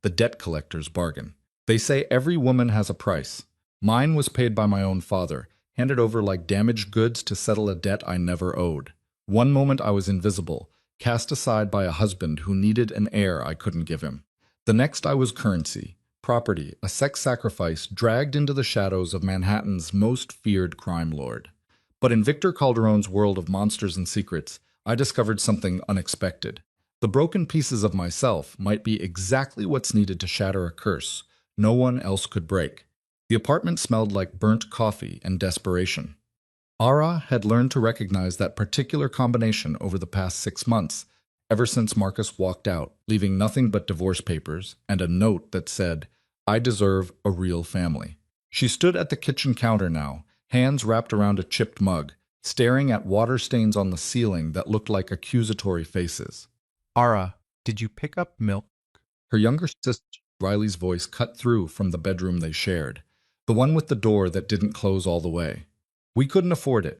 the debt collector's bargain. They say every woman has a price. Mine was paid by my own father, handed over like damaged goods to settle a debt I never owed. One moment I was invisible, cast aside by a husband who needed an heir I couldn't give him. The next I was currency, property, a sex sacrifice dragged into the shadows of Manhattan's most feared crime lord. But in Victor Calderon's world of monsters and secrets, I discovered something unexpected. The broken pieces of myself might be exactly what's needed to shatter a curse no one else could break. The apartment smelled like burnt coffee and desperation. Ara had learned to recognize that particular combination over the past 6 months, ever since Marcus walked out, leaving nothing but divorce papers and a note that said, "I deserve a real family." She stood at the kitchen counter now, hands wrapped around a chipped mug, staring at water stains on the ceiling that looked like accusatory faces. Ara, did you pick up milk? Her younger sister, Riley's voice, cut through from the bedroom they shared, the one with the door that didn't close all the way. We couldn't afford it.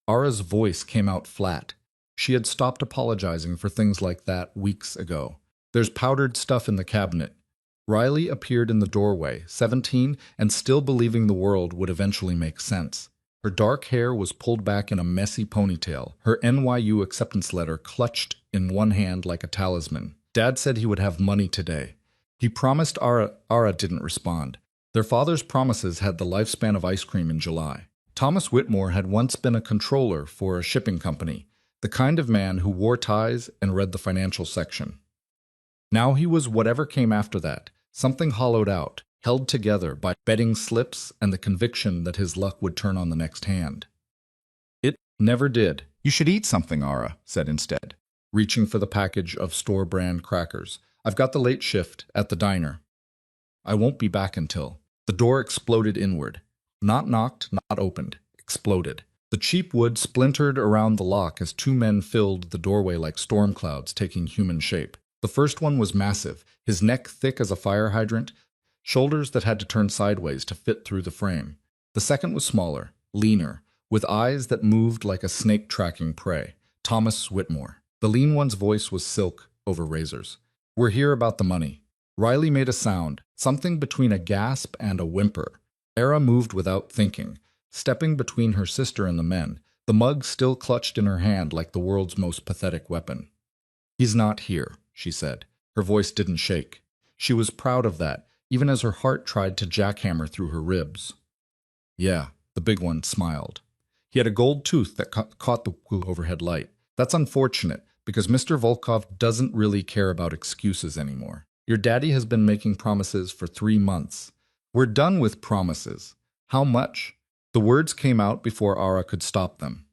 Ara's voice came out flat. She had stopped apologizing for things like that weeks ago. There's powdered stuff in the cabinet. Riley appeared in the doorway, 17, and still believing the world would eventually make sense. Her dark hair was pulled back in a messy ponytail, her NYU acceptance letter clutched in one hand like a talisman. Dad said he would have money today. He promised Ara. Ara didn't respond. Their father's promises had the lifespan of ice cream in July. Thomas Whitmore had once been a controller for a shipping company, the kind of man who wore ties and read the financial section. Now he was whatever came after that, something hollowed out, held together by betting slips and the conviction that his luck would turn on the next hand. It never did. "You should eat something," Ara said instead, reaching for the package of store-brand crackers. "I've got the late shift at the diner. I won't be back until..." The door exploded inward. Not knocked, not opened. Exploded. The cheap wood splintered around the lock as two men filled the doorway like storm clouds taking human shape. The first one was massive, his neck thick as a fire hydrant, shoulders that had to turn sideways to fit through the frame. The second was smaller, leaner, with eyes that moved like a snake tracking prey. Thomas Whitmore. The lean one's voice was silk over razors. "We're here about the money." Riley made a sound, something between a gasp and a whimper. Ara moved without thinking, stepping between her sister and the men, the mug still clutched in her hand like the world's most pathetic weapon. "He's not here," she said. Her voice didn't shake. She was proud of that, even as her heart tried to jackhammer through her ribs. "Yeah," the big one smiled. He had a gold tooth that caught the overhead light. "That's unfortunate, because Mr. Volkov doesn't really care about excuses anymore. Your daddy has been making promises for 3 months. We're done with promises. How much?" The words came out before Ara could stop them.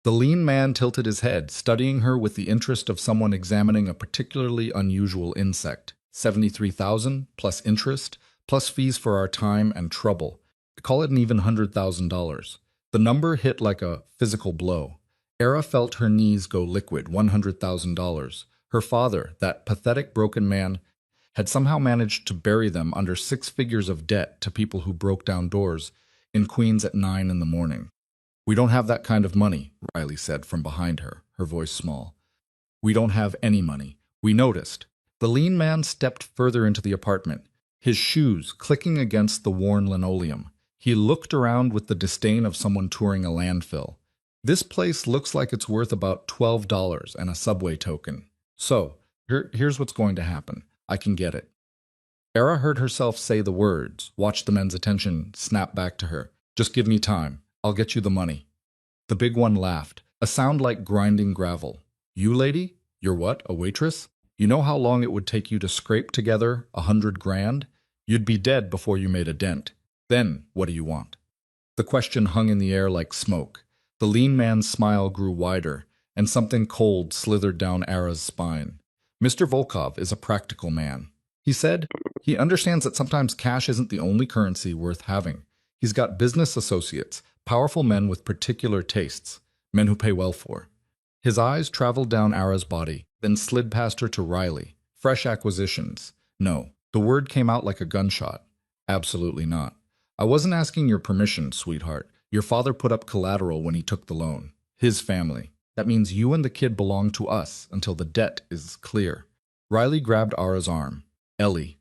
The lean man tilted his head, studying her with the interest of someone examining a particularly unusual insect. 73,000 plus interest, plus fees for our time and trouble. Call it an even $100,000. The number hit like a physical blow. Ara felt her knees go liquid. $100,000. Her father, that pathetic broken man, had somehow managed to bury them under 6 figures of debt to people who broke down doors in Queens at 9 in the morning. "We don't have that kind of money," Riley said from behind her, her voice small. "We don't have any money." We noticed. The lean man stepped further into the apartment, his shoes clicking against the worn linoleum. He looked around with the disdain of someone touring a landfill. "This place looks like it's worth about $12 and a subway token. So, here's what's going to happen. I can get it." Ara heard herself say the words, watched the men's attention snap back to her. "Just give me time. I'll get you the money." The big one laughed, a sound like grinding gravel. "You, lady? You're what, a waitress? You know how long it would take you to scrape together 100 grand? You'd be dead before you made a dent. Then, what do you want?" The question hung in the air like smoke. The lean man's smile grew wider, and something cold slithered down Ara's spine. "Mr. Volkov is a practical man," he said. "He understands that sometimes cash isn't the only currency worth having. He's got business associates, powerful men with particular tastes, men who pay well for." His eyes traveled down Ara's body, then slid past her to Riley. "Fresh acquisitions." "No." The word came out like a gunshot. "Absolutely not. I wasn't asking your permission, sweetheart. Your father put up collateral when he took the loan. His family. That means you and the kid belong to us until the debt is clear." Riley grabbed Ara's arm. "Ellie."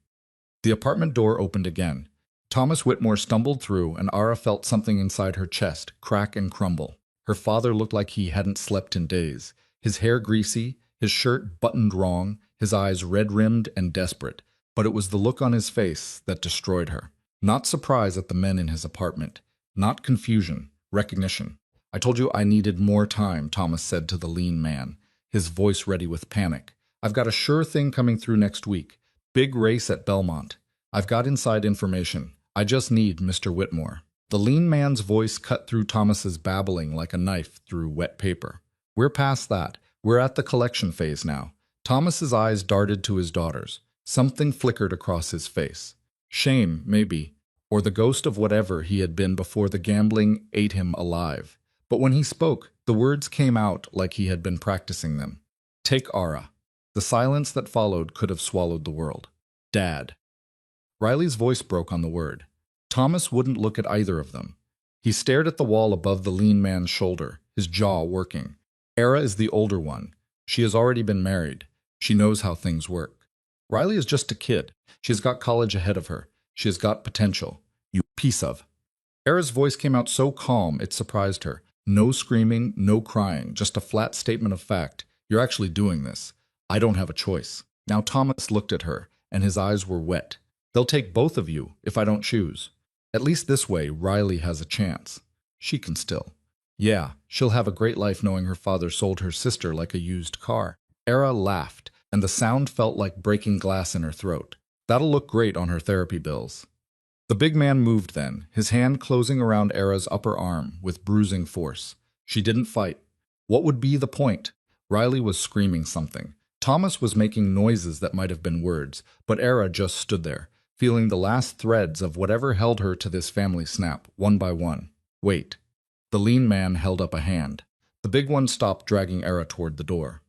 The apartment door opened again. Thomas Whitmore stumbled through, and Ara felt something inside her chest crack and crumble. Her father looked like he hadn't slept in days. His hair greasy, his shirt buttoned wrong, his eyes red-rimmed and desperate. But it was the look on his face that destroyed her. Not surprise at the men in his apartment. Not confusion, recognition. "I told you I needed more time," Thomas said to the lean man, his voice ready with panic. "I've got a sure thing coming through next week. Big race at Belmont. I've got inside information. I just need Mr. Whitmore." The lean man's voice cut through Thomas's babbling like a knife through wet paper. "We're past that. We're at the collection phase now." Thomas's eyes darted to his daughter's. Something flickered across his face. Shame, maybe, or the ghost of whatever he had been before the gambling ate him alive. But when he spoke, the words came out like he had been practicing them. "Take Ara." The silence that followed could have swallowed the world. "Dad." Riley's voice broke on the word. Thomas wouldn't look at either of them. He stared at the wall above the lean man's shoulder, his jaw working. Ara is the older one. She has already been married. She knows how things work. Riley is just a kid. She has got college ahead of her. She has got potential. "You piece of." Ara's voice came out so calm it surprised her. No screaming, no crying, just a flat statement of fact. "You're actually doing this. I don't have a choice." Now Thomas looked at her, and his eyes were wet. "They'll take both of you if I don't choose. At least this way, Riley has a chance. She can still. Yeah, she'll have a great life knowing her father sold her sister like a used car." Ara laughed, and the sound felt like breaking glass in her throat. "That'll look great on her therapy bills." The big man moved then, his hand closing around Ara's upper arm with bruising force. She didn't fight. What would be the point? Riley was screaming something. Thomas was making noises that might have been words, but Ara just stood there, feeling the last threads of whatever held her to this family snap, one by one. "Wait." The lean man held up a hand. The big one stopped, dragging Ara toward the door.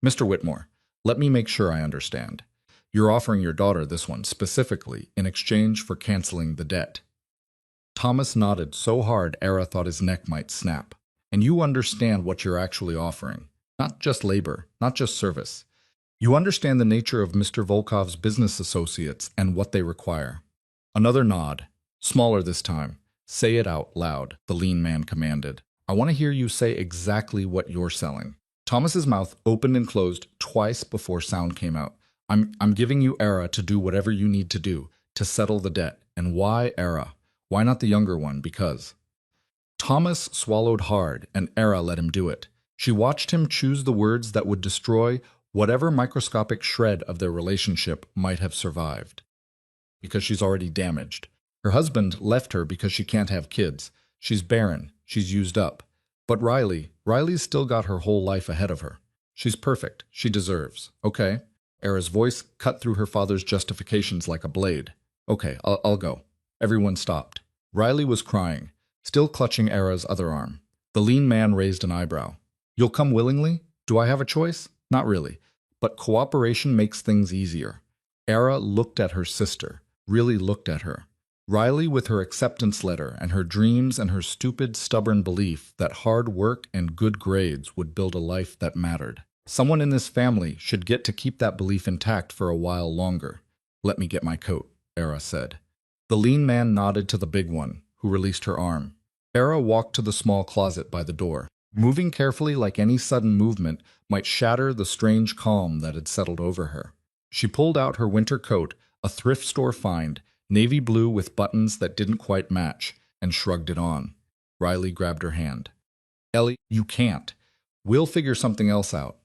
"Mr. Whitmore, let me make sure I understand. You're offering your daughter this one specifically in exchange for canceling the debt." Thomas nodded so hard Ara thought his neck might snap. "And you understand what you're actually offering. Not just labor, not just service. You understand the nature of Mr. Volkov's business associates and what they require." Another nod, smaller this time. "Say it out loud," the lean man commanded. "I want to hear you say exactly what you're selling." Thomas's mouth opened and closed twice before sound came out. I'm giving you Ara to do whatever you need to do to settle the debt. And why Ara? Why not the younger one? Because." Thomas swallowed hard, and Ara let him do it. She watched him choose the words that would destroy whatever microscopic shred of their relationship might have survived. Because she's already damaged. Her husband left her because she can't have kids. She's barren. She's used up. But Riley's still got her whole life ahead of her. She's perfect. She deserves. Okay. Ara's voice cut through her father's justifications like a blade. "Okay, I'll go." Everyone stopped. Riley was crying, still clutching Ara's other arm. The lean man raised an eyebrow. "You'll come willingly? Do I have a choice?" "Not really. But cooperation makes things easier." Ara looked at her sister, really looked at her. Riley with her acceptance letter and her dreams and her stupid, stubborn belief that hard work and good grades would build a life that mattered. Someone in this family should get to keep that belief intact for a while longer. "Let me get my coat," Ara said. The lean man nodded to the big one, who released her arm. Ara walked to the small closet by the door, moving carefully like any sudden movement might shatter the strange calm that had settled over her. She pulled out her winter coat, a thrift store find, navy blue with buttons that didn't quite match, and shrugged it on. Riley grabbed her hand. "Ellie, you can't. We'll figure something else out."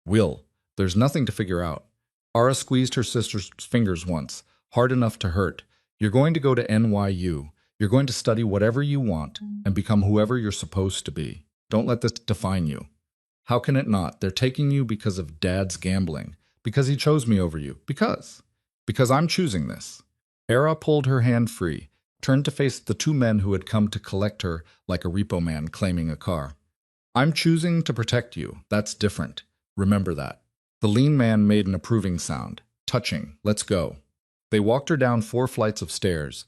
"Will, there's nothing to figure out." Ara squeezed her sister's fingers once, hard enough to hurt. "You're going to go to NYU. You're going to study whatever you want and become whoever you're supposed to be. Don't let this define you." "How can it not? They're taking you because of Dad's gambling. Because he chose me over you. Because I'm choosing this." Ara pulled her hand free, turned to face the two men who had come to collect her like a repo man claiming a car. "I'm choosing to protect you. That's different. Remember that." The lean man made an approving sound. "Touching. Let's go." They walked her down 4 flights of stairs,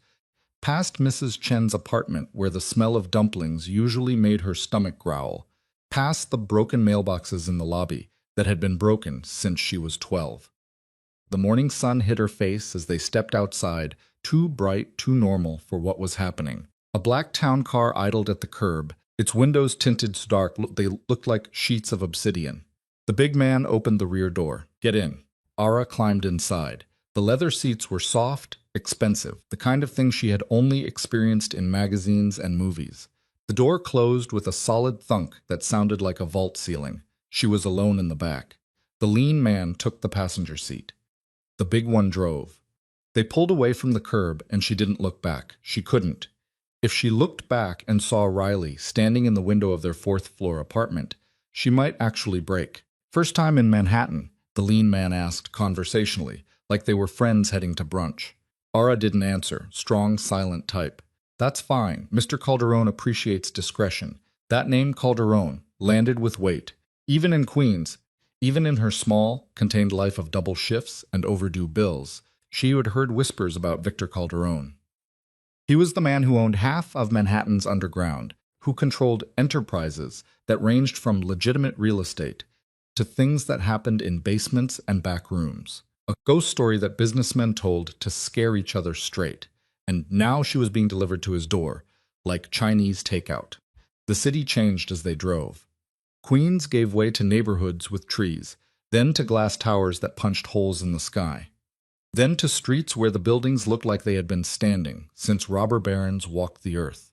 past Mrs. Chen's apartment where the smell of dumplings usually made her stomach growl, past the broken mailboxes in the lobby that had been broken since she was 12. The morning sun hit her face as they stepped outside, too bright, too normal for what was happening. A black town car idled at the curb, its windows tinted so dark they looked like sheets of obsidian. The big man opened the rear door. "Get in." Ara climbed inside. The leather seats were soft, expensive, the kind of thing she had only experienced in magazines and movies. The door closed with a solid thunk that sounded like a vault ceiling. She was alone in the back. The lean man took the passenger seat. The big one drove. They pulled away from the curb, and she didn't look back. She couldn't. If she looked back and saw Riley standing in the window of their fourth-floor apartment, she might actually break. "First time in Manhattan?" the lean man asked conversationally, like they were friends heading to brunch. Ara didn't answer, strong, silent type. "That's fine. Mr. Calderon appreciates discretion." That name, Calderon, landed with weight. Even in Queens, even in her small, contained life of double shifts and overdue bills, she had heard whispers about Victor Calderon. He was the man who owned half of Manhattan's underground, who controlled enterprises that ranged from legitimate real estate to things that happened in basements and back rooms. A ghost story that businessmen told to scare each other straight. And now she was being delivered to his door, like Chinese takeout. The city changed as they drove. Queens gave way to neighborhoods with trees, then to glass towers that punched holes in the sky. Then to streets where the buildings looked like they had been standing since robber barons walked the earth.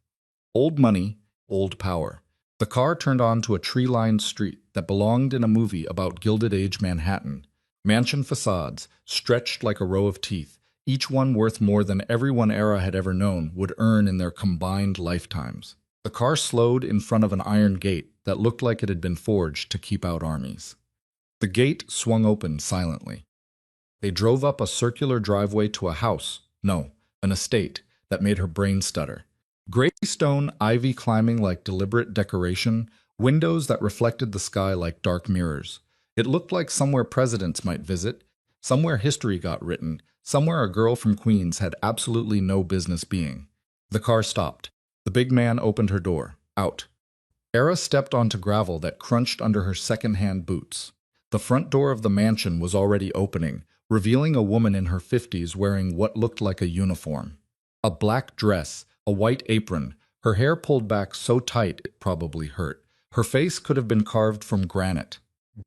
Old money, old power. The car turned onto a tree-lined street that belonged in a movie about Gilded Age Manhattan. Mansion facades, stretched like a row of teeth, each one worth more than everyone Era had ever known would earn in their combined lifetimes. The car slowed in front of an iron gate that looked like it had been forged to keep out armies. The gate swung open silently. They drove up a circular driveway to a house, no, an estate, that made her brain stutter. Gray stone, ivy climbing like deliberate decoration, windows that reflected the sky like dark mirrors. It looked like somewhere presidents might visit, somewhere history got written, somewhere a girl from Queens had absolutely no business being. The car stopped. The big man opened her door. Out. Era stepped onto gravel that crunched under her second-hand boots. The front door of the mansion was already opening, revealing a woman in her 50s wearing what looked like a uniform. A black dress, a white apron, her hair pulled back so tight it probably hurt. Her face could have been carved from granite.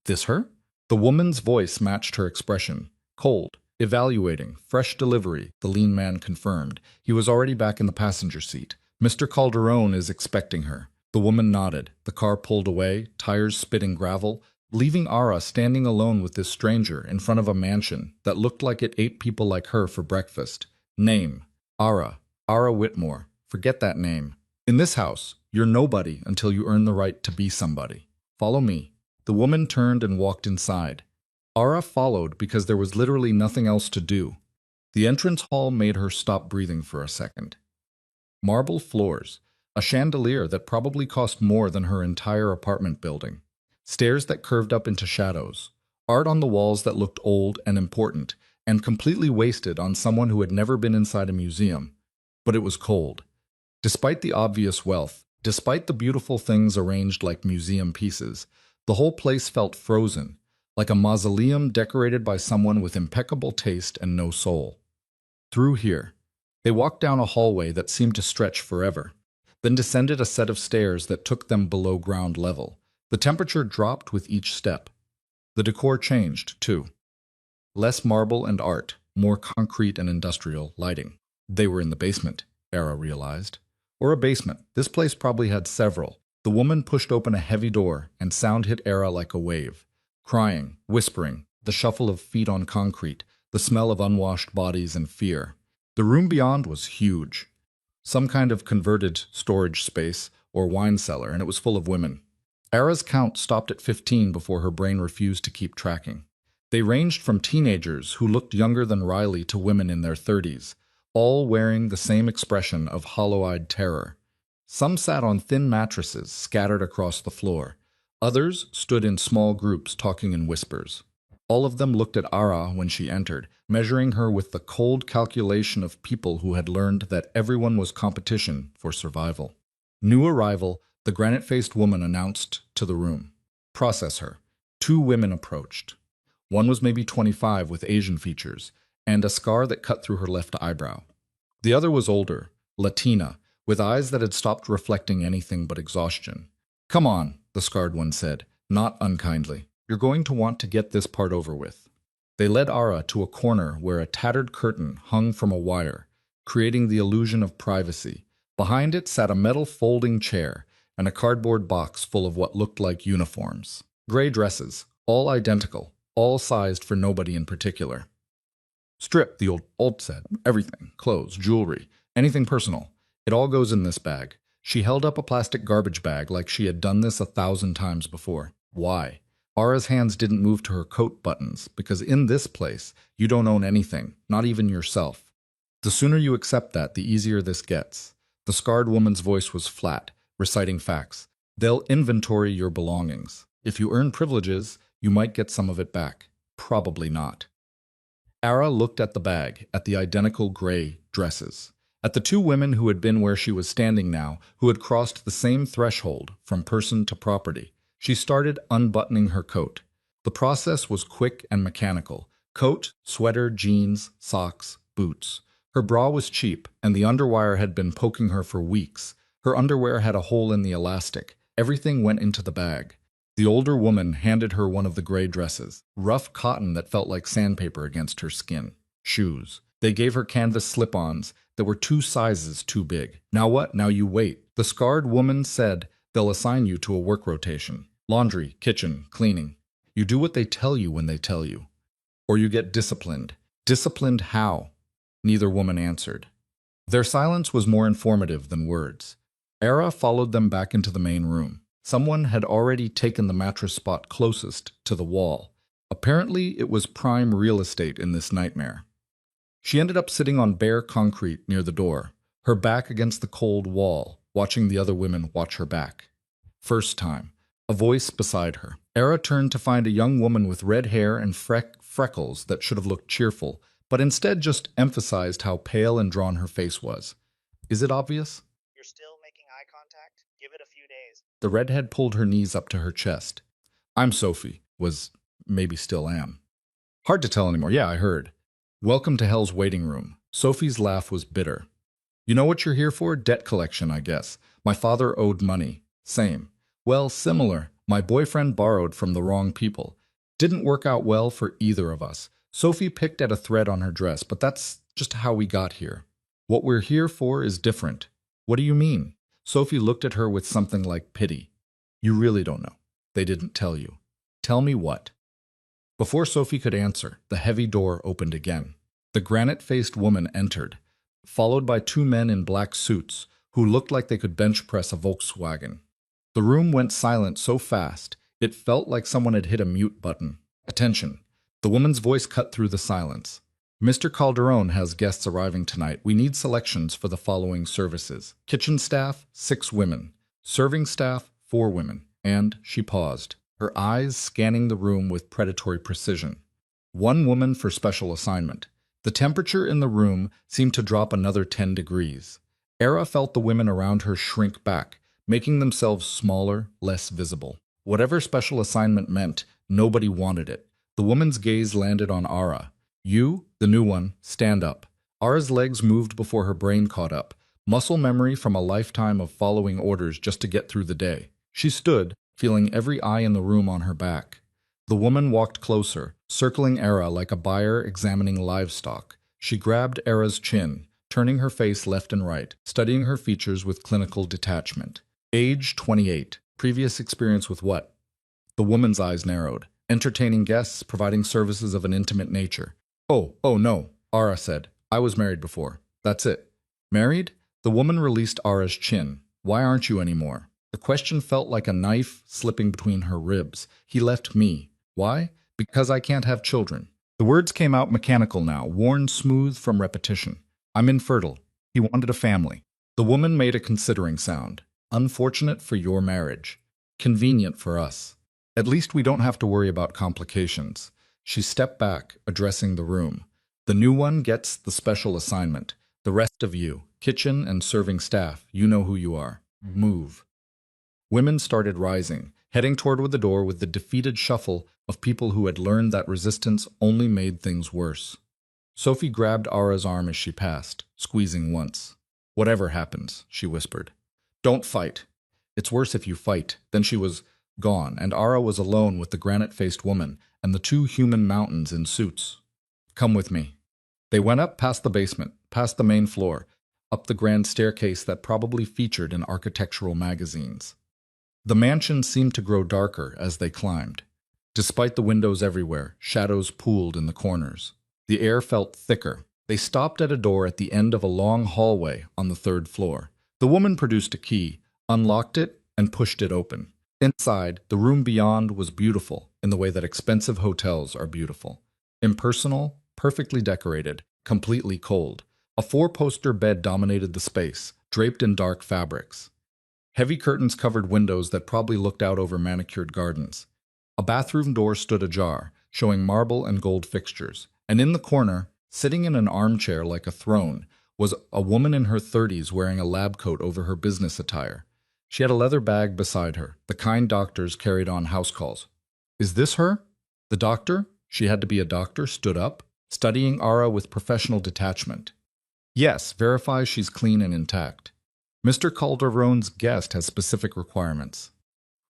"This her?" The woman's voice matched her expression. Cold, evaluating, fresh delivery, the lean man confirmed. He was already back in the passenger seat. "Mr. Calderon is expecting her." The woman nodded. The car pulled away, tires spitting gravel, leaving Ara standing alone with this stranger in front of a mansion that looked like it ate people like her for breakfast. Name: Ara. Ara Whitmore. Forget that name. In this house, you're nobody until you earn the right to be somebody. Follow me. The woman turned and walked inside. Ara followed because there was literally nothing else to do. The entrance hall made her stop breathing for a second. Marble floors, a chandelier that probably cost more than her entire apartment building, stairs that curved up into shadows, art on the walls that looked old and important, and completely wasted on someone who had never been inside a museum. But it was cold. Despite the obvious wealth, despite the beautiful things arranged like museum pieces, the whole place felt frozen, like a mausoleum decorated by someone with impeccable taste and no soul. Through here, they walked down a hallway that seemed to stretch forever, then descended a set of stairs that took them below ground level. The temperature dropped with each step. The decor changed, too. Less marble and art, more concrete and industrial lighting. They were in the basement, Era realized. Or a basement. This place probably had several. The woman pushed open a heavy door, and sound hit Era like a wave. Crying, whispering, the shuffle of feet on concrete, the smell of unwashed bodies and fear. The room beyond was huge. Some kind of converted storage space or wine cellar, and it was full of women. Era's count stopped at 15 before her brain refused to keep tracking. They ranged from teenagers who looked younger than Riley to women in their 30s, all wearing the same expression of hollow-eyed terror. Some sat on thin mattresses scattered across the floor. Others stood in small groups talking in whispers. All of them looked at Ara when she entered, measuring her with the cold calculation of people who had learned that everyone was competition for survival. New arrival, the granite-faced woman announced to the room. "Process her." 2 women approached. One was maybe 25 with Asian features, and a scar that cut through her left eyebrow. The other was older, Latina, with eyes that had stopped reflecting anything but exhaustion. "Come on," the scarred one said, not unkindly. "You're going to want to get this part over with." They led Ara to a corner where a tattered curtain hung from a wire, creating the illusion of privacy. Behind it sat a metal folding chair and a cardboard box full of what looked like uniforms. Gray dresses, all identical, all sized for nobody in particular. "Strip," the old said. "Everything. Clothes, jewelry, anything personal. It all goes in this bag." She held up a plastic garbage bag like she had done this 1,000 times before. Why? Ara's hands didn't move to her coat buttons, because in this place, you don't own anything, not even yourself. The sooner you accept that, the easier this gets. The scarred woman's voice was flat, reciting facts. "They'll inventory your belongings. If you earn privileges, you might get some of it back. Probably not." Ara looked at the bag, at the identical gray dresses, at the two women who had been where she was standing now, who had crossed the same threshold from person to property. She started unbuttoning her coat. The process was quick and mechanical. Coat, sweater, jeans, socks, boots. Her bra was cheap, and the underwire had been poking her for weeks. Her underwear had a hole in the elastic. Everything went into the bag. The older woman handed her one of the gray dresses, rough cotton that felt like sandpaper against her skin. Shoes. They gave her canvas slip-ons that were 2 sizes too big. "Now what? Now you wait." The scarred woman said they'll assign you to a work rotation. Laundry, kitchen, cleaning. You do what they tell you when they tell you. Or you get disciplined. Disciplined how? Neither woman answered. Their silence was more informative than words. Ara followed them back into the main room. Someone had already taken the mattress spot closest to the wall. Apparently, it was prime real estate in this nightmare. She ended up sitting on bare concrete near the door, her back against the cold wall, watching the other women watch her back. First time. A voice beside her. Ara turned to find a young woman with red hair and freckles that should have looked cheerful, but instead just emphasized how pale and drawn her face was. "Is it obvious?" "You're still making eye contact? Give it a few days." The redhead pulled her knees up to her chest. "I'm Sophie," maybe still am. "Hard to tell anymore. Yeah, I heard. Welcome to Hell's waiting room." Sophie's laugh was bitter. "You know what you're here for? Debt collection, I guess. My father owed money. Same. Well, similar. My boyfriend borrowed from the wrong people. Didn't work out well for either of us." Sophie picked at a thread on her dress, "but that's just how we got here. What we're here for is different." "What do you mean?" Sophie looked at her with something like pity. "You really don't know. They didn't tell you." "Tell me what?" Before Sophie could answer, the heavy door opened again. The granite-faced woman entered, followed by 2 men in black suits who looked like they could bench press a Volkswagen. The room went silent so fast, it felt like someone had hit a mute button. "Attention." The woman's voice cut through the silence. "Mr. Calderon has guests arriving tonight. We need selections for the following services. Kitchen staff, 6 women. Serving staff, 4 women." And she paused, her eyes scanning the room with predatory precision. 1 woman for special assignment. The temperature in the room seemed to drop another 10 degrees. Ara felt the women around her shrink back, making themselves smaller, less visible. Whatever special assignment meant, nobody wanted it. The woman's gaze landed on Ara. "You, the new one, stand up." Ara's legs moved before her brain caught up, muscle memory from a lifetime of following orders just to get through the day. She stood, feeling every eye in the room on her back. The woman walked closer, circling Ara like a buyer examining livestock. She grabbed Ara's chin, turning her face left and right, studying her features with clinical detachment. Age 28. Previous experience with what? The woman's eyes narrowed. Entertaining guests, providing services of an intimate nature. Oh, no, Ara said. "I was married before. That's it." "Married?" The woman released Ara's chin. "Why aren't you anymore?" The question felt like a knife slipping between her ribs. "He left me." "Why?" "Because I can't have children." The words came out mechanical now, worn smooth from repetition. "I'm infertile. He wanted a family." The woman made a considering sound. "Unfortunate for your marriage. Convenient for us. At least we don't have to worry about complications." She stepped back, addressing the room. "The new one gets the special assignment. The rest of you, kitchen and serving staff, you know who you are. Move." Women started rising, heading toward the door with the defeated shuffle of people who had learned that resistance only made things worse. Sophie grabbed Ara's arm as she passed, squeezing once. "Whatever happens," she whispered. "Don't fight. It's worse if you fight." Then she was gone, and Ara was alone with the granite-faced woman and the two human mountains in suits. "Come with me." They went up past the basement, past the main floor, up the grand staircase that probably featured in architectural magazines. The mansion seemed to grow darker as they climbed. Despite the windows everywhere, shadows pooled in the corners. The air felt thicker. They stopped at a door at the end of a long hallway on the third floor. The woman produced a key, unlocked it, and pushed it open. Inside, the room beyond was beautiful in the way that expensive hotels are beautiful. Impersonal, perfectly decorated, completely cold. A four-poster bed dominated the space, draped in dark fabrics. Heavy curtains covered windows that probably looked out over manicured gardens. A bathroom door stood ajar, showing marble and gold fixtures. And in the corner, sitting in an armchair like a throne, was a woman in her 30s wearing a lab coat over her business attire. She had a leather bag beside her, the kind doctors carried on house calls. "Is this her?" The doctor, she had to be a doctor, stood up, studying Ara with professional detachment. "Yes, verify she's clean and intact. Mr. Calderon's guest has specific requirements."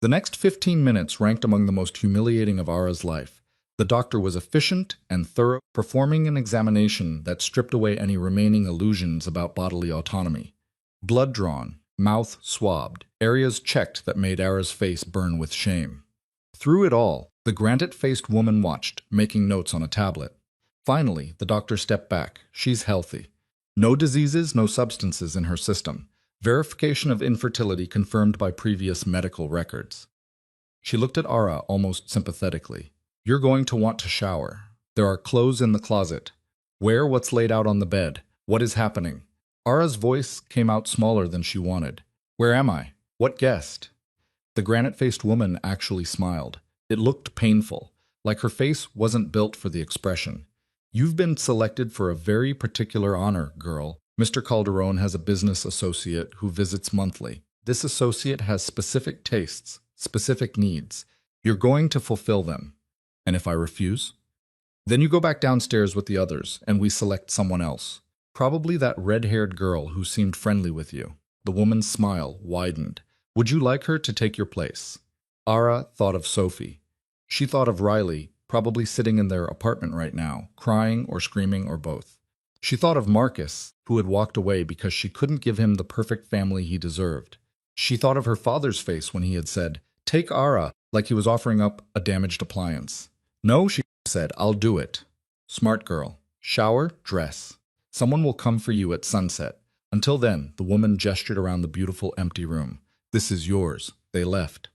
The next 15 minutes ranked among the most humiliating of Ara's life. The doctor was efficient and thorough, performing an examination that stripped away any remaining illusions about bodily autonomy. Blood drawn, mouth swabbed, areas checked that made Ara's face burn with shame. Through it all, the granite-faced woman watched, making notes on a tablet. Finally, the doctor stepped back. "She's healthy. No diseases, no substances in her system. Verification of infertility confirmed by previous medical records." She looked at Ara almost sympathetically. "You're going to want to shower. There are clothes in the closet. Wear what's laid out on the bed. What is happening?" Ara's voice came out smaller than she wanted. "Where am I? What guest?" The granite-faced woman actually smiled. It looked painful, like her face wasn't built for the expression. "You've been selected for a very particular honor, girl. Mr. Calderon has a business associate who visits monthly. This associate has specific tastes, specific needs. You're going to fulfill them. And if I refuse? Then you go back downstairs with the others, and we select someone else. Probably that red-haired girl who seemed friendly with you." The woman's smile widened. "Would you like her to take your place?" Ara thought of Sophie. She thought of Riley, probably sitting in their apartment right now, crying or screaming or both. She thought of Marcus, who had walked away because she couldn't give him the perfect family he deserved. She thought of her father's face when he had said, "Take Ara," like he was offering up a damaged appliance. "No," she said, "I'll do it." Smart girl. Shower, dress. Someone will come for you at sunset. Until then, the woman gestured around the beautiful empty room. "This is yours." They left.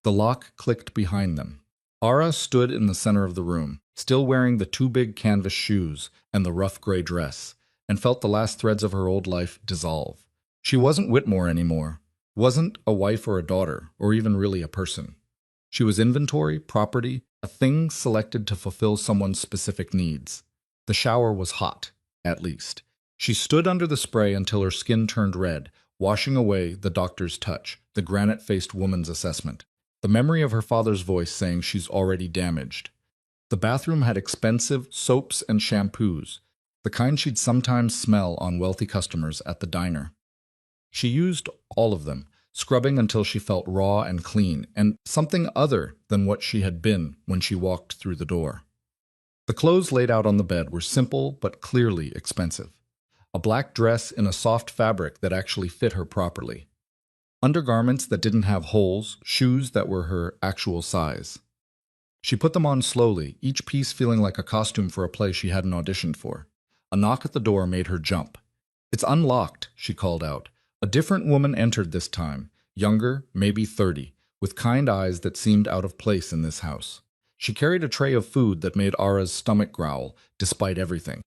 The lock clicked behind them. Ara stood in the center of the room, still wearing the two big canvas shoes and the rough gray dress, and felt the last threads of her old life dissolve. She wasn't Whitmore anymore, wasn't a wife or a daughter, or even really a person. She was inventory, property, a thing selected to fulfill someone's specific needs. The shower was hot, at least. She stood under the spray until her skin turned red, washing away the doctor's touch, the granite-faced woman's assessment, the memory of her father's voice saying she's already damaged. The bathroom had expensive soaps and shampoos, the kind she'd sometimes smell on wealthy customers at the diner. She used all of them, scrubbing until she felt raw and clean, and something other than what she had been when she walked through the door. The clothes laid out on the bed were simple but clearly expensive. A black dress in a soft fabric that actually fit her properly. Undergarments that didn't have holes, shoes that were her actual size. She put them on slowly, each piece feeling like a costume for a play she hadn't auditioned for. A knock at the door made her jump. "It's unlocked," she called out. A different woman entered this time, younger, maybe 30, with kind eyes that seemed out of place in this house. She carried a tray of food that made Ara's stomach growl, despite everything.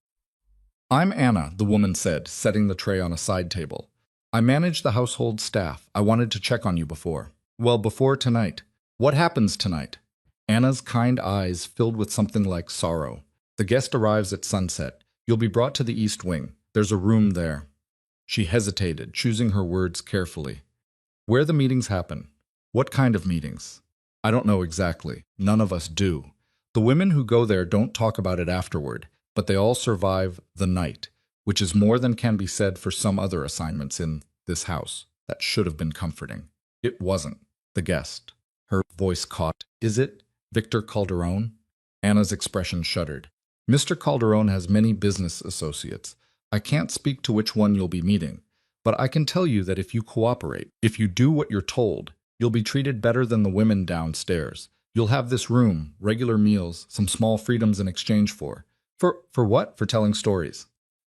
"I'm Anna," the woman said, setting the tray on a side table. "I manage the household staff. I wanted to check on you before." "Well, before tonight." "What happens tonight?" Anna's kind eyes filled with something like sorrow. "The guest arrives at sunset. You'll be brought to the East Wing. There's a room there." She hesitated, choosing her words carefully. "Where the meetings happen." "What kind of meetings?" I don't know exactly. None of us do. The women who go there don't talk about it afterward, but they all survive the night, which is more than can be said for some other assignments in this house that should have been comforting. It wasn't. The guest. Her voice caught. Is it Victor Calderon? Anna's expression shuddered. Mr. Calderon has many business associates. I can't speak to which one you'll be meeting, but I can tell you that if you cooperate, if you do what you're told, you'll be treated better than the women downstairs. You'll have this room, regular meals, some small freedoms in exchange for. For what? For telling stories.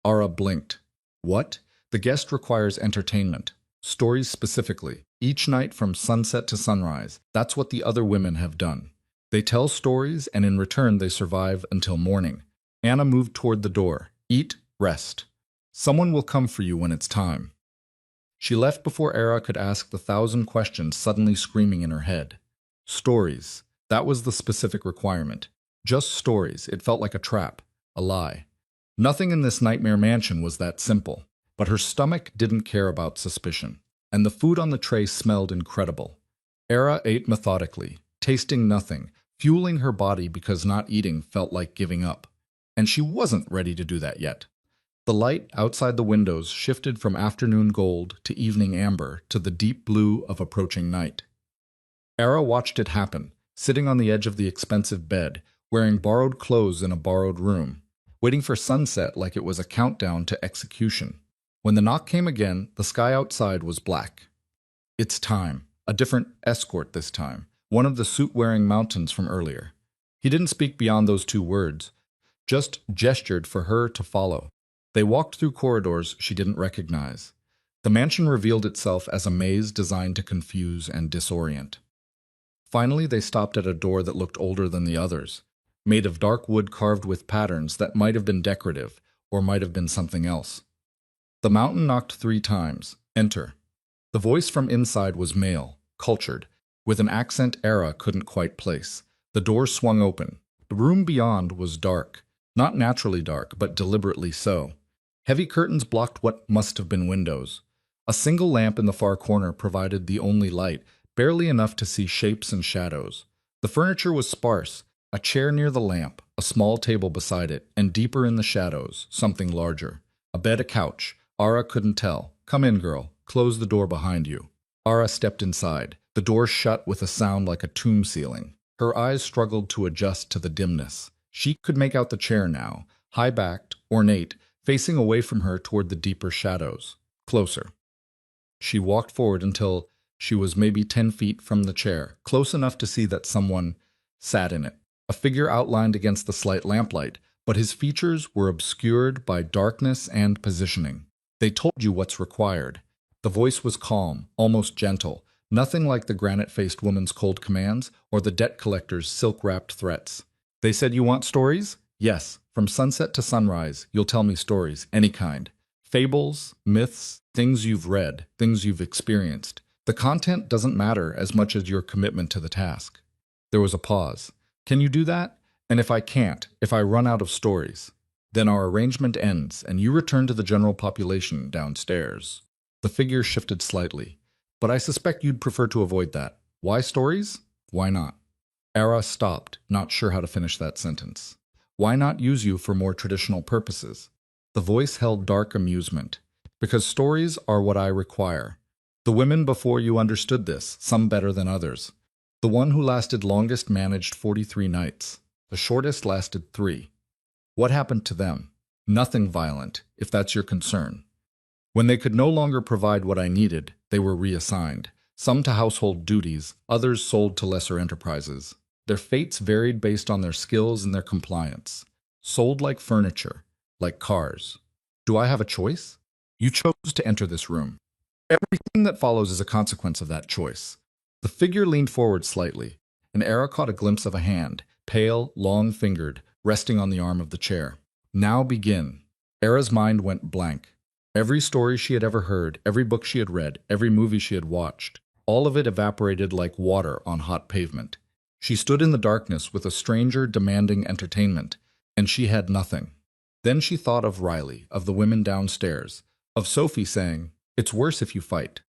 Ara blinked. What? The guest requires entertainment. Stories specifically. Each night from sunset to sunrise. That's what the other women have done. They tell stories, and in return they survive until morning. Anna moved toward the door. Eat, rest. Someone will come for you when it's time. She left before Era could ask the 1,000 questions suddenly screaming in her head. Stories. That was the specific requirement. Just stories. It felt like a trap, a lie. Nothing in this nightmare mansion was that simple, but her stomach didn't care about suspicion, and the food on the tray smelled incredible. Era ate methodically, tasting nothing, fueling her body because not eating felt like giving up. And she wasn't ready to do that yet. The light outside the windows shifted from afternoon gold to evening amber to the deep blue of approaching night. Era watched it happen, sitting on the edge of the expensive bed, wearing borrowed clothes in a borrowed room, waiting for sunset like it was a countdown to execution. When the knock came again, the sky outside was black. It's time. A different escort this time, one of the suit-wearing mountains from earlier. He didn't speak beyond those 2 words, just gestured for her to follow. They walked through corridors she didn't recognize. The mansion revealed itself as a maze designed to confuse and disorient. Finally, they stopped at a door that looked older than the others, made of dark wood carved with patterns that might have been decorative or might have been something else. The mountain knocked 3 times. Enter. The voice from inside was male, cultured, with an accent Era couldn't quite place. The door swung open. The room beyond was dark. Not naturally dark, but deliberately so. Heavy curtains blocked what must have been windows. A single lamp in the far corner provided the only light, barely enough to see shapes and shadows. The furniture was sparse, a chair near the lamp, a small table beside it, and deeper in the shadows, something larger. A bed, a couch. Ara couldn't tell. Come in, girl. Close the door behind you. Ara stepped inside. The door shut with a sound like a tomb ceiling. Her eyes struggled to adjust to the dimness. She could make out the chair now, high-backed, ornate, facing away from her toward the deeper shadows. Closer. She walked forward until she was maybe 10 feet from the chair, close enough to see that someone sat in it. A figure outlined against the slight lamplight, but his features were obscured by darkness and positioning. They told you what's required. The voice was calm, almost gentle, nothing like the granite-faced woman's cold commands or the debt collector's silk-wrapped threats. They said, you want stories? Yes. From sunset to sunrise, you'll tell me stories, any kind. Fables, myths, things you've read, things you've experienced. The content doesn't matter as much as your commitment to the task. There was a pause. Can you do that? And if I can't, if I run out of stories, then our arrangement ends and you return to the general population downstairs. The figure shifted slightly, but I suspect you'd prefer to avoid that. Why stories? Why not? Era stopped, not sure how to finish that sentence. Why not use you for more traditional purposes? The voice held dark amusement. Because stories are what I require. The women before you understood this, some better than others. The one who lasted longest managed 43 nights. The shortest lasted 3. What happened to them? Nothing violent, if that's your concern. When they could no longer provide what I needed, they were reassigned. Some to household duties, others sold to lesser enterprises. Their fates varied based on their skills and their compliance. Sold like furniture, like cars. Do I have a choice? You chose to enter this room. Everything that follows is a consequence of that choice. The figure leaned forward slightly, and Era caught a glimpse of a hand, pale, long-fingered, resting on the arm of the chair. Now begin. Era's mind went blank. Every story she had ever heard, every book she had read, every movie she had watched, all of it evaporated like water on hot pavement. She stood in the darkness with a stranger demanding entertainment, and she had nothing. Then she thought of Riley, of the women downstairs, of Sophie saying, "It's worse if you fight."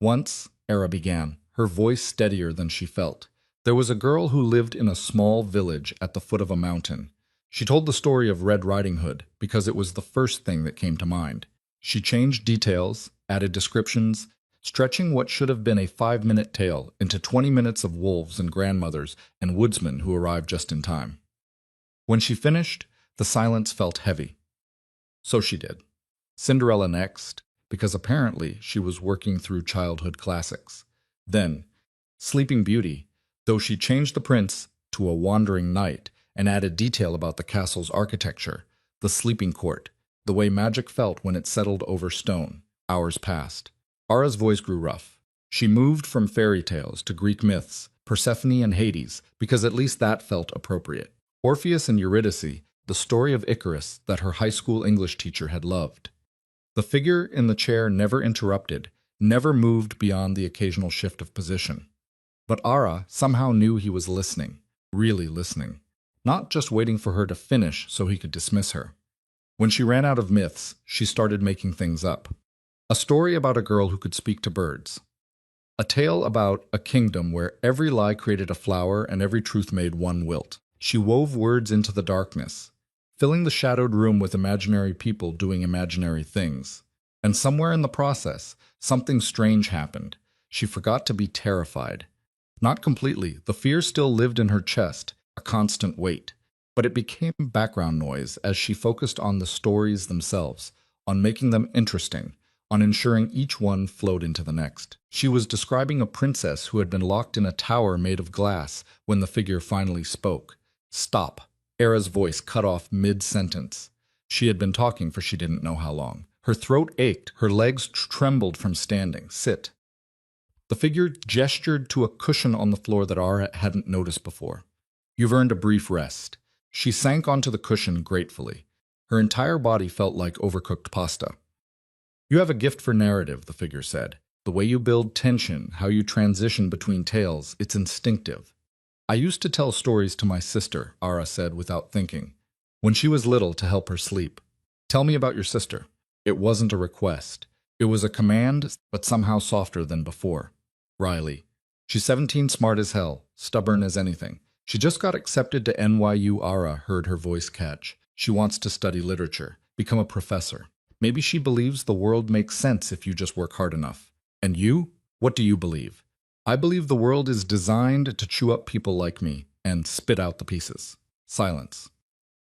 Once, Era began, her voice steadier than she felt. There was a girl who lived in a small village at the foot of a mountain. She told the story of Red Riding Hood because it was the first thing that came to mind. She changed details, added descriptions, stretching what should have been a 5-minute tale into 20 minutes of wolves and grandmothers and woodsmen who arrived just in time. When she finished, the silence felt heavy. So she did. Cinderella next, because apparently she was working through childhood classics. Then, Sleeping Beauty, though she changed the prince to a wandering knight and added detail about the castle's architecture, the sleeping court, the way magic felt when it settled over stone. Hours passed. Ara's voice grew rough. She moved from fairy tales to Greek myths, Persephone and Hades, because at least that felt appropriate. Orpheus and Eurydice, the story of Icarus that her high school English teacher had loved. The figure in the chair never interrupted, never moved beyond the occasional shift of position. But Ara somehow knew he was listening, really listening, not just waiting for her to finish so he could dismiss her. When she ran out of myths, she started making things up. A story about a girl who could speak to birds. A tale about a kingdom where every lie created a flower and every truth made one wilt. She wove words into the darkness, filling the shadowed room with imaginary people doing imaginary things. And somewhere in the process, something strange happened. She forgot to be terrified. Not completely. The fear still lived in her chest, a constant weight. But it became background noise as she focused on the stories themselves, on making them interesting, on ensuring each one flowed into the next. She was describing a princess who had been locked in a tower made of glass when the figure finally spoke. Stop. Era's voice cut off mid-sentence. She had been talking for she didn't know how long. Her throat ached, her legs trembled from standing. Sit. The figure gestured to a cushion on the floor that Ara hadn't noticed before. You've earned a brief rest. She sank onto the cushion gratefully. Her entire body felt like overcooked pasta. You have a gift for narrative, the figure said. The way you build tension, how you transition between tales, it's instinctive. I used to tell stories to my sister, Ara said without thinking, when she was little to help her sleep. Tell me about your sister. It wasn't a request. It was a command, but somehow softer than before. Riley. She's 17, smart as hell, stubborn as anything. She just got accepted to NYU. Ara heard her voice catch. She wants to study literature, become a professor. Maybe she believes the world makes sense if you just work hard enough. And you? What do you believe? I believe the world is designed to chew up people like me and spit out the pieces. Silence.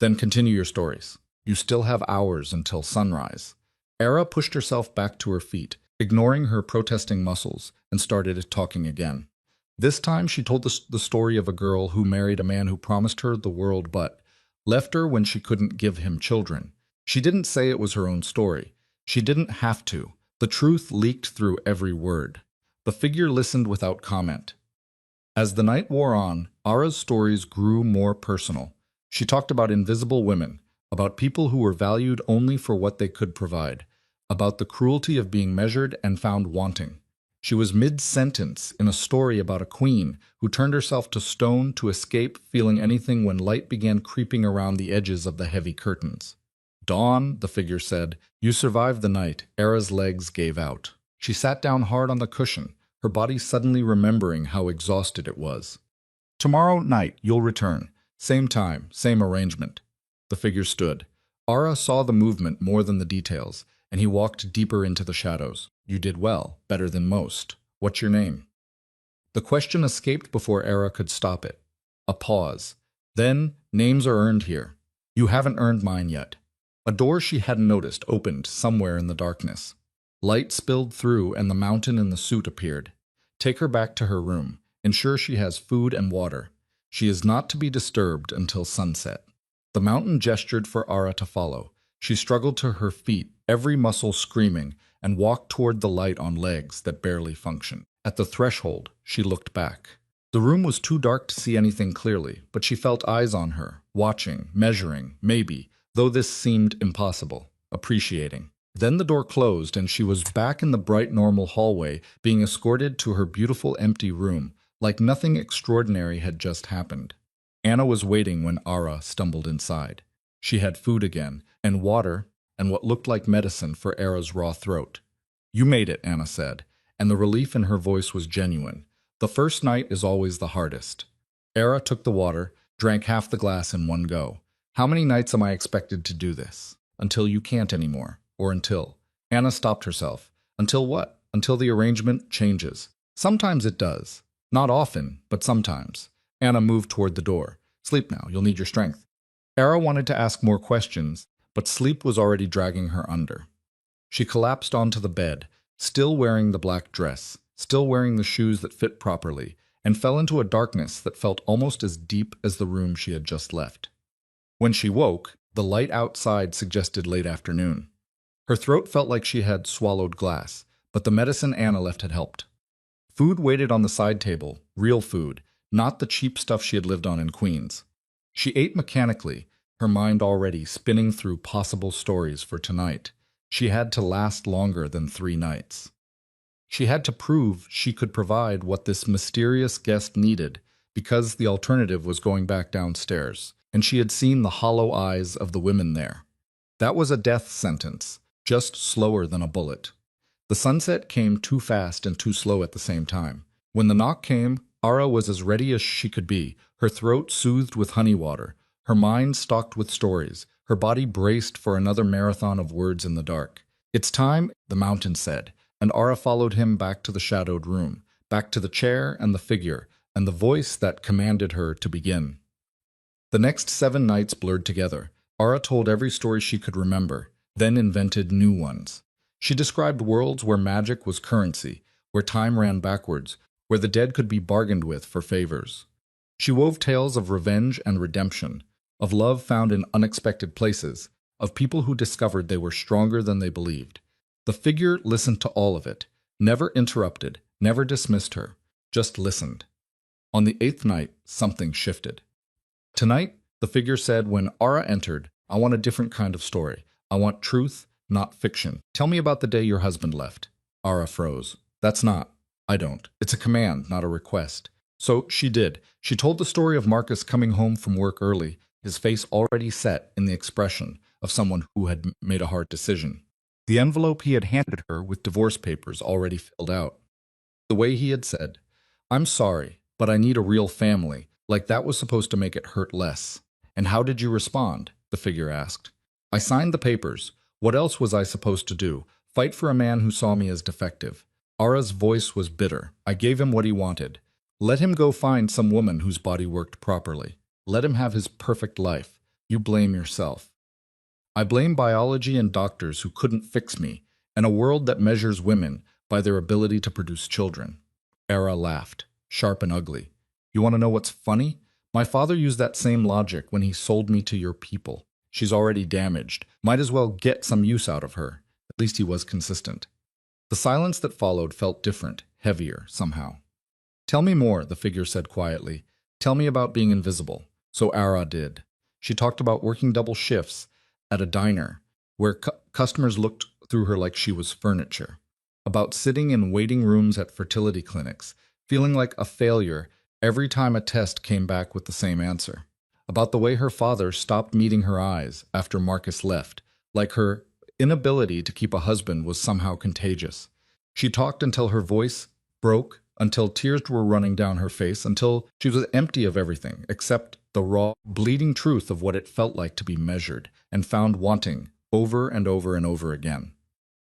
Then continue your stories. You still have hours until sunrise. Era pushed herself back to her feet, ignoring her protesting muscles, and started talking again. This time she told the story of a girl who married a man who promised her the world but left her when she couldn't give him children. She didn't say it was her own story. She didn't have to. The truth leaked through every word. The figure listened without comment. As the night wore on, Ara's stories grew more personal. She talked about invisible women, about people who were valued only for what they could provide, about the cruelty of being measured and found wanting. She was mid-sentence in a story about a queen who turned herself to stone to escape feeling anything when light began creeping around the edges of the heavy curtains. Dawn, the figure said, you survived the night. Era's legs gave out. She sat down hard on the cushion, her body suddenly remembering how exhausted it was. Tomorrow night, you'll return. Same time, same arrangement. The figure stood. Ara saw the movement more than the details, and he walked deeper into the shadows. You did well, better than most. What's your name? The question escaped before Ara could stop it. A pause. Then, names are earned here. You haven't earned mine yet. A door she hadn't noticed opened somewhere in the darkness. Light spilled through and the mountain in the suit appeared. Take her back to her room. Ensure she has food and water. She is not to be disturbed until sunset. The mountain gestured for Ara to follow. She struggled to her feet, every muscle screaming, and walked toward the light on legs that barely functioned. At the threshold, she looked back. The room was too dark to see anything clearly, but she felt eyes on her, watching, measuring, maybe, though this seemed impossible, appreciating. Then the door closed and she was back in the bright normal hallway, being escorted to her beautiful empty room, like nothing extraordinary had just happened. Anna was waiting when Ara stumbled inside. She had food again, and water, and what looked like medicine for Ara's raw throat. You made it, Anna said, and the relief in her voice was genuine. The first night is always the hardest. Era took the water, drank half the glass in one go. How many nights am I expected to do this? Until you can't anymore. Or until. Anna stopped herself. Until what? Until the arrangement changes. Sometimes it does. Not often, but sometimes. Anna moved toward the door. Sleep now, you'll need your strength. Era wanted to ask more questions, but sleep was already dragging her under. She collapsed onto the bed, still wearing the black dress, still wearing the shoes that fit properly, and fell into a darkness that felt almost as deep as the room she had just left. When she woke, the light outside suggested late afternoon. Her throat felt like she had swallowed glass, but the medicine Anna left had helped. Food waited on the side table, real food, not the cheap stuff she had lived on in Queens. She ate mechanically, her mind already spinning through possible stories for tonight. She had to last longer than 3 nights. She had to prove she could provide what this mysterious guest needed, because the alternative was going back downstairs, and she had seen the hollow eyes of the women there. That was a death sentence, just slower than a bullet. The sunset came too fast and too slow at the same time. When the knock came, Ara was as ready as she could be, her throat soothed with honey water, her mind stocked with stories, her body braced for another marathon of words in the dark. "It's time," the mountain said, and Ara followed him back to the shadowed room, back to the chair and the figure, and the voice that commanded her to begin. The next 7 nights blurred together. Ara told every story she could remember, then invented new ones. She described worlds where magic was currency, where time ran backwards, where the dead could be bargained with for favors. She wove tales of revenge and redemption, of love found in unexpected places, of people who discovered they were stronger than they believed. The figure listened to all of it, never interrupted, never dismissed her, just listened. On the 8th night, something shifted. "Tonight," the figure said when Ara entered, "I want a different kind of story. I want truth, not fiction. Tell me about the day your husband left." Ara froze. "That's not. I don't. It's a command, not a request." So she did. She told the story of Marcus coming home from work early, his face already set in the expression of someone who had made a hard decision. The envelope he had handed her with divorce papers already filled out. The way he had said, "I'm sorry, but I need a real family," like that was supposed to make it hurt less. "And how did you respond?" the figure asked. "I signed the papers. What else was I supposed to do? Fight for a man who saw me as defective?" Ara's voice was bitter. "I gave him what he wanted. Let him go find some woman whose body worked properly. Let him have his perfect life. You blame yourself." "I blame biology and doctors who couldn't fix me, and a world that measures women by their ability to produce children." Ara laughed, sharp and ugly. "You want to know what's funny? My father used that same logic when he sold me to your people. She's already damaged. Might as well get some use out of her." At least he was consistent. The silence that followed felt different, heavier, somehow. "Tell me more," the figure said quietly. "Tell me about being invisible." So Ara did. She talked about working double shifts at a diner, where customers looked through her like she was furniture. About sitting in waiting rooms at fertility clinics, feeling like a failure every time a test came back with the same answer. About the way her father stopped meeting her eyes after Marcus left, like her inability to keep a husband was somehow contagious. She talked until her voice broke, until tears were running down her face, until she was empty of everything except the raw, bleeding truth of what it felt like to be measured, and found wanting over and over and over again.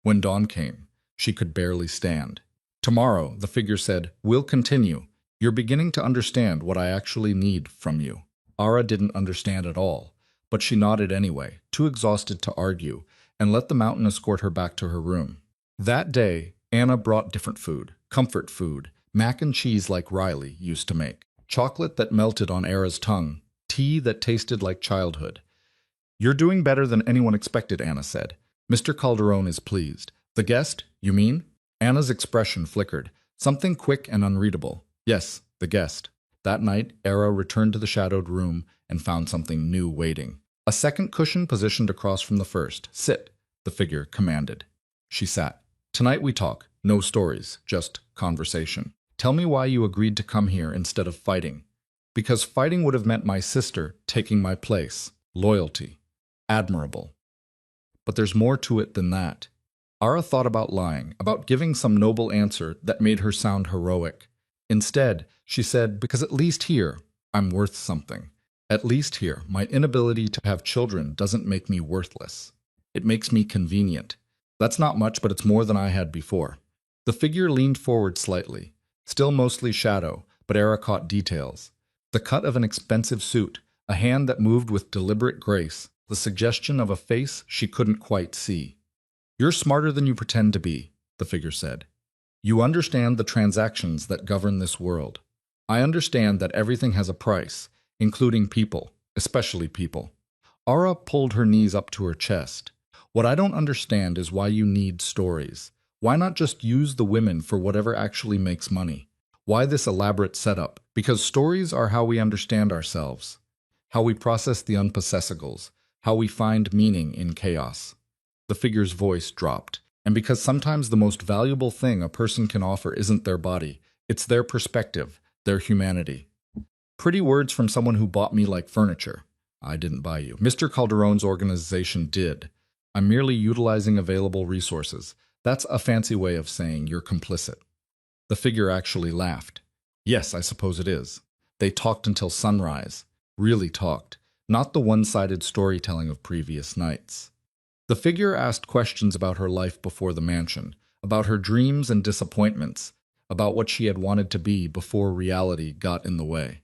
When dawn came, she could barely stand. "Tomorrow," the figure said, "we'll continue. You're beginning to understand what I actually need from you." Ara didn't understand at all, but she nodded anyway, too exhausted to argue, and let the mountain escort her back to her room. That day, Anna brought different food, comfort food, mac and cheese like Riley used to make, chocolate that melted on Ara's tongue, tea that tasted like childhood. "You're doing better than anyone expected," Anna said. "Mr. Calderon is pleased." "The guest, you mean?" Anna's expression flickered, something quick and unreadable. "Yes, the guest." That night, Ara returned to the shadowed room and found something new waiting. A second cushion positioned across from the first. "Sit," the figure commanded. She sat. "Tonight we talk. No stories, just conversation. Tell me why you agreed to come here instead of fighting." "Because fighting would have meant my sister taking my place. Loyalty. Admirable. But there's more to it than that." Ara thought about lying, about giving some noble answer that made her sound heroic. Instead, she said, "Because at least here, I'm worth something. At least here, my inability to have children doesn't make me worthless. It makes me convenient. That's not much, but it's more than I had before. The figure leaned forward slightly, still mostly shadow, but Era caught details. The cut of an expensive suit, a hand that moved with deliberate grace, the suggestion of a face she couldn't quite see. You're smarter than you pretend to be, the figure said. You understand the transactions that govern this world. I understand that everything has a price, including people, especially people. Ara pulled her knees up to her chest. What I don't understand is why you need stories. Why not just use the women for whatever actually makes money? Why this elaborate setup? Because stories are how we understand ourselves, how we process the unpossessables, how we find meaning in chaos. The figure's voice dropped, and because sometimes the most valuable thing a person can offer isn't their body, it's their perspective, their humanity. Pretty words from someone who bought me like furniture. I didn't buy you. Mr. Calderon's organization did. I'm merely utilizing available resources. That's a fancy way of saying you're complicit. The figure actually laughed. Yes, I suppose it is. They talked until sunrise. Really talked. Not the one-sided storytelling of previous nights. The figure asked questions about her life before the mansion, about her dreams and disappointments, about what she had wanted to be before reality got in the way.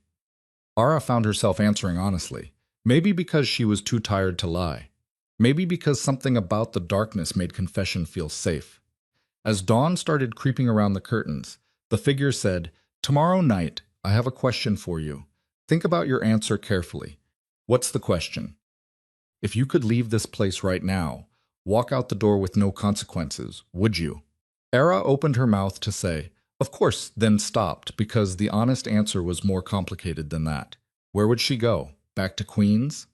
Ara found herself answering honestly, maybe because she was too tired to lie. Maybe because something about the darkness made confession feel safe. As dawn started creeping around the curtains, the figure said, "Tomorrow night, I have a question for you. Think about your answer carefully. What's the question? If you could leave this place right now, walk out the door with no consequences, would you?" Era opened her mouth to say, "Of course," then stopped because the honest answer was more complicated than that. Where would she go? Back to Queens?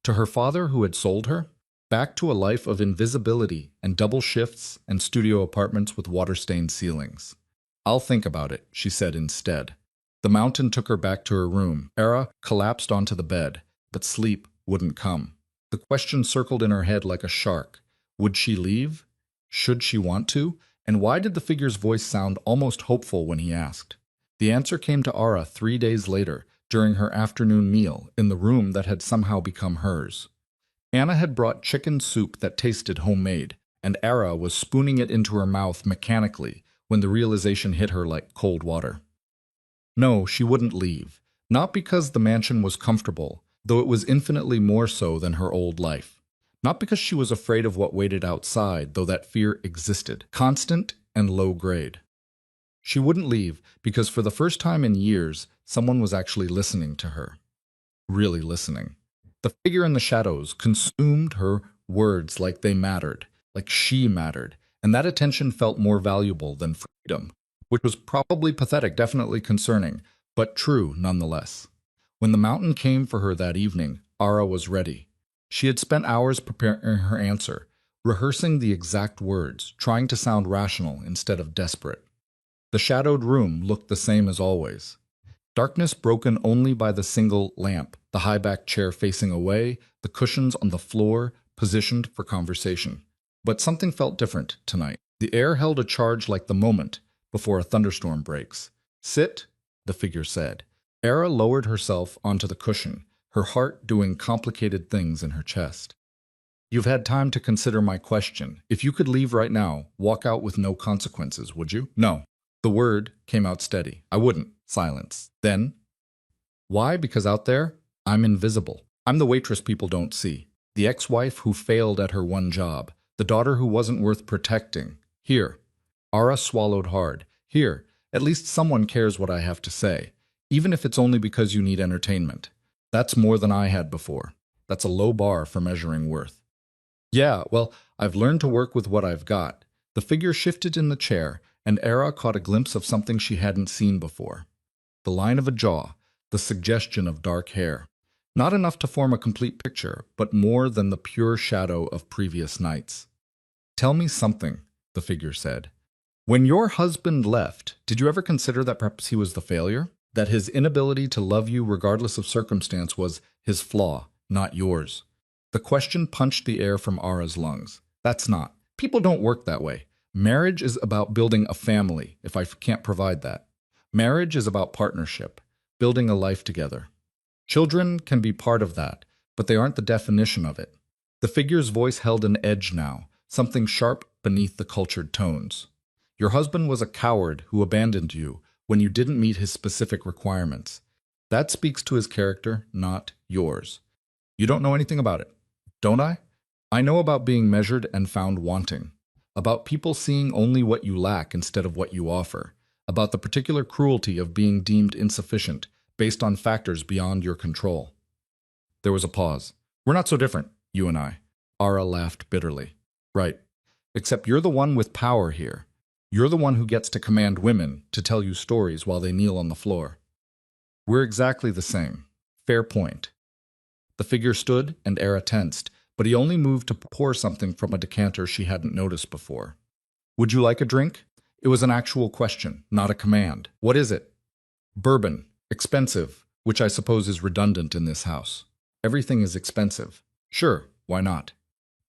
To her father who had sold her? Back to a life of invisibility and double shifts and studio apartments with water-stained ceilings. "I'll think about it," she said instead. The mountain took her back to her room. Era collapsed onto the bed, but sleep wouldn't come. The question circled in her head like a shark. Would she leave? Should she want to? And why did the figure's voice sound almost hopeful when he asked? The answer came to Ara 3 days later, during her afternoon meal, in the room that had somehow become hers. Anna had brought chicken soup that tasted homemade, and Ara was spooning it into her mouth mechanically when the realization hit her like cold water. No, she wouldn't leave. Not because the mansion was comfortable, though it was infinitely more so than her old life. Not because she was afraid of what waited outside, though that fear existed, constant and low grade. She wouldn't leave because for the first time in years, someone was actually listening to her. Really listening. The figure in the shadows consumed her words like they mattered, like she mattered, and that attention felt more valuable than freedom, which was probably pathetic, definitely concerning, but true nonetheless. When the mountain came for her that evening, Ara was ready. She had spent hours preparing her answer, rehearsing the exact words, trying to sound rational instead of desperate. The shadowed room looked the same as always. Darkness broken only by the single lamp, the high-backed chair facing away, the cushions on the floor, positioned for conversation. But something felt different tonight. The air held a charge like the moment before a thunderstorm breaks. "Sit," the figure said. Era lowered herself onto the cushion, her heart doing complicated things in her chest. "You've had time to consider my question. If you could leave right now, walk out with no consequences, would you?" "No." The word came out steady. "I wouldn't." Silence. Then, "Why? Because out there, I'm invisible. I'm the waitress people don't see. The ex-wife who failed at her one job. The daughter who wasn't worth protecting. Here." Ara swallowed hard. "Here, at least someone cares what I have to say. Even if it's only because you need entertainment. That's more than I had before. That's a low bar for measuring worth." "Yeah, well, I've learned to work with what I've got." The figure shifted in the chair, and Era caught a glimpse of something she hadn't seen before. The line of a jaw, the suggestion of dark hair. Not enough to form a complete picture, but more than the pure shadow of previous nights. "Tell me something," the figure said. "When your husband left, did you ever consider that perhaps he was the failure? That his inability to love you regardless of circumstance was his flaw, not yours?" The question punched the air from Ara's lungs. "That's not. People don't work that way. Marriage is about building a family, if I can't provide that. Marriage is about partnership, building a life together. Children can be part of that, but they aren't the definition of it. The figure's voice held an edge now, something sharp beneath the cultured tones. Your husband was a coward who abandoned you when you didn't meet his specific requirements. That speaks to his character, not yours. You don't know anything about it, don't I? I know about being measured and found wanting, about people seeing only what you lack instead of what you offer, about the particular cruelty of being deemed insufficient based on factors beyond your control. There was a pause. We're not so different, you and I. Ara laughed bitterly. Right. Except you're the one with power here. You're the one who gets to command women to tell you stories while they kneel on the floor. We're exactly the same. Fair point. The figure stood and Ara tensed, but he only moved to pour something from a decanter she hadn't noticed before. Would you like a drink? It was an actual question, not a command. What is it? Bourbon. Expensive, which I suppose is redundant in this house. Everything is expensive. Sure, why not?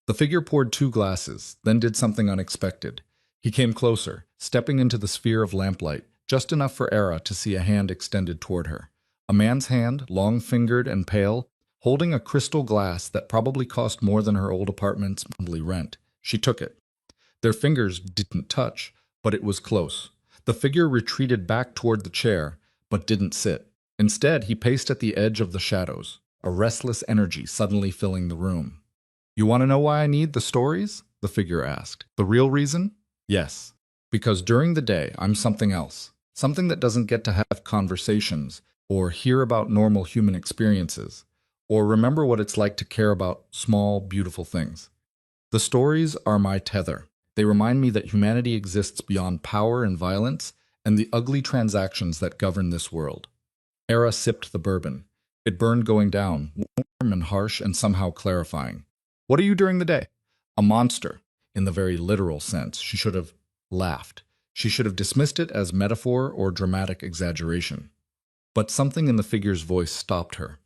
The figure poured 2 glasses, then did something unexpected. He came closer, stepping into the sphere of lamplight, just enough for Ara to see a hand extended toward her. A man's hand, long-fingered and pale, holding a crystal glass that probably cost more than her old apartment's monthly rent. She took it. Their fingers didn't touch, but it was close. The figure retreated back toward the chair, but didn't sit. Instead, he paced at the edge of the shadows, a restless energy suddenly filling the room. You want to know why I need the stories? The figure asked. The real reason? Yes. Because during the day, I'm something else. Something that doesn't get to have conversations, or hear about normal human experiences, or remember what it's like to care about small, beautiful things. The stories are my tether. They remind me that humanity exists beyond power and violence, and the ugly transactions that govern this world. Ara sipped the bourbon. It burned going down, warm and harsh and somehow clarifying. What are you during the day? A monster, in the very literal sense. She should have laughed. She should have dismissed it as metaphor or dramatic exaggeration. But something in the figure's voice stopped her.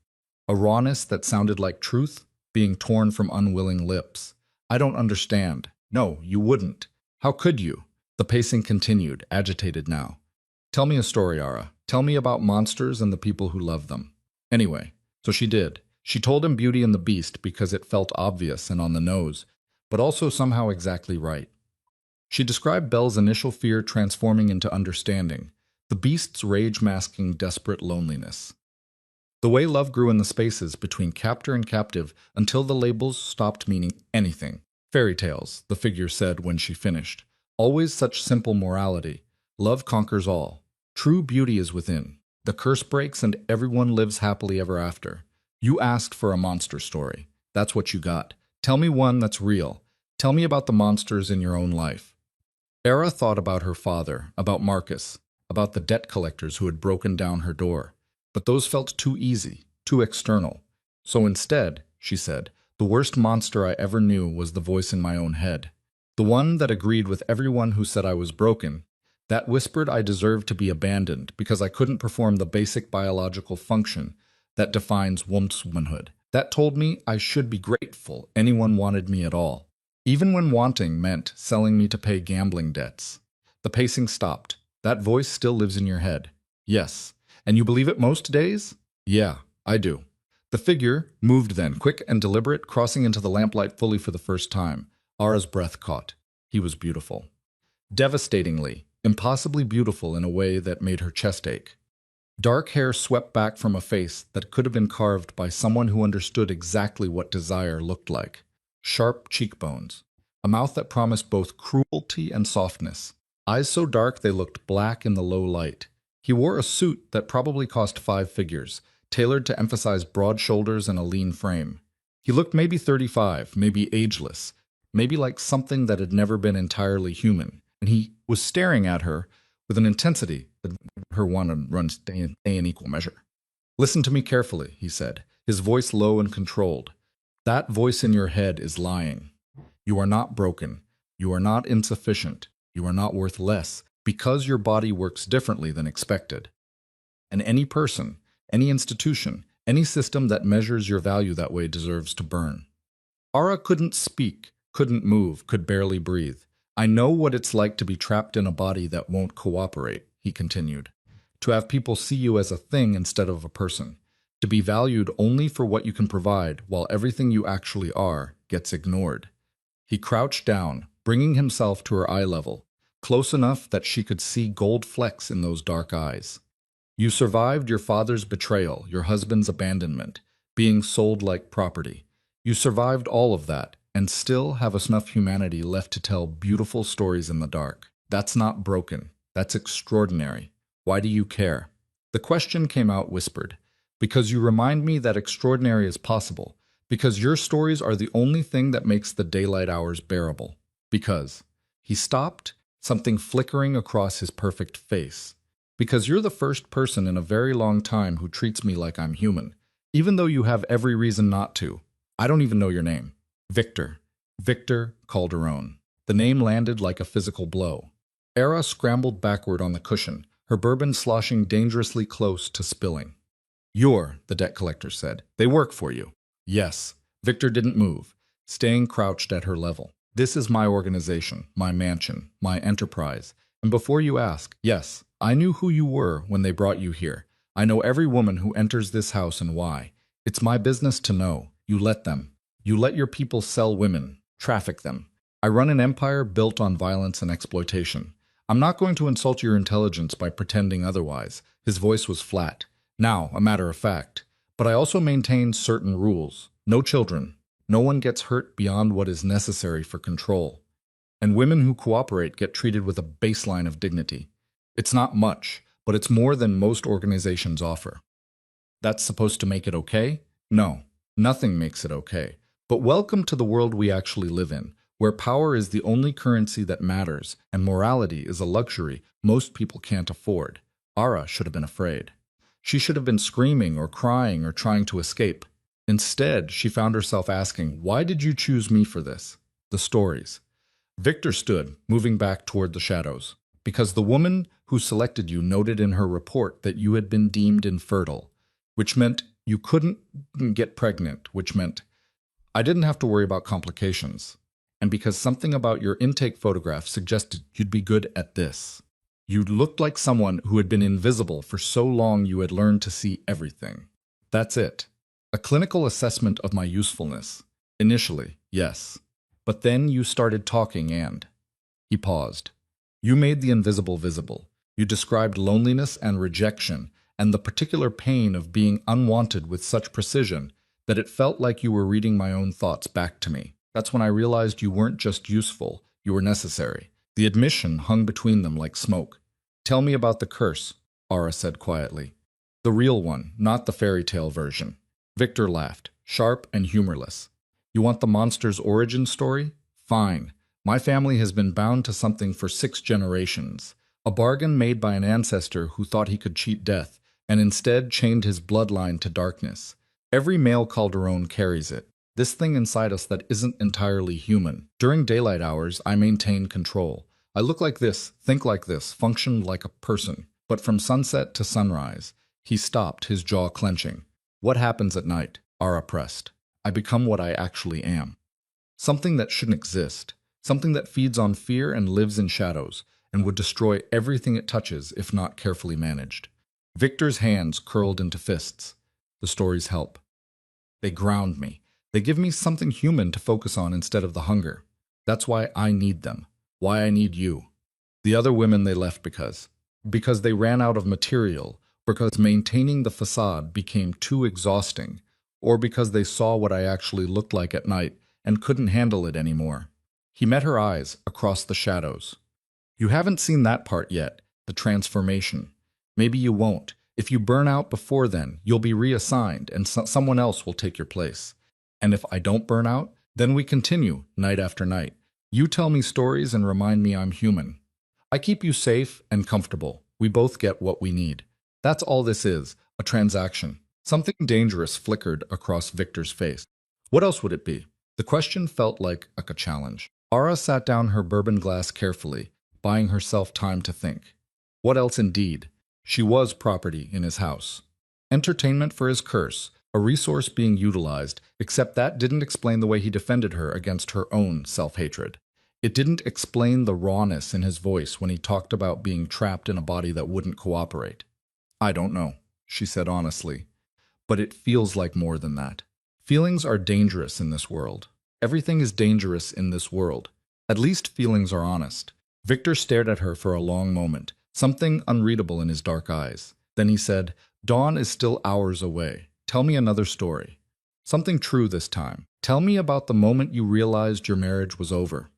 A rawness that sounded like truth being torn from unwilling lips. I don't understand. No, you wouldn't. How could you? The pacing continued, agitated now. Tell me a story, Ara. Tell me about monsters and the people who love them. Anyway, so she did. She told him Beauty and the Beast because it felt obvious and on the nose, but also somehow exactly right. She described Belle's initial fear transforming into understanding, the Beast's rage masking desperate loneliness. The way love grew in the spaces between captor and captive until the labels stopped meaning anything. Fairy tales, the figure said when she finished. Always such simple morality. Love conquers all. True beauty is within. The curse breaks and everyone lives happily ever after. You asked for a monster story. That's what you got. Tell me one that's real. Tell me about the monsters in your own life. Era thought about her father, about Marcus, about the debt collectors who had broken down her door. But those felt too easy, too external. So instead, she said, the worst monster I ever knew was the voice in my own head. The one that agreed with everyone who said I was broken, that whispered I deserved to be abandoned because I couldn't perform the basic biological function that defines womanhood. That told me I should be grateful anyone wanted me at all, even when wanting meant selling me to pay gambling debts. The pacing stopped. That voice still lives in your head. Yes. And you believe it most days? Yeah, I do. The figure moved then, quick and deliberate, crossing into the lamplight fully for the first time. Ara's breath caught. He was beautiful. Devastatingly, impossibly beautiful in a way that made her chest ache. Dark hair swept back from a face that could have been carved by someone who understood exactly what desire looked like. Sharp cheekbones. A mouth that promised both cruelty and softness. Eyes so dark they looked black in the low light. He wore a suit that probably cost 5 figures, tailored to emphasize broad shoulders and a lean frame. He looked maybe 35, maybe ageless, maybe like something that had never been entirely human, and he was staring at her with an intensity that made her want to run stay in equal measure. Listen to me carefully, he said, his voice low and controlled. That voice in your head is lying. You are not broken. You are not insufficient. You are not worth less, because your body works differently than expected. And any person, any institution, any system that measures your value that way deserves to burn. Ara couldn't speak, couldn't move, could barely breathe. I know what it's like to be trapped in a body that won't cooperate, he continued. To have people see you as a thing instead of a person. To be valued only for what you can provide while everything you actually are gets ignored. He crouched down, bringing himself to her eye level, close enough that she could see gold flecks in those dark eyes. You survived your father's betrayal, your husband's abandonment, being sold like property. You survived all of that and still have enough humanity left to tell beautiful stories in the dark. That's not broken. That's extraordinary. Why do you care? The question came out whispered. Because you remind me that extraordinary is possible. Because your stories are the only thing that makes the daylight hours bearable. Because. He stopped, something flickering across his perfect face. Because you're the first person in a very long time who treats me like I'm human, even though you have every reason not to. I don't even know your name. Victor. Victor Calderon. The name landed like a physical blow. Era scrambled backward on the cushion, her bourbon sloshing dangerously close to spilling. The debt collector said. They work for you. Yes. Victor didn't move, staying crouched at her level. This is my organization, my mansion, my enterprise. And before you ask, yes, I knew who you were when they brought you here. I know every woman who enters this house and why. It's my business to know. You let them. You let your people sell women, traffic them. I run an empire built on violence and exploitation. I'm not going to insult your intelligence by pretending otherwise. His voice was flat. Now, a matter of fact. But I also maintain certain rules. No children. No one gets hurt beyond what is necessary for control. And women who cooperate get treated with a baseline of dignity. It's not much, but it's more than most organizations offer. That's supposed to make it okay? No, nothing makes it okay. But welcome to the world we actually live in, where power is the only currency that matters and morality is a luxury most people can't afford. Ara should have been afraid. She should have been screaming or crying or trying to escape. Instead, she found herself asking, why did you choose me for this? The stories. Victor stood, moving back toward the shadows. Because the woman who selected you noted in her report that you had been deemed infertile, which meant you couldn't get pregnant, which meant I didn't have to worry about complications. And because something about your intake photograph suggested you'd be good at this. You looked like someone who had been invisible for so long you had learned to see everything. That's it. A clinical assessment of my usefulness. Initially, yes. But then you started talking and... He paused. You made the invisible visible. You described loneliness and rejection and the particular pain of being unwanted with such precision that it felt like you were reading my own thoughts back to me. That's when I realized you weren't just useful, you were necessary. The admission hung between them like smoke. Tell me about the curse, Ara said quietly. The real one, not the fairy tale version. Victor laughed, sharp and humorless. You want the monster's origin story? Fine. My family has been bound to something for 6 generations. A bargain made by an ancestor who thought he could cheat death, and instead chained his bloodline to darkness. Every male Calderon carries it. This thing inside us that isn't entirely human. During daylight hours, I maintain control. I look like this, think like this, function like a person. But from sunset to sunrise, he stopped, his jaw clenching. What happens at night? Ara pressed. I become what I actually am. Something that shouldn't exist. Something that feeds on fear and lives in shadows, and would destroy everything it touches if not carefully managed. Victor's hands curled into fists. The stories help. They ground me. They give me something human to focus on instead of the hunger. That's why I need them. Why I need you. The other women they left because they ran out of material, because maintaining the facade became too exhausting, or because they saw what I actually looked like at night and couldn't handle it anymore. He met her eyes across the shadows. You haven't seen that part yet, the transformation. Maybe you won't. If you burn out before then, you'll be reassigned and someone else will take your place. And if I don't burn out, then we continue night after night. You tell me stories and remind me I'm human. I keep you safe and comfortable. We both get what we need. That's all this is, a transaction. Something dangerous flickered across Victor's face. What else would it be? The question felt like a challenge. Ara sat down her bourbon glass carefully, buying herself time to think. What else indeed? She was property in his house. Entertainment for his curse, a resource being utilized, except that didn't explain the way he defended her against her own self-hatred. It didn't explain the rawness in his voice when he talked about being trapped in a body that wouldn't cooperate. I don't know, she said honestly. but it feels like more than that. Feelings are dangerous in this world. Everything is dangerous in this world. At least feelings are honest. Victor stared at her for a long moment, something unreadable in his dark eyes. Then he said, "Dawn is still hours away. Tell me another story. Something true this time. Tell me about the moment you realized your marriage was over."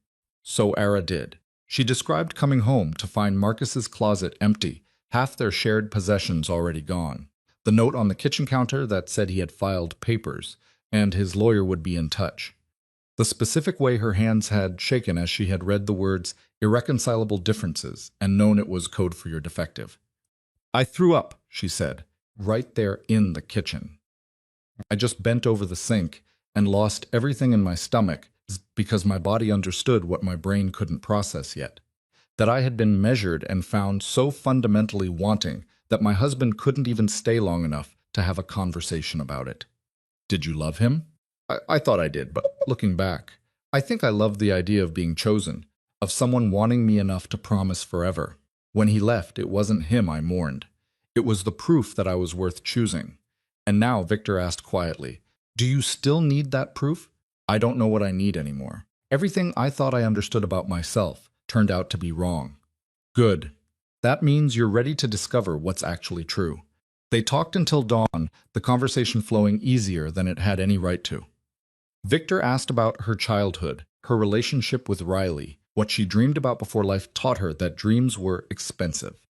So Ara did. She described coming home to find Marcus's closet empty, half their shared possessions already gone. The note on the kitchen counter that said he had filed papers, and his lawyer would be in touch. The specific way her hands had shaken as she had read the words irreconcilable differences and known it was code for your defective. "I threw up," she said, "right there in the kitchen. I just bent over the sink and lost everything in my stomach because my body understood what my brain couldn't process yet. That I had been measured and found so fundamentally wanting that my husband couldn't even stay long enough to have a conversation about it." "Did you love him?" I thought I did, but looking back, I think I loved the idea of being chosen, of someone wanting me enough to promise forever. When he left, it wasn't him I mourned. It was the proof that I was worth choosing. And now Victor asked quietly, "Do you still need that proof?" "I don't know what I need anymore. Everything I thought I understood about myself turned out to be wrong." "Good. That means you're ready to discover what's actually true." They talked until dawn, the conversation flowing easier than it had any right to. Victor asked about her childhood, her relationship with Riley, what she dreamed about before life taught her that dreams were expensive.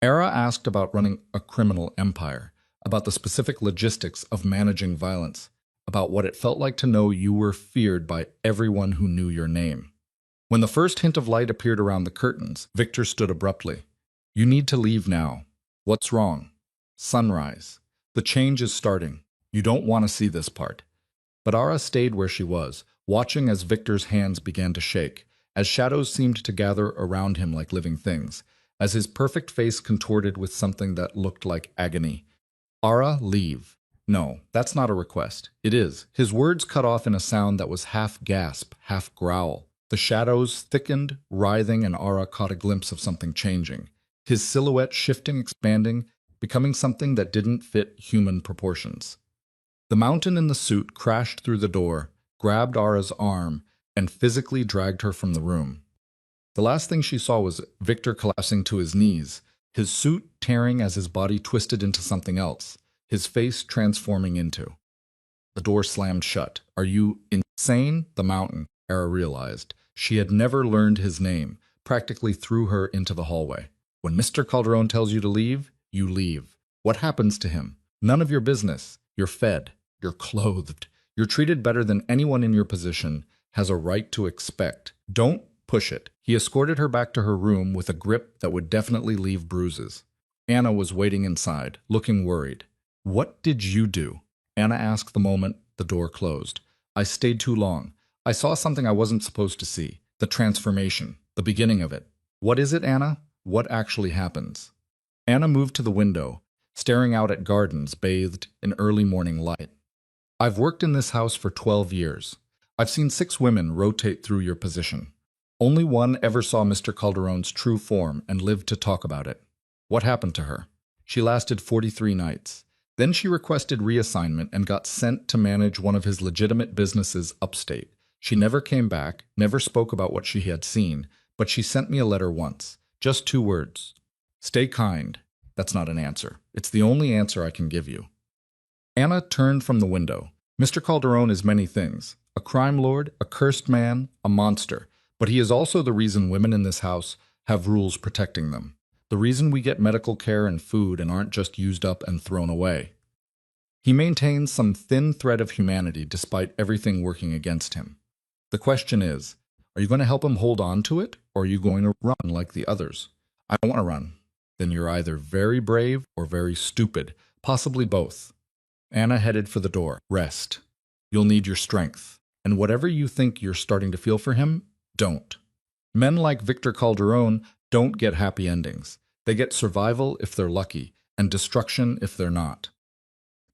Ara asked about running a criminal empire, about the specific logistics of managing violence, about what it felt like to know you were feared by everyone who knew your name. When the first hint of light appeared around the curtains, Victor stood abruptly. "You need to leave now." "What's wrong?" "Sunrise. The change is starting. You don't want to see this part." But Ara stayed where she was, watching as Victor's hands began to shake, as shadows seemed to gather around him like living things, as his perfect face contorted with something that looked like agony. "Ara, leave." "No, that's not a request." "It is." His words cut off in a sound that was half gasp, half growl. The shadows thickened, writhing, and Ara caught a glimpse of something changing. His silhouette shifting, expanding, becoming something that didn't fit human proportions. The mountain in the suit crashed through the door, grabbed Ara's arm, and physically dragged her from the room. The last thing she saw was Victor collapsing to his knees, his suit tearing as his body twisted into something else, his face transforming into. The door slammed shut. "Are you insane?" The mountain, Ara realized. She had never learned his name, practically threw her into the hallway. "When Mr. Calderon tells you to leave, you leave. What happens to him? None of your business. You're fed. You're clothed. You're treated better than anyone in your position has a right to expect. Don't push it." He escorted her back to her room with a grip that would definitely leave bruises. Anna was waiting inside, looking worried. "What did you do?" Anna asked the moment the door closed. "I stayed too long. I saw something I wasn't supposed to see. The transformation. The beginning of it." "What is it, Anna? What actually happens?" Anna moved to the window, staring out at gardens bathed in early morning light. "I've worked in this house for 12 years. I've seen 6 women rotate through your position. Only one ever saw Mr. Calderon's true form and lived to talk about it. What happened to her? She lasted 43 nights. Then she requested reassignment and got sent to manage one of his legitimate businesses upstate. She never came back, never spoke about what she had seen, but she sent me a letter once. Just 2 words. Stay kind. That's not an answer. It's the only answer I can give you." Anna turned from the window. Mr. Calderon is many things. A crime lord, a cursed man, a monster. But he is also the reason women in this house have rules protecting them. The reason we get medical care and food and aren't just used up and thrown away. He maintains some thin thread of humanity despite everything working against him. The question is, are you going to help him hold on to it, or are you going to run like the others? "I don't want to run." "Then you're either very brave or very stupid, possibly both." Anna headed for the door. "Rest. You'll need your strength. And whatever you think you're starting to feel for him, don't." Men like Victor Calderon don't get happy endings. They get survival if they're lucky, and destruction if they're not.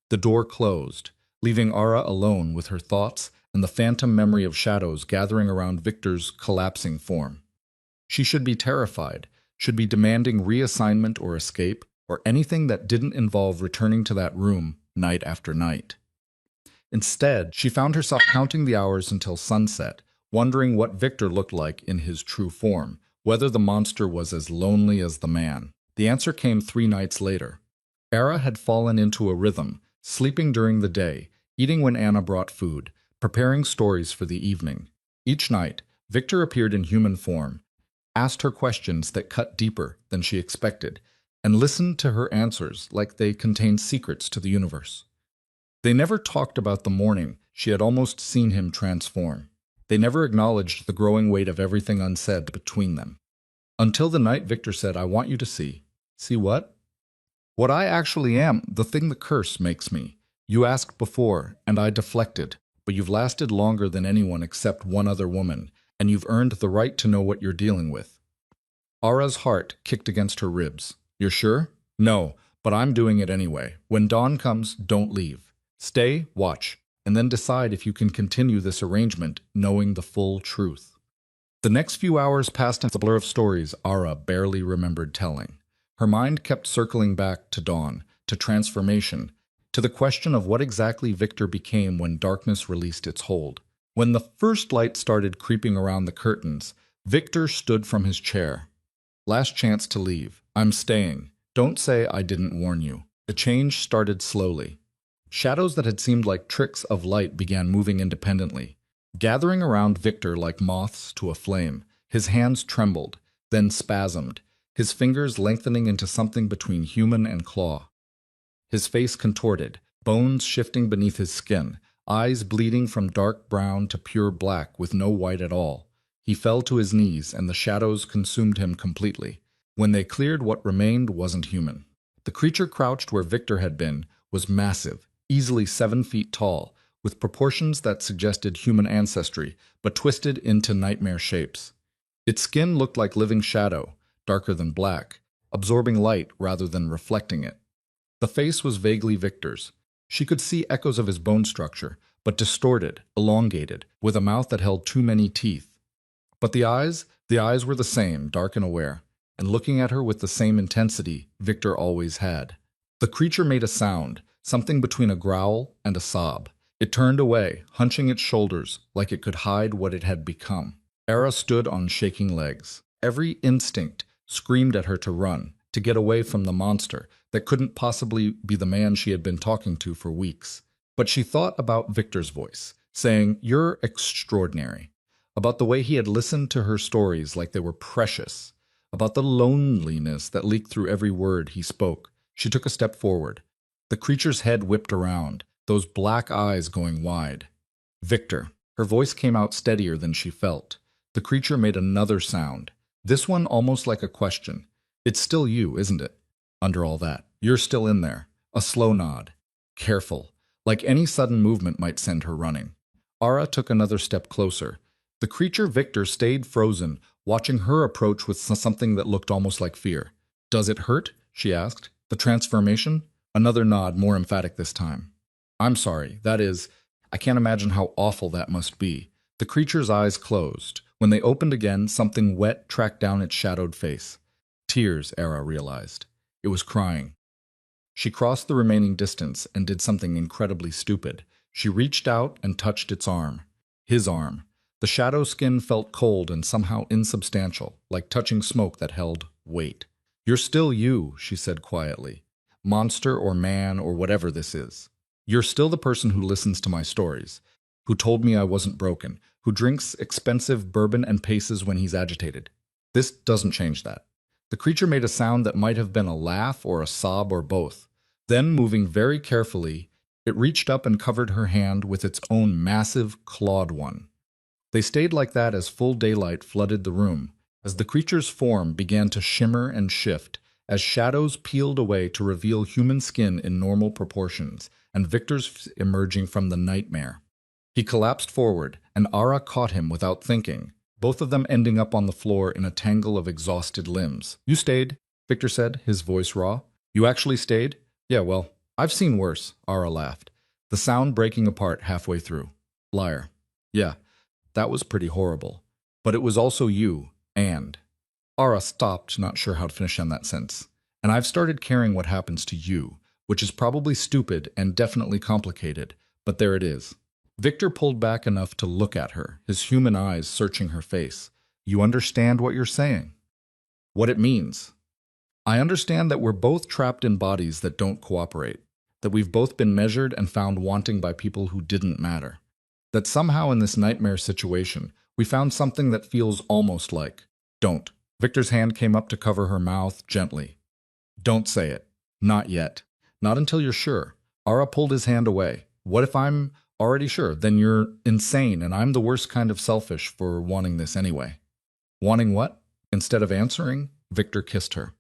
The door closed, leaving Ara alone with her thoughts and the phantom memory of shadows gathering around Victor's collapsing form. She should be terrified, should be demanding reassignment or escape, or anything that didn't involve returning to that room night after night. Instead, she found herself counting the hours until sunset, wondering what Victor looked like in his true form, whether the monster was as lonely as the man. The answer came 3 nights later. Era had fallen into a rhythm, sleeping during the day, eating when Anna brought food, preparing stories for the evening. Each night, Victor appeared in human form, asked her questions that cut deeper than she expected, and listened to her answers like they contained secrets to the universe. They never talked about the morning she had almost seen him transform. They never acknowledged the growing weight of everything unsaid between them. Until the night Victor said, "I want you to see." "See what?" "What I actually am, the thing the curse makes me. You asked before, and I deflected, but you've lasted longer than anyone except one other woman, and you've earned the right to know what you're dealing with." Ara's heart kicked against her ribs. "You're sure?" "No, but I'm doing it anyway. When dawn comes, don't leave. Stay, watch, and then decide if you can continue this arrangement knowing the full truth." The next few hours passed in a blur of stories Ara barely remembered telling. Her mind kept circling back to dawn, to transformation, to the question of what exactly Victor became when darkness released its hold. When the first light started creeping around the curtains, Victor stood from his chair. "Last chance to leave. I'm staying. Don't say I didn't warn you." The change started slowly. Shadows that had seemed like tricks of light began moving independently, gathering around Victor like moths to a flame. His hands trembled, then spasmed, his fingers lengthening into something between human and claw. His face contorted, bones shifting beneath his skin, eyes bleeding from dark brown to pure black with no white at all. He fell to his knees, and the shadows consumed him completely. When they cleared, what remained wasn't human. The creature crouched where Victor had been was massive, easily 7 feet tall, with proportions that suggested human ancestry, but twisted into nightmare shapes. Its skin looked like living shadow, darker than black, absorbing light rather than reflecting it. The face was vaguely Victor's. She could see echoes of his bone structure, but distorted, elongated, with a mouth that held too many teeth. But the eyes were the same, dark and aware, and looking at her with the same intensity Victor always had. The creature made a sound, something between a growl and a sob. It turned away, hunching its shoulders like it could hide what it had become. Era stood on shaking legs. Every instinct screamed at her to run, to get away from the monster that couldn't possibly be the man she had been talking to for weeks. But she thought about Victor's voice, saying, "You're extraordinary," about the way he had listened to her stories like they were precious, about the loneliness that leaked through every word he spoke. She took a step forward. The creature's head whipped around, those black eyes going wide. "Victor." Her voice came out steadier than she felt. The creature made another sound, this one almost like a question. "It's still you, isn't it? Under all that, you're still in there." A slow nod. Careful, like any sudden movement might send her running. Ara took another step closer. The creature Victor stayed frozen, watching her approach with something that looked almost like fear. "Does it hurt?" she asked. "The transformation?" Another nod, more emphatic this time. "I'm sorry, that is, I can't imagine how awful that must be." The creature's eyes closed. When they opened again, something wet tracked down its shadowed face. Tears, Era realized. It was crying. She crossed the remaining distance and did something incredibly stupid. She reached out and touched its arm. His arm. The shadow skin felt cold and somehow insubstantial, like touching smoke that held weight. "You're still you," she said quietly. "Monster or man or whatever this is. You're still the person who listens to my stories, who told me I wasn't broken, who drinks expensive bourbon and paces when he's agitated. This doesn't change that." The creature made a sound that might have been a laugh or a sob or both. Then, moving very carefully, it reached up and covered her hand with its own massive, clawed one. They stayed like that as full daylight flooded the room, as the creature's form began to shimmer and shift, as shadows peeled away to reveal human skin in normal proportions, and Victor's emerging from the nightmare. He collapsed forward, and Ara caught him without thinking, both of them ending up on the floor in a tangle of exhausted limbs. "You stayed," Victor said, his voice raw. "You actually stayed?" "Yeah, well, I've seen worse," Ara laughed, the sound breaking apart halfway through. "Liar." "Yeah, that was pretty horrible. But it was also you, and..." Ara stopped, not sure how to finish on that sentence. "And I've started caring what happens to you, which is probably stupid and definitely complicated, but there it is. Victor pulled back enough to look at her, his human eyes searching her face. You understand what you're saying? What it means? I understand that we're both trapped in bodies that don't cooperate, that we've both been measured and found wanting by people who didn't matter, that somehow in this nightmare situation, we found something that feels almost like, don't. Victor's hand came up to cover her mouth gently. Don't say it. Not yet. Not until you're sure. Ara pulled his hand away. What if I'm already sure? Then you're insane, and I'm the worst kind of selfish for wanting this anyway. Wanting what? Instead of answering, Victor kissed her.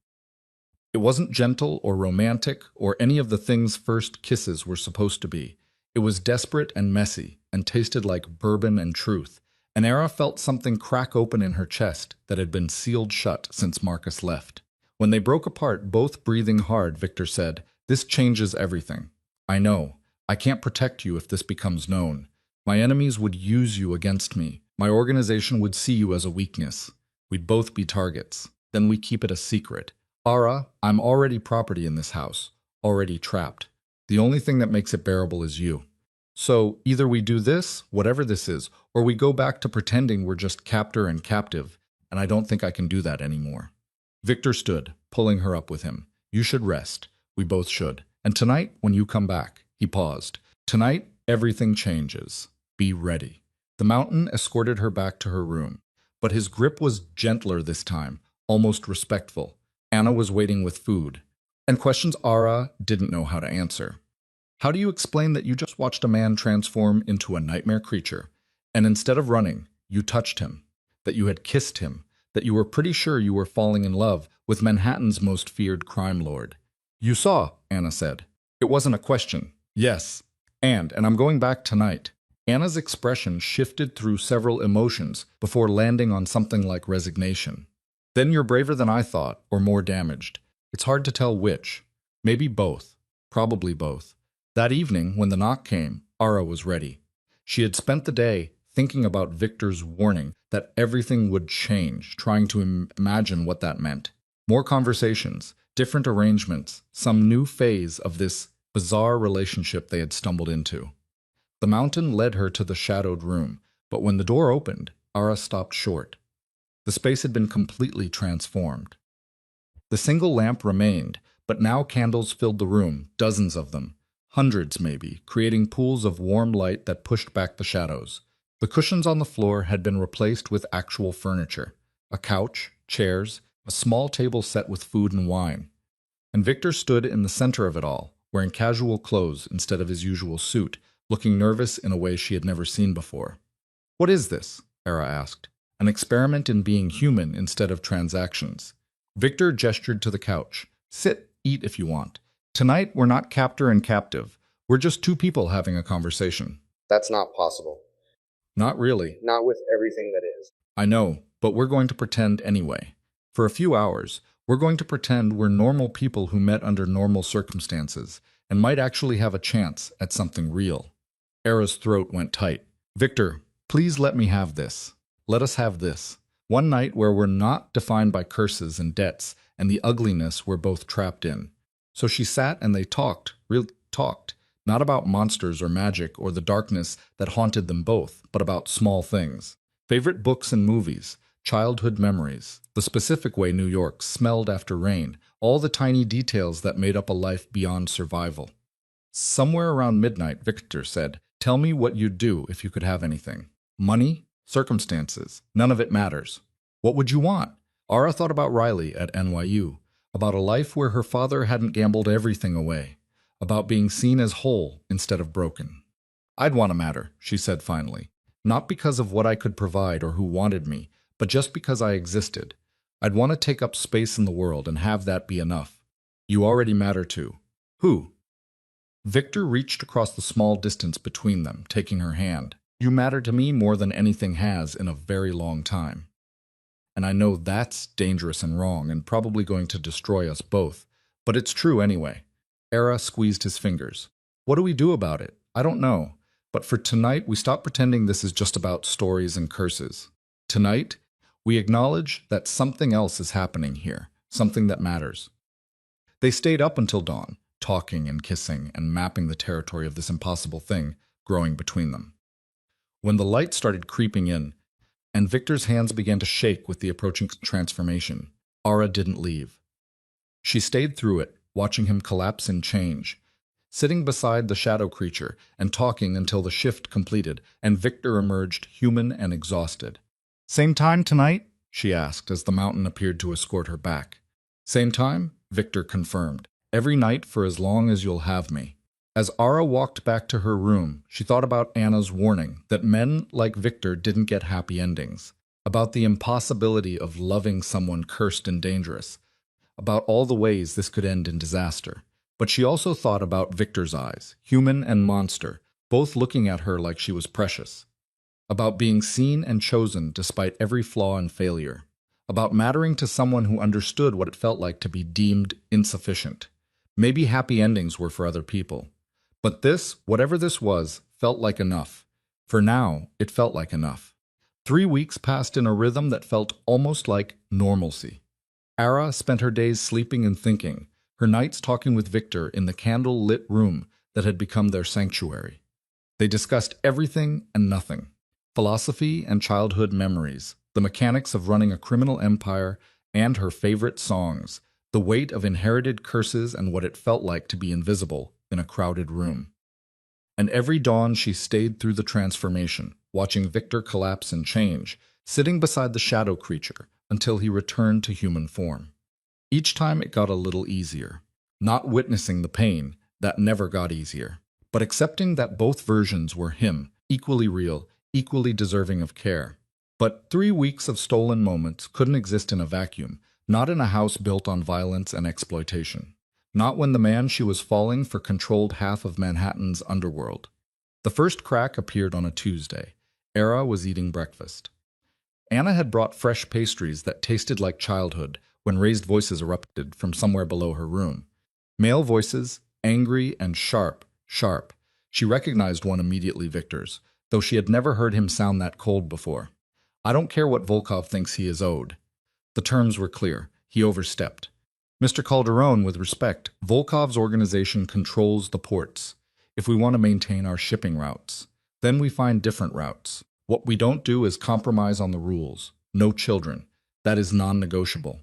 It wasn't gentle or romantic or any of the things first kisses were supposed to be. It was desperate and messy and tasted like bourbon and truth. And Ara felt something crack open in her chest that had been sealed shut since Marcus left. When they broke apart, both breathing hard, Victor said, "This changes everything. I know. I can't protect you if this becomes known. My enemies would use you against me. My organization would see you as a weakness. We'd both be targets. Then we keep it a secret. Ara, I'm already property in this house, already trapped. The only thing that makes it bearable is you. So either we do this, whatever this is, or we go back to pretending we're just captor and captive, and I don't think I can do that anymore." Victor stood, pulling her up with him. "You should rest. We both should. And tonight, when you come back," he paused. "Tonight, everything changes. Be ready." The mountain escorted her back to her room, but his grip was gentler this time, almost respectful. Anna was waiting with food, and questions Ara didn't know how to answer. How do you explain that you just watched a man transform into a nightmare creature, and instead of running, you touched him, that you had kissed him, that you were pretty sure you were falling in love with Manhattan's most feared crime lord? "You saw," Anna said. It wasn't a question. "Yes. And I'm going back tonight." Anna's expression shifted through several emotions before landing on something like resignation. "Then you're braver than I thought, or more damaged. It's hard to tell which. Maybe both. Probably both." That evening, when the knock came, Ara was ready. She had spent the day thinking about Victor's warning that everything would change, trying to imagine what that meant. More conversations, different arrangements, some new phase of this bizarre relationship they had stumbled into. The mountain led her to the shadowed room, but when the door opened, Ara stopped short. The space had been completely transformed. The single lamp remained, but now candles filled the room, dozens of them. Hundreds, maybe, creating pools of warm light that pushed back the shadows. The cushions on the floor had been replaced with actual furniture. A couch, chairs, a small table set with food and wine. And Victor stood in the center of it all, wearing casual clothes instead of his usual suit, looking nervous in a way she had never seen before. "What is this?" Ara asked. "An experiment in being human instead of transactions." Victor gestured to the couch. "Sit, eat if you want. Tonight, we're not captor and captive. We're just two people having a conversation." That's not possible. "Not really." Not with everything that is. "I know, but we're going to pretend anyway. For a few hours, we're going to pretend we're normal people who met under normal circumstances and might actually have a chance at something real." Ara's throat went tight. "Victor, please let me have this. Let us have this. One night where we're not defined by curses and debts and the ugliness we're both trapped in." So she sat and they talked, really talked, not about monsters or magic or the darkness that haunted them both, but about small things. Favorite books and movies, childhood memories, the specific way New York smelled after rain, all the tiny details that made up a life beyond survival. Somewhere around midnight, Victor said, "Tell me what you'd do if you could have anything. Money? Circumstances? None of it matters. What would you want?" Ara thought about Riley at NYU. About a life where her father hadn't gambled everything away, about being seen as whole instead of broken. "I'd want to matter," she said finally, "not because of what I could provide or who wanted me, but just because I existed. I'd want to take up space in the world and have that be enough." "You already matter too." "Who?" Victor reached across the small distance between them, taking her hand. "You matter to me more than anything has in a very long time. And I know that's dangerous and wrong and probably going to destroy us both, but it's true anyway." Ara squeezed his fingers. "What do we do about it? I don't know. But for tonight, we stop pretending this is just about stories and curses. Tonight, we acknowledge that something else is happening here, something that matters." They stayed up until dawn, talking and kissing and mapping the territory of this impossible thing growing between them. When the light started creeping in, and Victor's hands began to shake with the approaching transformation, Ara didn't leave. She stayed through it, watching him collapse and change, sitting beside the shadow creature and talking until the shift completed and Victor emerged human and exhausted. "Same time tonight?" she asked as the mountain appeared to escort her back. "Same time," Victor confirmed. "Every night for as long as you'll have me." As Ara walked back to her room, she thought about Anna's warning that men like Victor didn't get happy endings, about the impossibility of loving someone cursed and dangerous, about all the ways this could end in disaster. But she also thought about Victor's eyes, human and monster, both looking at her like she was precious, about being seen and chosen despite every flaw and failure, about mattering to someone who understood what it felt like to be deemed insufficient. Maybe happy endings were for other people. But this, whatever this was, felt like enough. For now, it felt like enough. 3 weeks passed in a rhythm that felt almost like normalcy. Ara spent her days sleeping and thinking, her nights talking with Victor in the candle-lit room that had become their sanctuary. They discussed everything and nothing. Philosophy and childhood memories, the mechanics of running a criminal empire, and her favorite songs, the weight of inherited curses and what it felt like to be invisible in a crowded room. And every dawn she stayed through the transformation, watching Victor collapse and change, sitting beside the shadow creature until he returned to human form. Each time it got a little easier, not witnessing the pain that never got easier, but accepting that both versions were him, equally real, equally deserving of care. But 3 weeks of stolen moments couldn't exist in a vacuum, not in a house built on violence and exploitation. Not when the man she was falling for controlled half of Manhattan's underworld. The first crack appeared on a Tuesday. Ara was eating breakfast. Anna had brought fresh pastries that tasted like childhood when raised voices erupted from somewhere below her room. Male voices, angry and sharp, sharp. She recognized one immediately, Victor's, though she had never heard him sound that cold before. "I don't care what Volkov thinks he is owed." The terms were clear. He overstepped. "Mr. Calderon, with respect, Volkov's organization controls the ports. If we want to maintain our shipping routes, then we find different routes. What we don't do is compromise on the rules. No children. That is non-negotiable."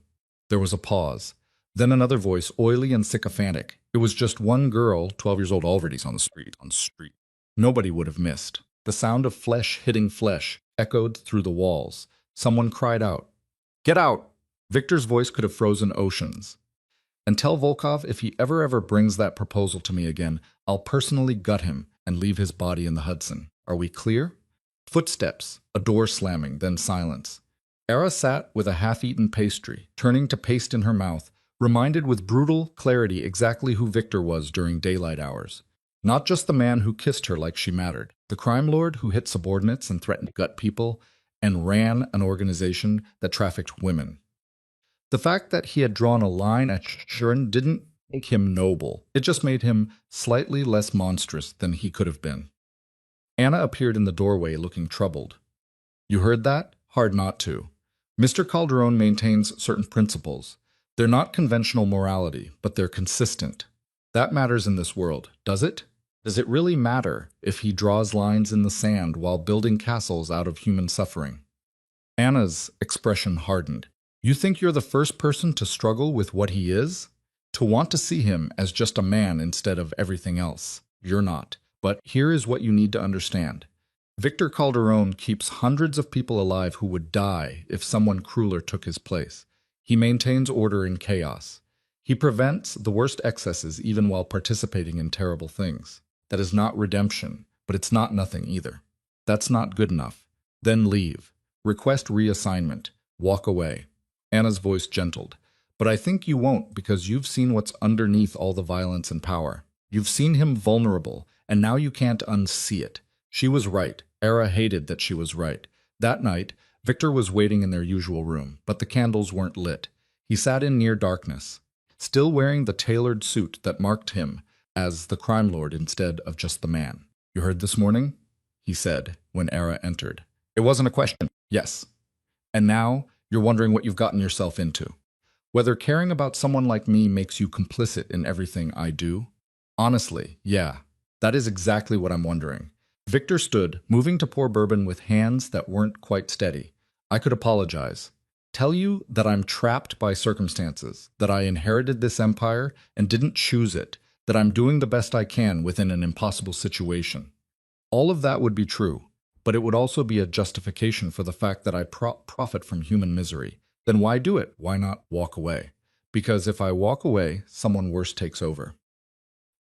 There was a pause. Then another voice, oily and sycophantic. It was just one girl, 12 years old, already on the street. Nobody would have missed. The sound of flesh hitting flesh echoed through the walls. Someone cried out, "Get out!" Victor's voice could have frozen oceans. "And tell Volkov if he ever brings that proposal to me again, I'll personally gut him and leave his body in the Hudson. Are we clear?" Footsteps, a door slamming, then silence. Ara sat with a half-eaten pastry, turning to paste in her mouth, reminded with brutal clarity exactly who Victor was during daylight hours. Not just the man who kissed her like she mattered, the crime lord who hit subordinates and threatened to gut people, and ran an organization that trafficked women. The fact that he had drawn a line at Sharon didn't make him noble. It just made him slightly less monstrous than he could have been. Anna appeared in the doorway looking troubled. "You heard that? Hard not to. Mr. Calderon maintains certain principles. They're not conventional morality, but they're consistent. That matters in this world, does it? Does it really matter if he draws lines in the sand while building castles out of human suffering?" Anna's expression hardened. "You think you're the first person to struggle with what he is? To want to see him as just a man instead of everything else? You're not. But here is what you need to understand. Victor Calderon keeps hundreds of people alive who would die if someone crueler took his place. He maintains order in chaos. He prevents the worst excesses even while participating in terrible things. That is not redemption, but it's not nothing either. That's not good enough. Then leave. Request reassignment. Walk away." Anna's voice gentled. "But I think you won't because you've seen what's underneath all the violence and power. You've seen him vulnerable, and now you can't unsee it." She was right. Ara hated that she was right. That night, Victor was waiting in their usual room, but the candles weren't lit. He sat in near darkness, still wearing the tailored suit that marked him as the crime lord instead of just the man. "You heard this morning?" he said when Ara entered. "It wasn't a question." "Yes." "And now you're wondering what you've gotten yourself into." Whether caring about someone like me makes you complicit in everything I do? Honestly, yeah. That is exactly what I'm wondering. Victor stood, moving to pour bourbon with hands that weren't quite steady. I could apologize. Tell you that I'm trapped by circumstances, that I inherited this empire and didn't choose it, that I'm doing the best I can within an impossible situation. All of that would be true, but it would also be a justification for the fact that I profit from human misery. Then why do it? Why not walk away? Because if I walk away, someone worse takes over.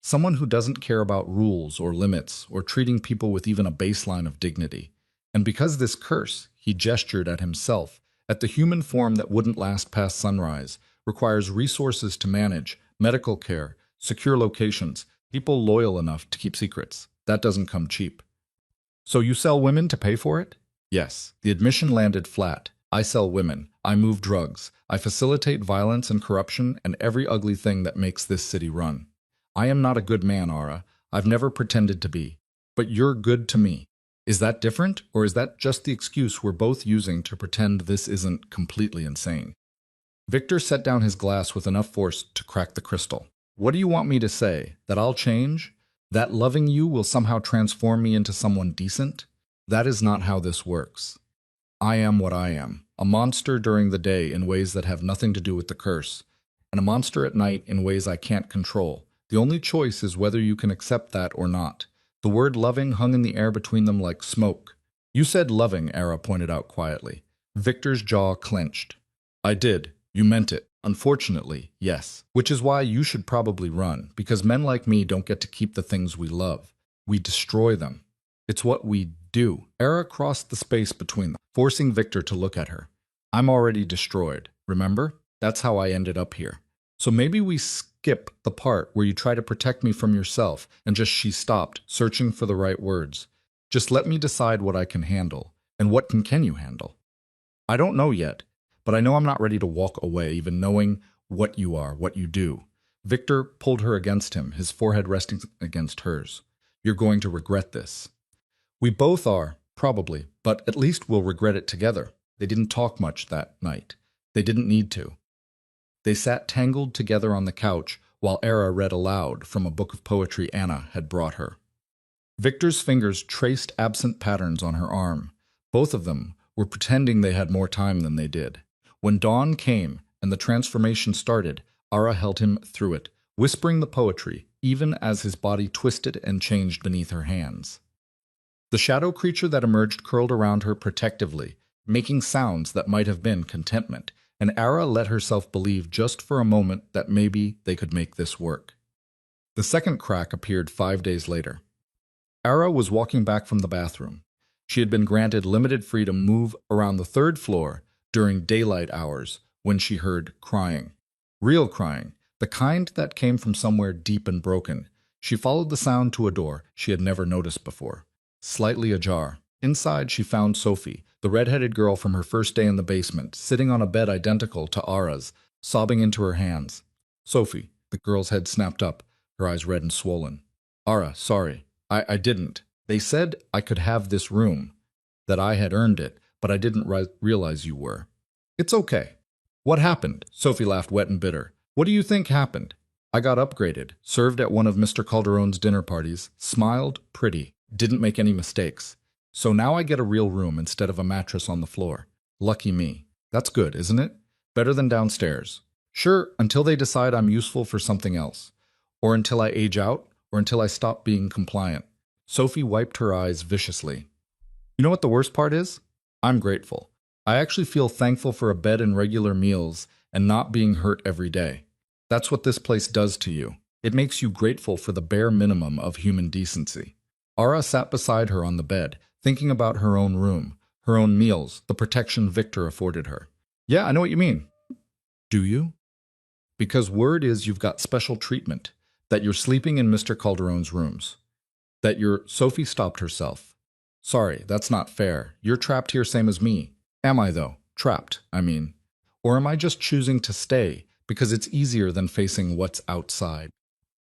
Someone who doesn't care about rules or limits or treating people with even a baseline of dignity. And because this curse, he gestured at himself, at the human form that wouldn't last past sunrise, requires resources to manage, medical care, secure locations, people loyal enough to keep secrets. That doesn't come cheap. So you sell women to pay for it? Yes. The admission landed flat. I sell women. I move drugs. I facilitate violence and corruption and every ugly thing that makes this city run. I am not a good man, Ara. I've never pretended to be. But you're good to me. Is that different, or is that just the excuse we're both using to pretend this isn't completely insane? Victor set down his glass with enough force to crack the crystal. What do you want me to say? That I'll change? That loving you will somehow transform me into someone decent? That is not how this works. I am what I am, a monster during the day in ways that have nothing to do with the curse, and a monster at night in ways I can't control. The only choice is whether you can accept that or not. The word loving hung in the air between them like smoke. You said loving, Ara pointed out quietly. Victor's jaw clenched. I did. You meant it. Unfortunately, yes. Which is why you should probably run, because men like me don't get to keep the things we love. We destroy them. It's what we do. Ara crossed the space between them, forcing Victor to look at her. I'm already destroyed, remember? That's how I ended up here. So maybe we skip the part where you try to protect me from yourself and just she stopped, searching for the right words. Just let me decide what I can handle. And what can you handle? I don't know yet, but I know I'm not ready to walk away, even knowing what you are, what you do. Victor pulled her against him, his forehead resting against hers. You're going to regret this. We both are, probably, but at least we'll regret it together. They didn't talk much that night. They didn't need to. They sat tangled together on the couch while Ara read aloud from a book of poetry Anna had brought her. Victor's fingers traced absent patterns on her arm. Both of them were pretending they had more time than they did. When dawn came and the transformation started, Ara held him through it, whispering the poetry, even as his body twisted and changed beneath her hands. The shadow creature that emerged curled around her protectively, making sounds that might have been contentment, and Ara let herself believe just for a moment that maybe they could make this work. The second crack appeared 5 days later. Ara was walking back from the bathroom. She had been granted limited freedom to move around the third floor during daylight hours when she heard crying. Real crying, the kind that came from somewhere deep and broken. She followed the sound to a door she had never noticed before, slightly ajar. Inside, she found Sophie, the red-headed girl from her first day in the basement, sitting on a bed identical to Ara's, sobbing into her hands. Sophie, the girl's head snapped up, her eyes red and swollen. Ara, sorry. I didn't. They said I could have this room, that I had earned it, but I didn't realize you were. It's okay. What happened? Sophie laughed wet and bitter. What do you think happened? I got upgraded, served at one of Mr. Calderon's dinner parties, smiled, pretty, didn't make any mistakes. So now I get a real room instead of a mattress on the floor. Lucky me. That's good, isn't it? Better than downstairs. Sure, until they decide I'm useful for something else. Or until I age out, or until I stop being compliant. Sophie wiped her eyes viciously. You know what the worst part is? I'm grateful. I actually feel thankful for a bed and regular meals and not being hurt every day. That's what this place does to you. It makes you grateful for the bare minimum of human decency. Ara sat beside her on the bed, thinking about her own room, her own meals, the protection Victor afforded her. Yeah, I know what you mean. Do you? Because word is you've got special treatment, that you're sleeping in Mr. Calderon's rooms, that Sophie stopped herself. Sorry, that's not fair. You're trapped here same as me. Am I, though? Trapped, I mean. Or am I just choosing to stay because it's easier than facing what's outside?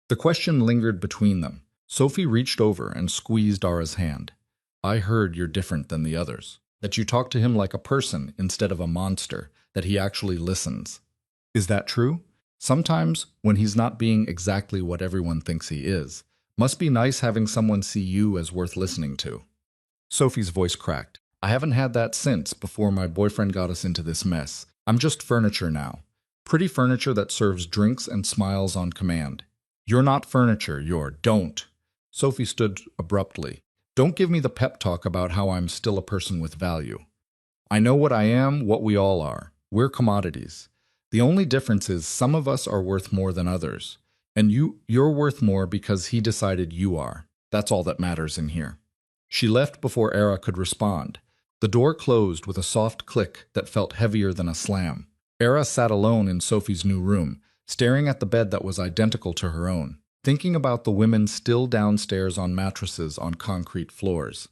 The question lingered between them. Sophie reached over and squeezed Ara's hand. I heard you're different than the others, that you talk to him like a person instead of a monster, that he actually listens. Is that true? Sometimes, when he's not being exactly what everyone thinks he is, must be nice having someone see you as worth listening to. Sophie's voice cracked. I haven't had that since before my boyfriend got us into this mess. I'm just furniture now. Pretty furniture that serves drinks and smiles on command. You're not furniture, don't. Sophie stood abruptly. Don't give me the pep talk about how I'm still a person with value. I know what I am, what we all are. We're commodities. The only difference is some of us are worth more than others. And you're worth more because he decided you are. That's all that matters in here. She left before Era could respond. The door closed with a soft click that felt heavier than a slam. Era sat alone in Sophie's new room, staring at the bed that was identical to her own, thinking about the women still downstairs on mattresses on concrete floors.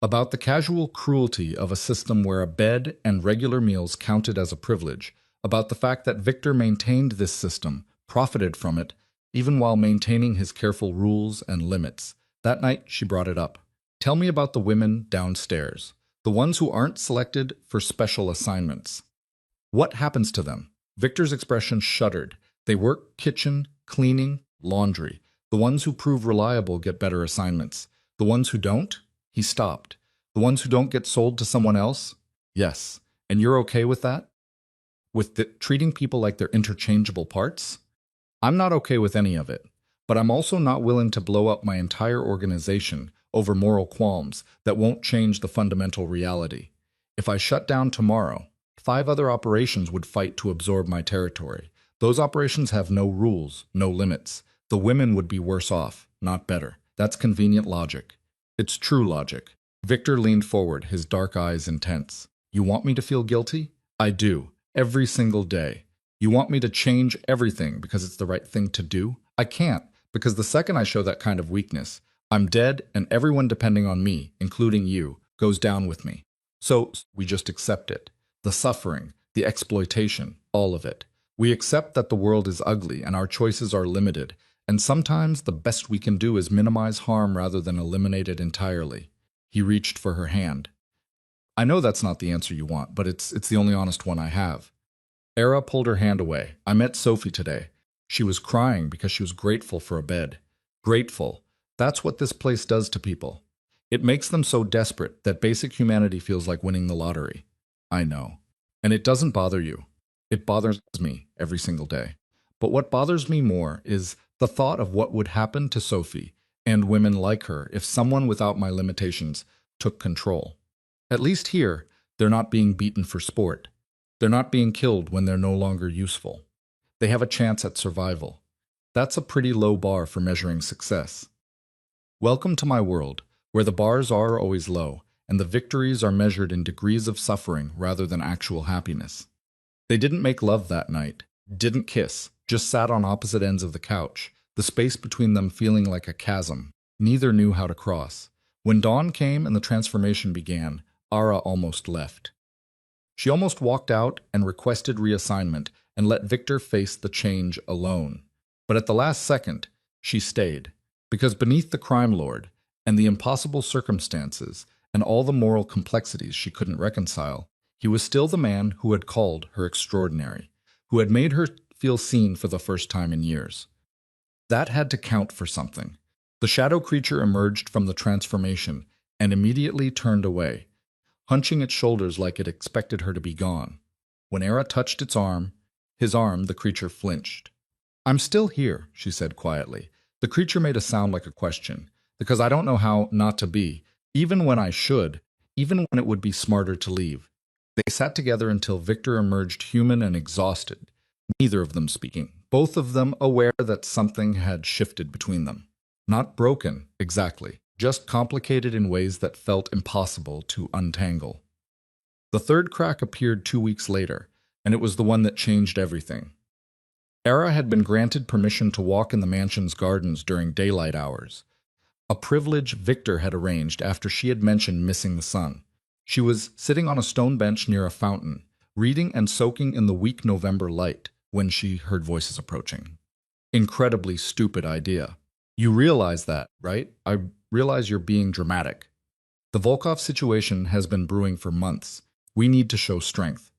About the casual cruelty of a system where a bed and regular meals counted as a privilege, about the fact that Victor maintained this system, profited from it, even while maintaining his careful rules and limits. That night, she brought it up. Tell me about the women downstairs, the ones who aren't selected for special assignments. What happens to them? Victor's expression shuddered. They work kitchen, cleaning, laundry. The ones who prove reliable get better assignments. The ones who don't? He stopped. The ones who don't get sold to someone else? Yes. And you're okay with that? With treating people like they're interchangeable parts? I'm not okay with any of it. But I'm also not willing to blow up my entire organization over moral qualms that won't change the fundamental reality. If I shut down tomorrow, 5 other operations would fight to absorb my territory. Those operations have no rules, no limits. The women would be worse off, not better. That's convenient logic. It's true logic. Victor leaned forward, his dark eyes intense. You want me to feel guilty? I do. Every single day. You want me to change everything because it's the right thing to do? I can't, because the second I show that kind of weakness, I'm dead and everyone depending on me, including you, goes down with me. So we just accept it. The suffering, the exploitation, all of it. We accept that the world is ugly and our choices are limited, and sometimes the best we can do is minimize harm rather than eliminate it entirely. He reached for her hand. I know that's not the answer you want, but it's the only honest one I have. Era pulled her hand away. I met Sophie today. She was crying because she was grateful for a bed. Grateful. That's what this place does to people. It makes them so desperate that basic humanity feels like winning the lottery. I know. And it doesn't bother you. It bothers me every single day. But what bothers me more is the thought of what would happen to Sophie and women like her if someone without my limitations took control. At least here, they're not being beaten for sport. They're not being killed when they're no longer useful. They have a chance at survival. That's a pretty low bar for measuring success. Welcome to my world, where the bars are always low, and the victories are measured in degrees of suffering rather than actual happiness. They didn't make love that night, didn't kiss, just sat on opposite ends of the couch, the space between them feeling like a chasm. Neither knew how to cross. When dawn came and the transformation began, Ara almost left. She almost walked out and requested reassignment and let Victor face the change alone. But at the last second, she stayed, because beneath the crime lord and the impossible circumstances and all the moral complexities she couldn't reconcile, he was still the man who had called her extraordinary, who had made her feel seen for the first time in years. That had to count for something. The shadow creature emerged from the transformation and immediately turned away, hunching its shoulders like it expected her to be gone. When Era touched its arm, his arm, the creature flinched. I'm still here, she said quietly. The creature made a sound like a question, because I don't know how not to be, even when I should, even when it would be smarter to leave. They sat together until Victor emerged human and exhausted, neither of them speaking, both of them aware that something had shifted between them. Not broken, exactly, just complicated in ways that felt impossible to untangle. The third crack appeared 2 weeks later, and it was the one that changed everything. Era had been granted permission to walk in the mansion's gardens during daylight hours, a privilege Victor had arranged after she had mentioned missing the sun. She was sitting on a stone bench near a fountain, reading and soaking in the weak November light when she heard voices approaching. Incredibly stupid idea. You realize that, right? I realize you're being dramatic. The Volkov situation has been brewing for months. We need to show strength.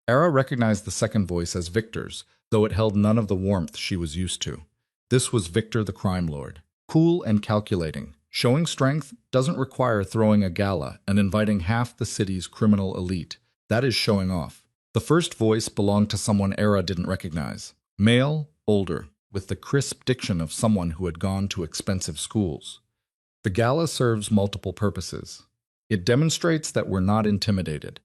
Era recognized the second voice as Victor's, though it held none of the warmth she was used to. This was Victor the crime lord. Cool and calculating. Showing strength doesn't require throwing a gala and inviting half the city's criminal elite. That is showing off. The first voice belonged to someone Era didn't recognize. Male, older, with the crisp diction of someone who had gone to expensive schools. The gala serves multiple purposes. It demonstrates that we're not intimidated.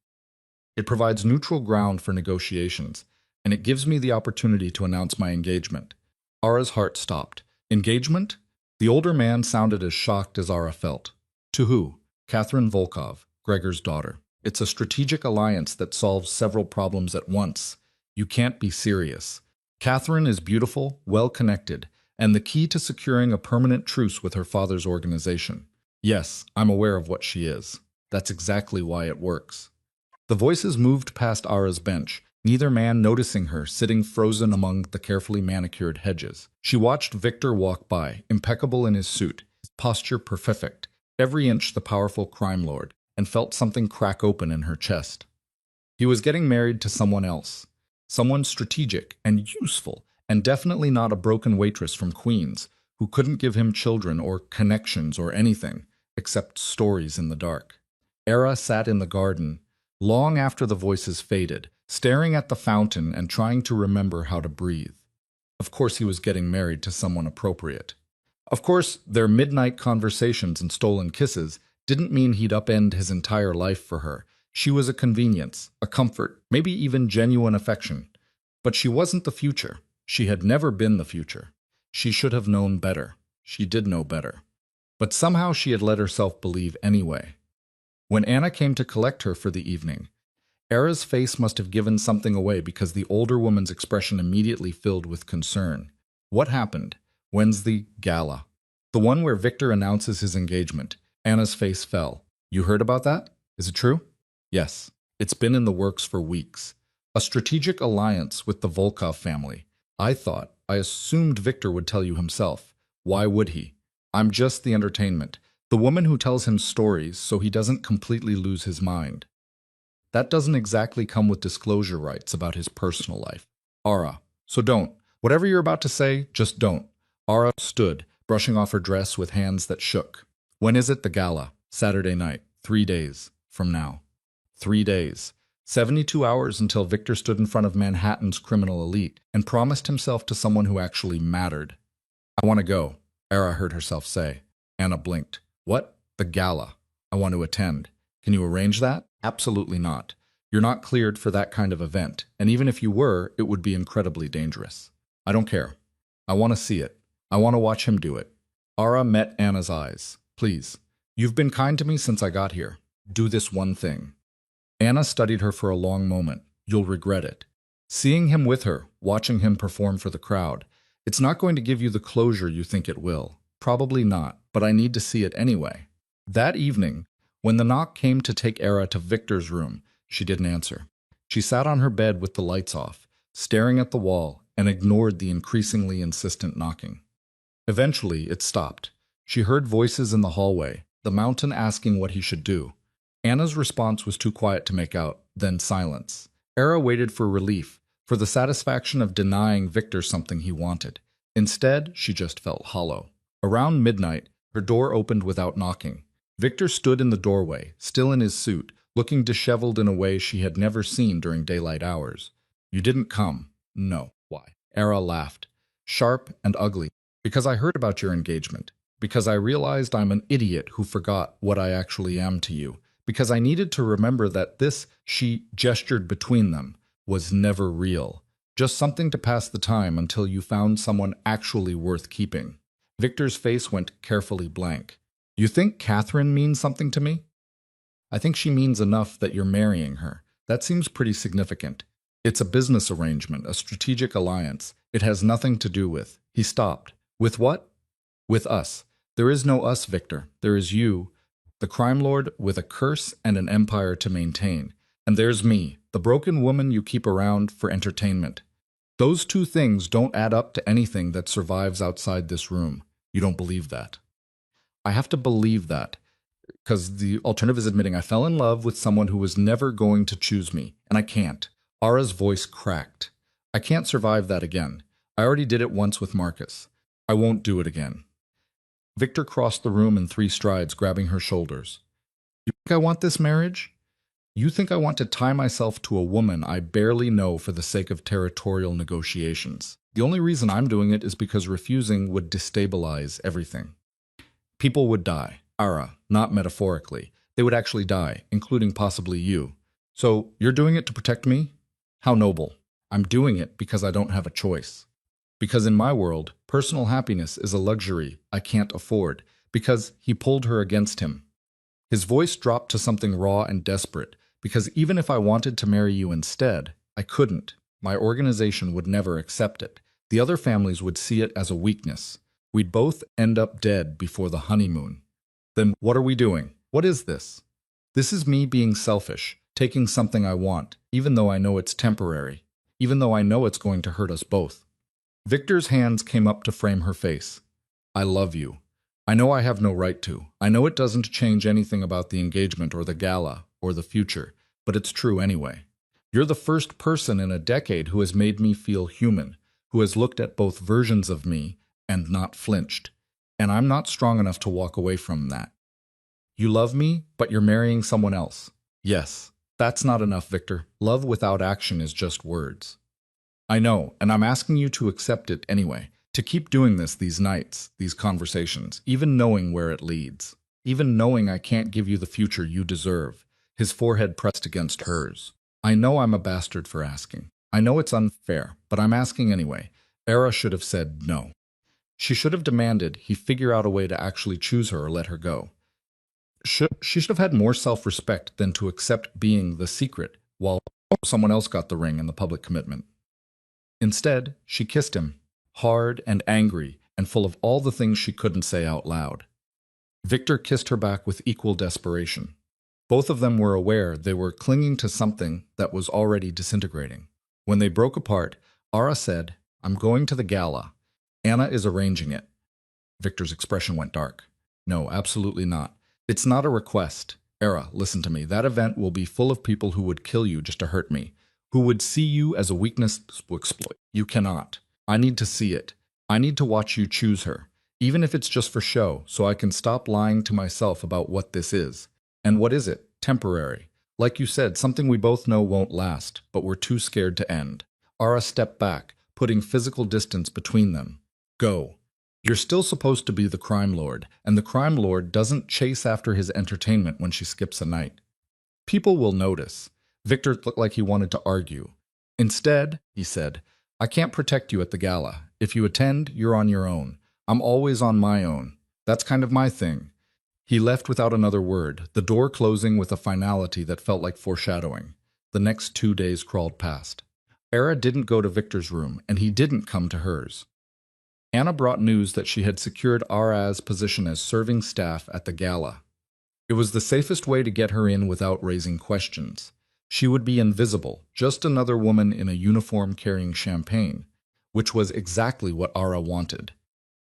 It provides neutral ground for negotiations, and it gives me the opportunity to announce my engagement. Ara's heart stopped. Engagement? The older man sounded as shocked as Ara felt. To who? Catherine Volkov, Gregor's daughter. It's a strategic alliance that solves several problems at once. You can't be serious. Catherine is beautiful, well-connected, and the key to securing a permanent truce with her father's organization. Yes, I'm aware of what she is. That's exactly why it works. The voices moved past Ara's bench, neither man noticing her sitting frozen among the carefully manicured hedges. She watched Victor walk by, impeccable in his suit, his posture perfect, every inch the powerful crime lord, and felt something crack open in her chest. He was getting married to someone else. Someone strategic and useful, and definitely not a broken waitress from Queens who couldn't give him children or connections or anything except stories in the dark. Era sat in the garden, long after the voices faded, staring at the fountain and trying to remember how to breathe. Of course he was getting married to someone appropriate. Of course, their midnight conversations and stolen kisses didn't mean he'd upend his entire life for her. She was a convenience, a comfort, maybe even genuine affection. But she wasn't the future. She had never been the future. She should have known better. She did know better. But somehow she had let herself believe anyway. When Anna came to collect her for the evening, Era's face must have given something away because the older woman's expression immediately filled with concern. What happened? When's the gala? The one where Victor announces his engagement. Anna's face fell. You heard about that? Is it true? Yes. It's been in the works for weeks. A strategic alliance with the Volkov family. I assumed Victor would tell you himself. Why would he? I'm just the entertainment. The woman who tells him stories so he doesn't completely lose his mind. That doesn't exactly come with disclosure rights about his personal life. Ara, so don't. Whatever you're about to say, just don't. Ara stood, brushing off her dress with hands that shook. When is it, the gala? Saturday night. 3 days from now. 3 days. 72 hours until Victor stood in front of Manhattan's criminal elite and promised himself to someone who actually mattered. I want to go, Ara heard herself say. Anna blinked. What? The gala. I want to attend. Can you arrange that? Absolutely not. You're not cleared for that kind of event, and even if you were, it would be incredibly dangerous. I don't care. I want to see it. I want to watch him do it. Ara met Anna's eyes. Please. You've been kind to me since I got here. Do this one thing. Anna studied her for a long moment. You'll regret it. Seeing him with her, watching him perform for the crowd, it's not going to give you the closure you think it will. Probably not, but I need to see it anyway. That evening, when the knock came to take Era to Victor's room, she didn't answer. She sat on her bed with the lights off, staring at the wall, and ignored the increasingly insistent knocking. Eventually, it stopped. She heard voices in the hallway, the mountain asking what he should do. Anna's response was too quiet to make out, then silence. Era waited for relief, for the satisfaction of denying Victor something he wanted. Instead, she just felt hollow. Around midnight, her door opened without knocking. Victor stood in the doorway, still in his suit, looking disheveled in a way she had never seen during daylight hours. You didn't come. No. Why? Era laughed. Sharp and ugly. Because I heard about your engagement. Because I realized I'm an idiot who forgot what I actually am to you. Because I needed to remember that this, she gestured between them, was never real. Just something to pass the time until you found someone actually worth keeping. Victor's face went carefully blank. You think Catherine means something to me? I think she means enough that you're marrying her. That seems pretty significant. It's a business arrangement, a strategic alliance. It has nothing to do with. He stopped. With what? With us. There is no us, Victor. There is you, the crime lord with a curse and an empire to maintain. And there's me, the broken woman you keep around for entertainment. Those two things don't add up to anything that survives outside this room. You don't believe that. I have to believe that, because the alternative is admitting I fell in love with someone who was never going to choose me, and I can't. Ara's voice cracked. I can't survive that again. I already did it once with Marcus. I won't do it again. Victor crossed the room in 3 strides, grabbing her shoulders. You think I want this marriage? You think I want to tie myself to a woman I barely know for the sake of territorial negotiations? The only reason I'm doing it is because refusing would destabilize everything. People would die. Ara, not metaphorically. They would actually die, including possibly you. So, you're doing it to protect me? How noble. I'm doing it because I don't have a choice. Because in my world, personal happiness is a luxury I can't afford, because he pulled her against him. His voice dropped to something raw and desperate, because even if I wanted to marry you instead, I couldn't. My organization would never accept it. The other families would see it as a weakness. We'd both end up dead before the honeymoon. Then what are we doing? What is this? This is me being selfish, taking something I want, even though I know it's temporary, even though I know it's going to hurt us both. Victor's hands came up to frame her face. I love you. I know I have no right to. I know it doesn't change anything about the engagement or the gala or the future, but it's true anyway. You're the first person in a decade who has made me feel human, who has looked at both versions of me and not flinched. And I'm not strong enough to walk away from that. You love me, but you're marrying someone else. Yes, that's not enough, Victor. Love without action is just words. I know, and I'm asking you to accept it anyway, to keep doing this these nights, these conversations, even knowing where it leads, even knowing I can't give you the future you deserve. His forehead pressed against hers. I know I'm a bastard for asking. I know it's unfair, but I'm asking anyway. Era should have said no. She should have demanded he figure out a way to actually choose her or let her go. She should have had more self-respect than to accept being the secret while someone else got the ring and the public commitment. Instead, she kissed him, hard and angry and full of all the things she couldn't say out loud. Victor kissed her back with equal desperation. Both of them were aware they were clinging to something that was already disintegrating. When they broke apart, Ara said, I'm going to the gala. Anna is arranging it. Victor's expression went dark. No, absolutely not. It's not a request. Ara, listen to me. That event will be full of people who would kill you just to hurt me, who would see you as a weakness to exploit. You cannot. I need to see it. I need to watch you choose her, even if it's just for show, so I can stop lying to myself about what this is. And what is it? Temporary. Like you said, something we both know won't last, but we're too scared to end. Ara stepped back, putting physical distance between them. Go. You're still supposed to be the crime lord, and the crime lord doesn't chase after his entertainment when she skips a night. People will notice. Victor looked like he wanted to argue. Instead, he said, I can't protect you at the gala. If you attend, you're on your own. I'm always on my own. That's kind of my thing. He left without another word, the door closing with a finality that felt like foreshadowing. The next 2 days crawled past. Era didn't go to Victor's room, and he didn't come to hers. Anna brought news that she had secured Ara's position as serving staff at the gala. It was the safest way to get her in without raising questions. She would be invisible, just another woman in a uniform carrying champagne, which was exactly what Ara wanted.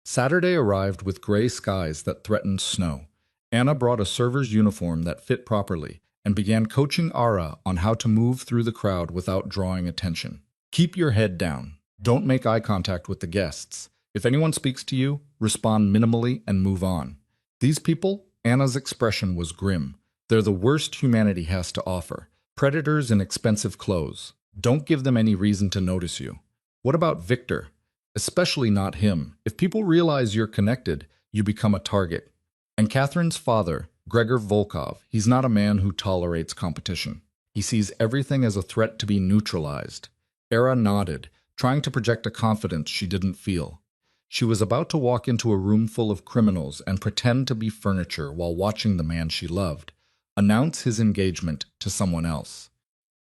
Saturday arrived with gray skies that threatened snow. Anna brought a server's uniform that fit properly and began coaching Ara on how to move through the crowd without drawing attention. Keep your head down. Don't make eye contact with the guests. If anyone speaks to you, respond minimally and move on. These people, Anna's expression was grim. They're the worst humanity has to offer. Predators in expensive clothes. Don't give them any reason to notice you. What about Victor? Especially not him. If people realize you're connected, you become a target. And Catherine's father, Gregor Volkov, he's not a man who tolerates competition. He sees everything as a threat to be neutralized. Era nodded, trying to project a confidence she didn't feel. She was about to walk into a room full of criminals and pretend to be furniture while watching the man she loved announce his engagement to someone else.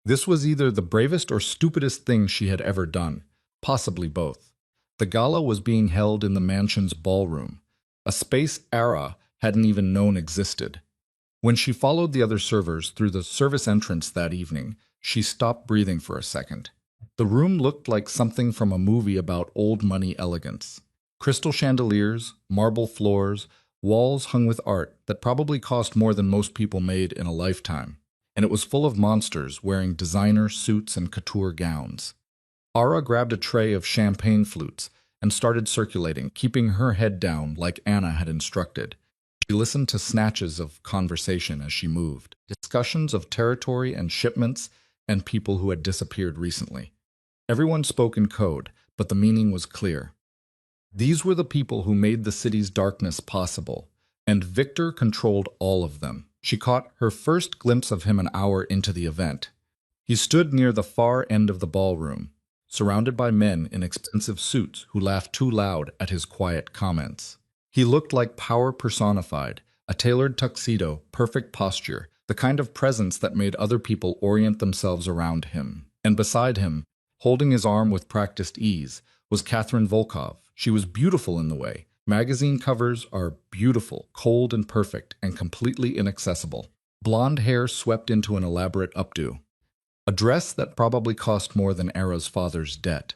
This was either the bravest or stupidest thing she had ever done, possibly both. The gala was being held in the mansion's ballroom, a space Ara hadn't even known existed. When she followed the other servers through the service entrance that evening, she stopped breathing for a second. The room looked like something from a movie about old money elegance. Crystal chandeliers, marble floors, walls hung with art that probably cost more than most people made in a lifetime. and it was full of monsters wearing designer suits and couture gowns. Ara grabbed a tray of champagne flutes and started circulating, keeping her head down like Anna had instructed. She listened to snatches of conversation as she moved, discussions of territory and shipments and people who had disappeared recently. Everyone spoke in code, but the meaning was clear. These were the people who made the city's darkness possible, and Victor controlled all of them. She caught her first glimpse of him an hour into the event. He stood near the far end of the ballroom, surrounded by men in expensive suits who laughed too loud at his quiet comments. He looked like power personified, a tailored tuxedo, perfect posture, the kind of presence that made other people orient themselves around him. And beside him, holding his arm with practiced ease, was Catherine Volkov. She was beautiful in the way. Magazine covers are beautiful, cold and perfect, and completely inaccessible. Blonde hair swept into an elaborate updo. A dress that probably cost more than Ara's father's debt.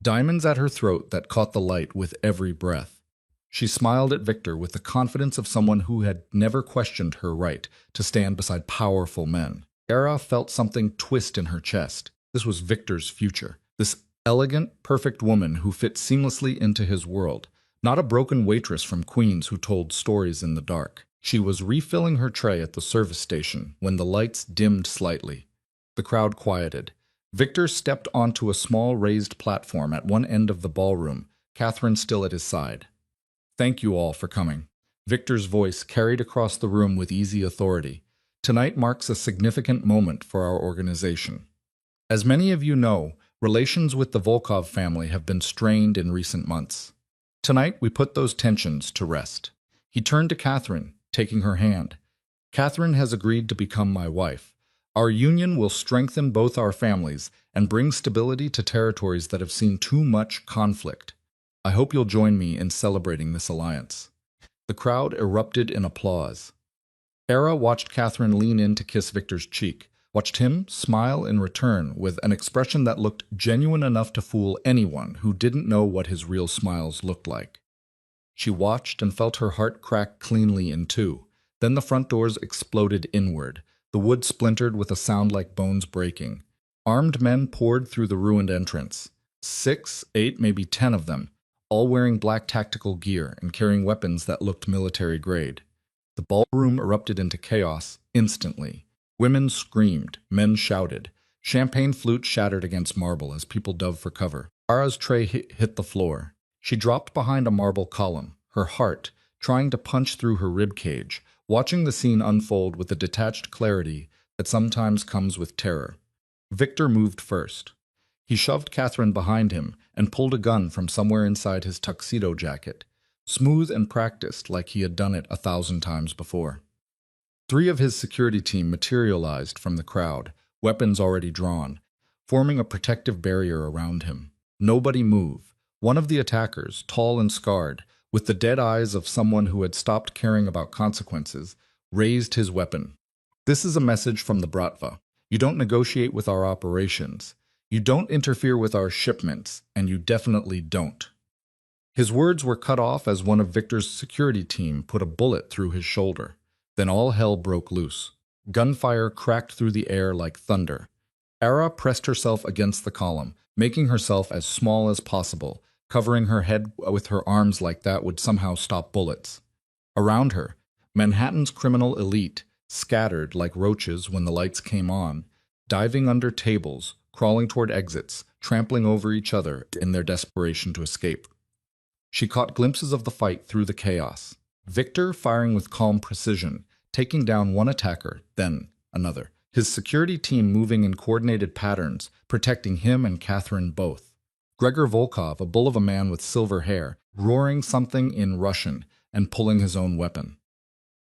Diamonds at her throat that caught the light with every breath. She smiled at Victor with the confidence of someone who had never questioned her right to stand beside powerful men. Ara felt something twist in her chest. This was Victor's future. This elegant, perfect woman who fit seamlessly into his world. Not a broken waitress from Queens who told stories in the dark. She was refilling her tray at the service station when the lights dimmed slightly. The crowd quieted. Victor stepped onto a small raised platform at one end of the ballroom, Catherine still at his side. "Thank you all for coming." Victor's voice carried across the room with easy authority. "Tonight marks a significant moment for our organization. As many of you know, relations with the Volkov family have been strained in recent months. Tonight we put those tensions to rest." He turned to Catherine, taking her hand. "Catherine has agreed to become my wife. Our union will strengthen both our families and bring stability to territories that have seen too much conflict. I hope you'll join me in celebrating this alliance." The crowd erupted in applause. Ara watched Catherine lean in to kiss Victor's cheek, watched him smile in return with an expression that looked genuine enough to fool anyone who didn't know what his real smiles looked like. She watched and felt her heart crack cleanly in two. Then the front doors exploded inward. The wood splintered with a sound like bones breaking. Armed men poured through the ruined entrance. 6, 8, maybe 10 of them, all wearing black tactical gear and carrying weapons that looked military grade. The ballroom erupted into chaos instantly. Women screamed, men shouted. Champagne flutes shattered against marble as people dove for cover. Ara's tray hit the floor. She dropped behind a marble column, her heart trying to punch through her rib cage, watching the scene unfold with the detached clarity that sometimes comes with terror. Victor moved first. He shoved Catherine behind him and pulled a gun from somewhere inside his tuxedo jacket, smooth and practiced like he had done it 1,000 times before. 3 of his security team materialized from the crowd, weapons already drawn, forming a protective barrier around him. Nobody moved. One of the attackers, tall and scarred, with the dead eyes of someone who had stopped caring about consequences, raised his weapon. "This is a message from the Bratva. You don't negotiate with our operations. You don't interfere with our shipments, and you definitely don't." His words were cut off as one of Victor's security team put a bullet through his shoulder. Then all hell broke loose. Gunfire cracked through the air like thunder. Ara pressed herself against the column, making herself as small as possible, covering her head with her arms like that would somehow stop bullets. Around her, Manhattan's criminal elite scattered like roaches when the lights came on, diving under tables, crawling toward exits, trampling over each other in their desperation to escape. She caught glimpses of the fight through the chaos. Victor firing with calm precision, taking down one attacker, then another. His security team moving in coordinated patterns, protecting him and Catherine both. Gregor Volkov, a bull of a man with silver hair, roaring something in Russian and pulling his own weapon.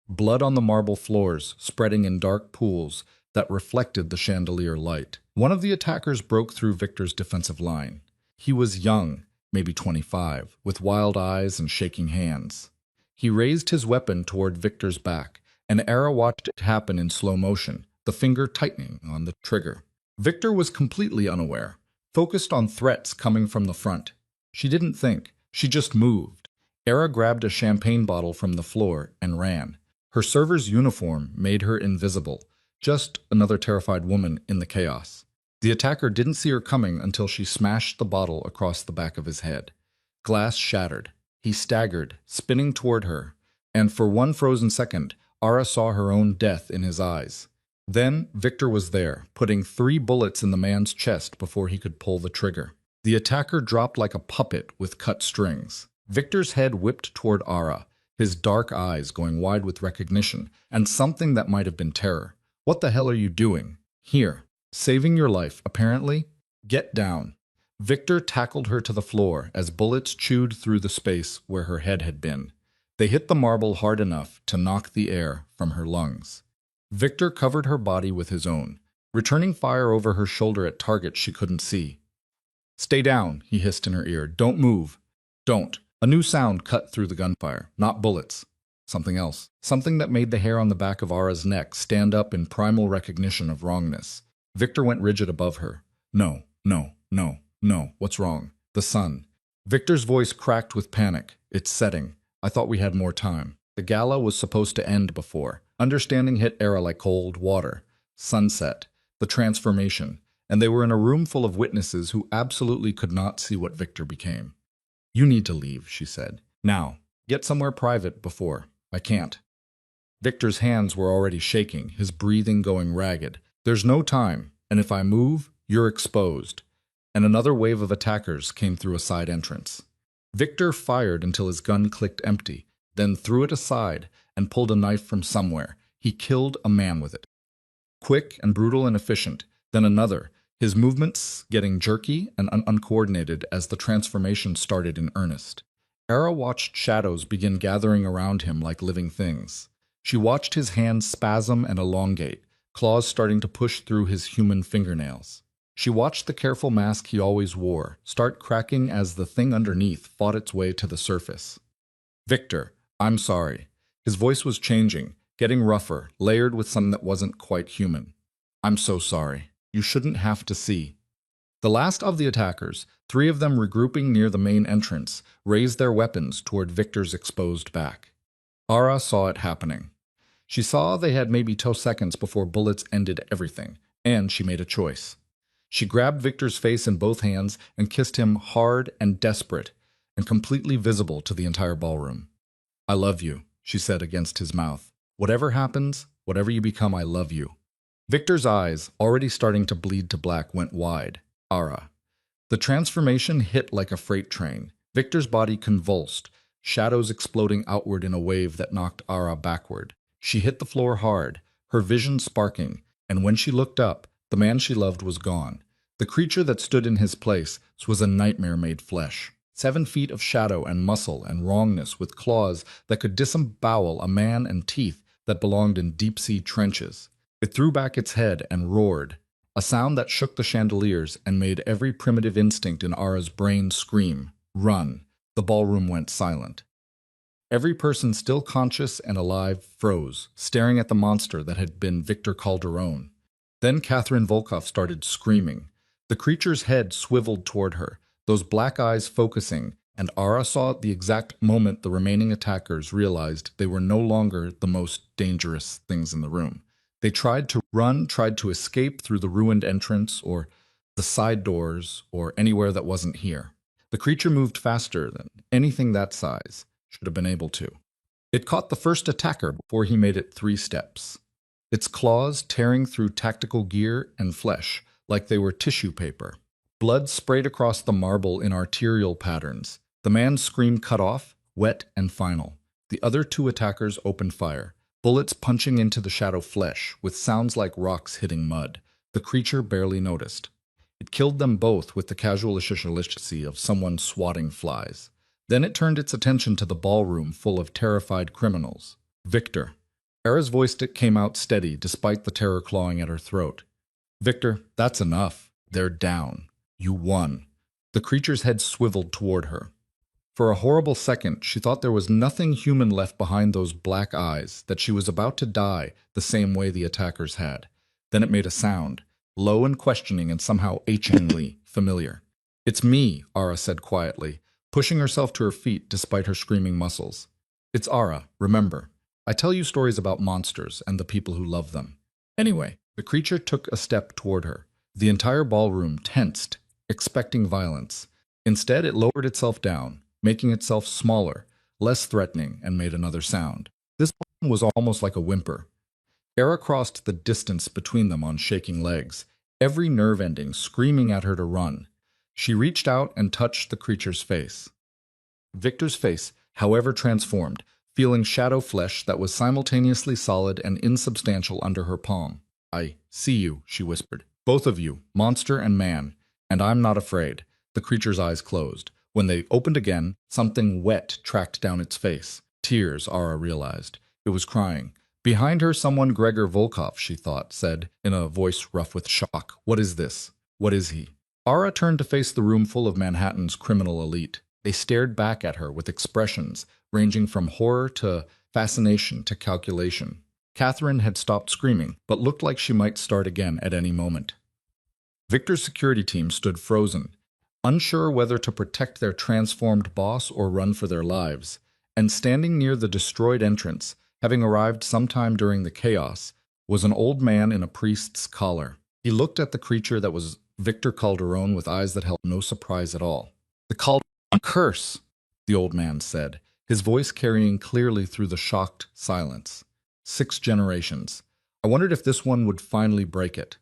Blood on the marble floors, spreading in dark pools that reflected the chandelier light. One of the attackers broke through Victor's defensive line. He was young, maybe 25, with wild eyes and shaking hands. He raised his weapon toward Victor's back, and Ara watched it happen in slow motion, the finger tightening on the trigger. Victor was completely unaware, focused on threats coming from the front. She didn't think, she just moved. Ara grabbed a champagne bottle from the floor and ran. Her server's uniform made her invisible. just another terrified woman in the chaos. The attacker didn't see her coming until she smashed the bottle across the back of his head. Glass shattered. He staggered, spinning toward her, and for one frozen second, Ara saw her own death in his eyes. Then Victor was there, putting 3 bullets in the man's chest before he could pull the trigger. The attacker dropped like a puppet with cut strings. Victor's head whipped toward Ara, his dark eyes going wide with recognition, and something that might have been terror. "What the hell are you doing? Here. Saving your life, apparently? Get down." Victor tackled her to the floor as bullets chewed through the space where her head had been. They hit the marble hard enough to knock the air from her lungs. Victor covered her body with his own, returning fire over her shoulder at targets she couldn't see. "Stay down," he hissed in her ear. "Don't move. Don't." A new sound cut through the gunfire. Not bullets. Something else. Something that made the hair on the back of Ara's neck stand up in primal recognition of wrongness. Victor went rigid above her. "No, no, no, no. What's wrong?" "The sun." Victor's voice cracked with panic. "It's setting. I thought we had more time." The gala was supposed to end before. Understanding hit Ara like cold water. Sunset. The transformation. And they were in a room full of witnesses who absolutely could not see what Victor became. "You need to leave," she said. "Now. Get somewhere private before. I can't." Victor's hands were already shaking, his breathing going ragged. "There's no time, and if I move, you're exposed." And another wave of attackers came through a side entrance. Victor fired until his gun clicked empty, then threw it aside and pulled a knife from somewhere. He killed a man with it. Quick and brutal and efficient, then another, his movements getting jerky and uncoordinated as the transformation started in earnest. Ara watched shadows begin gathering around him like living things. She watched his hands spasm and elongate, claws starting to push through his human fingernails. She watched the careful mask he always wore start cracking as the thing underneath fought its way to the surface. "Victor, I'm sorry." His voice was changing, getting rougher, layered with something that wasn't quite human. "I'm so sorry. You shouldn't have to see." The last of the attackers, 3 of them regrouping near the main entrance, raised their weapons toward Victor's exposed back. Ara saw it happening. She saw they had maybe 2 seconds before bullets ended everything, and she made a choice. She grabbed Victor's face in both hands and kissed him hard and desperate, and completely visible to the entire ballroom. "I love you," she said against his mouth. "Whatever happens, whatever you become, I love you." Victor's eyes, already starting to bleed to black, went wide. Ara. The transformation hit like a freight train. Victor's body convulsed, shadows exploding outward in a wave that knocked Ara backward. She hit the floor hard, her vision sparking, and when she looked up, the man she loved was gone. The creature that stood in his place was a nightmare made flesh. 7 feet of shadow and muscle and wrongness with claws that could disembowel a man and teeth that belonged in deep-sea trenches. It threw back its head and roared, a sound that shook the chandeliers and made every primitive instinct in Ara's brain scream, "Run." The ballroom went silent. Every person still conscious and alive froze, staring at the monster that had been Victor Calderon. Then Catherine Volkov started screaming. The creature's head swiveled toward her, those black eyes focusing, and Ara saw at the exact moment the remaining attackers realized they were no longer the most dangerous things in the room. They tried to run, tried to escape through the ruined entrance or the side doors or anywhere that wasn't here. The creature moved faster than anything that size should have been able to. It caught the first attacker before he made it 3 steps. Its claws tearing through tactical gear and flesh like they were tissue paper. Blood sprayed across the marble in arterial patterns. The man's scream cut off, wet and final. The other 2 attackers opened fire, bullets punching into the shadow flesh with sounds like rocks hitting mud. The creature barely noticed. It killed them both with the casual efficiency of someone swatting flies. Then it turned its attention to the ballroom full of terrified criminals. "Victor." Ara's voice came out steady despite the terror clawing at her throat. "Victor, that's enough. They're down. You won." The creature's head swiveled toward her. For a horrible second, she thought there was nothing human left behind those black eyes, that she was about to die the same way the attackers had. Then it made a sound, low and questioning and somehow achingly familiar. "It's me," Ara said quietly, pushing herself to her feet despite her screaming muscles. "It's Ara, remember. I tell you stories about monsters and the people who love them. Anyway, the creature took a step toward her. The entire ballroom tensed, expecting violence. Instead, it lowered itself down, making itself smaller, less threatening, and made another sound. This one was almost like a whimper. Era crossed the distance between them on shaking legs, every nerve ending screaming at her to run. She reached out and touched the creature's face. Victor's face, however transformed, feeling shadow flesh that was simultaneously solid and insubstantial under her palm. "I see you," she whispered. "Both of you, monster and man, and I'm not afraid." The creature's eyes closed. When they opened again, something wet tracked down its face. Tears, Ara realized. It was crying. Behind her, someone Gregor Volkov, she thought, said, in a voice rough with shock. "What is this? What is he?" Ara turned to face the room full of Manhattan's criminal elite. They stared back at her with expressions ranging from horror to fascination to calculation. Catherine had stopped screaming, but looked like she might start again at any moment. Victor's security team stood frozen, unsure whether to protect their transformed boss or run for their lives. And standing near the destroyed entrance, having arrived sometime during the chaos, was an old man in a priest's collar. He looked at the creature that was Victor Calderon with eyes that held no surprise at all. "The Calderon curse," the old man said, his voice carrying clearly through the shocked silence. 6 generations. I wondered if this one would finally break it.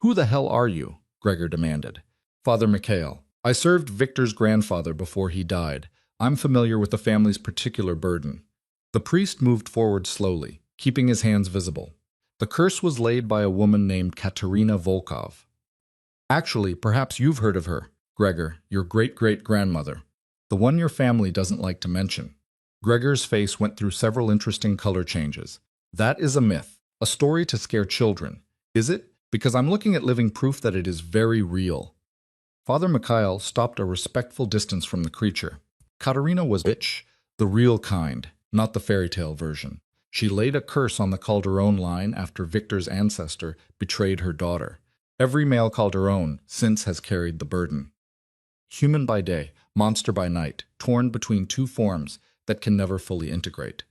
"Who the hell are you?" Gregor demanded. "Father Mikhail. I served Victor's grandfather before he died. I'm familiar with the family's particular burden." The priest moved forward slowly, keeping his hands visible. "The curse was laid by a woman named Katerina Volkov. Actually, perhaps you've heard of her, Gregor, your great-great-grandmother. The one your family doesn't like to mention." Gregor's face went through several interesting color changes. "That is a myth, a story to scare children. Is it? Because I'm looking at living proof that it is very real." Father Mikhail stopped a respectful distance from the creature. Katerina was bitch, the real kind, not the fairy tale version. She laid a curse on the Calderon line after Victor's ancestor betrayed her daughter. Every male Calderon since has carried the burden. Human by day, monster by night, torn between two forms that can never fully integrate.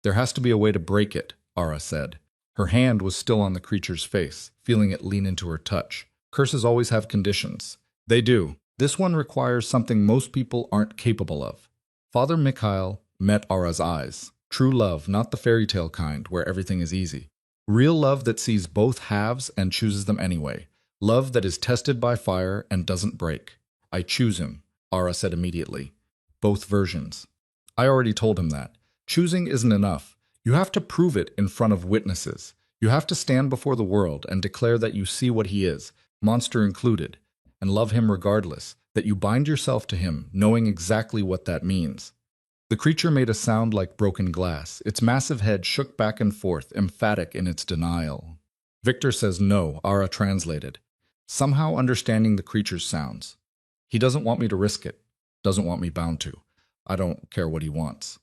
"There has to be a way to break it," Ara said. Her hand was still on the creature's face, feeling it lean into her touch. "Curses always have conditions." "They do. This one requires something most people aren't capable of." Father Mikhail met Ara's eyes. True love, not the fairy tale kind where everything is easy. Real love that sees both halves and chooses them anyway. Love that is tested by fire and doesn't break. "I choose him," Ara said immediately. "Both versions." "I already told him that. Choosing isn't enough. You have to prove it in front of witnesses. You have to stand before the world and declare that you see what he is, monster included, and love him regardless, that you bind yourself to him, knowing exactly what that means." The creature made a sound like broken glass. Its massive head shook back and forth, emphatic in its denial. "Victor says no," Ara translated, somehow understanding the creature's sounds. "He doesn't want me to risk it. Doesn't want me bound to. I don't care what he wants."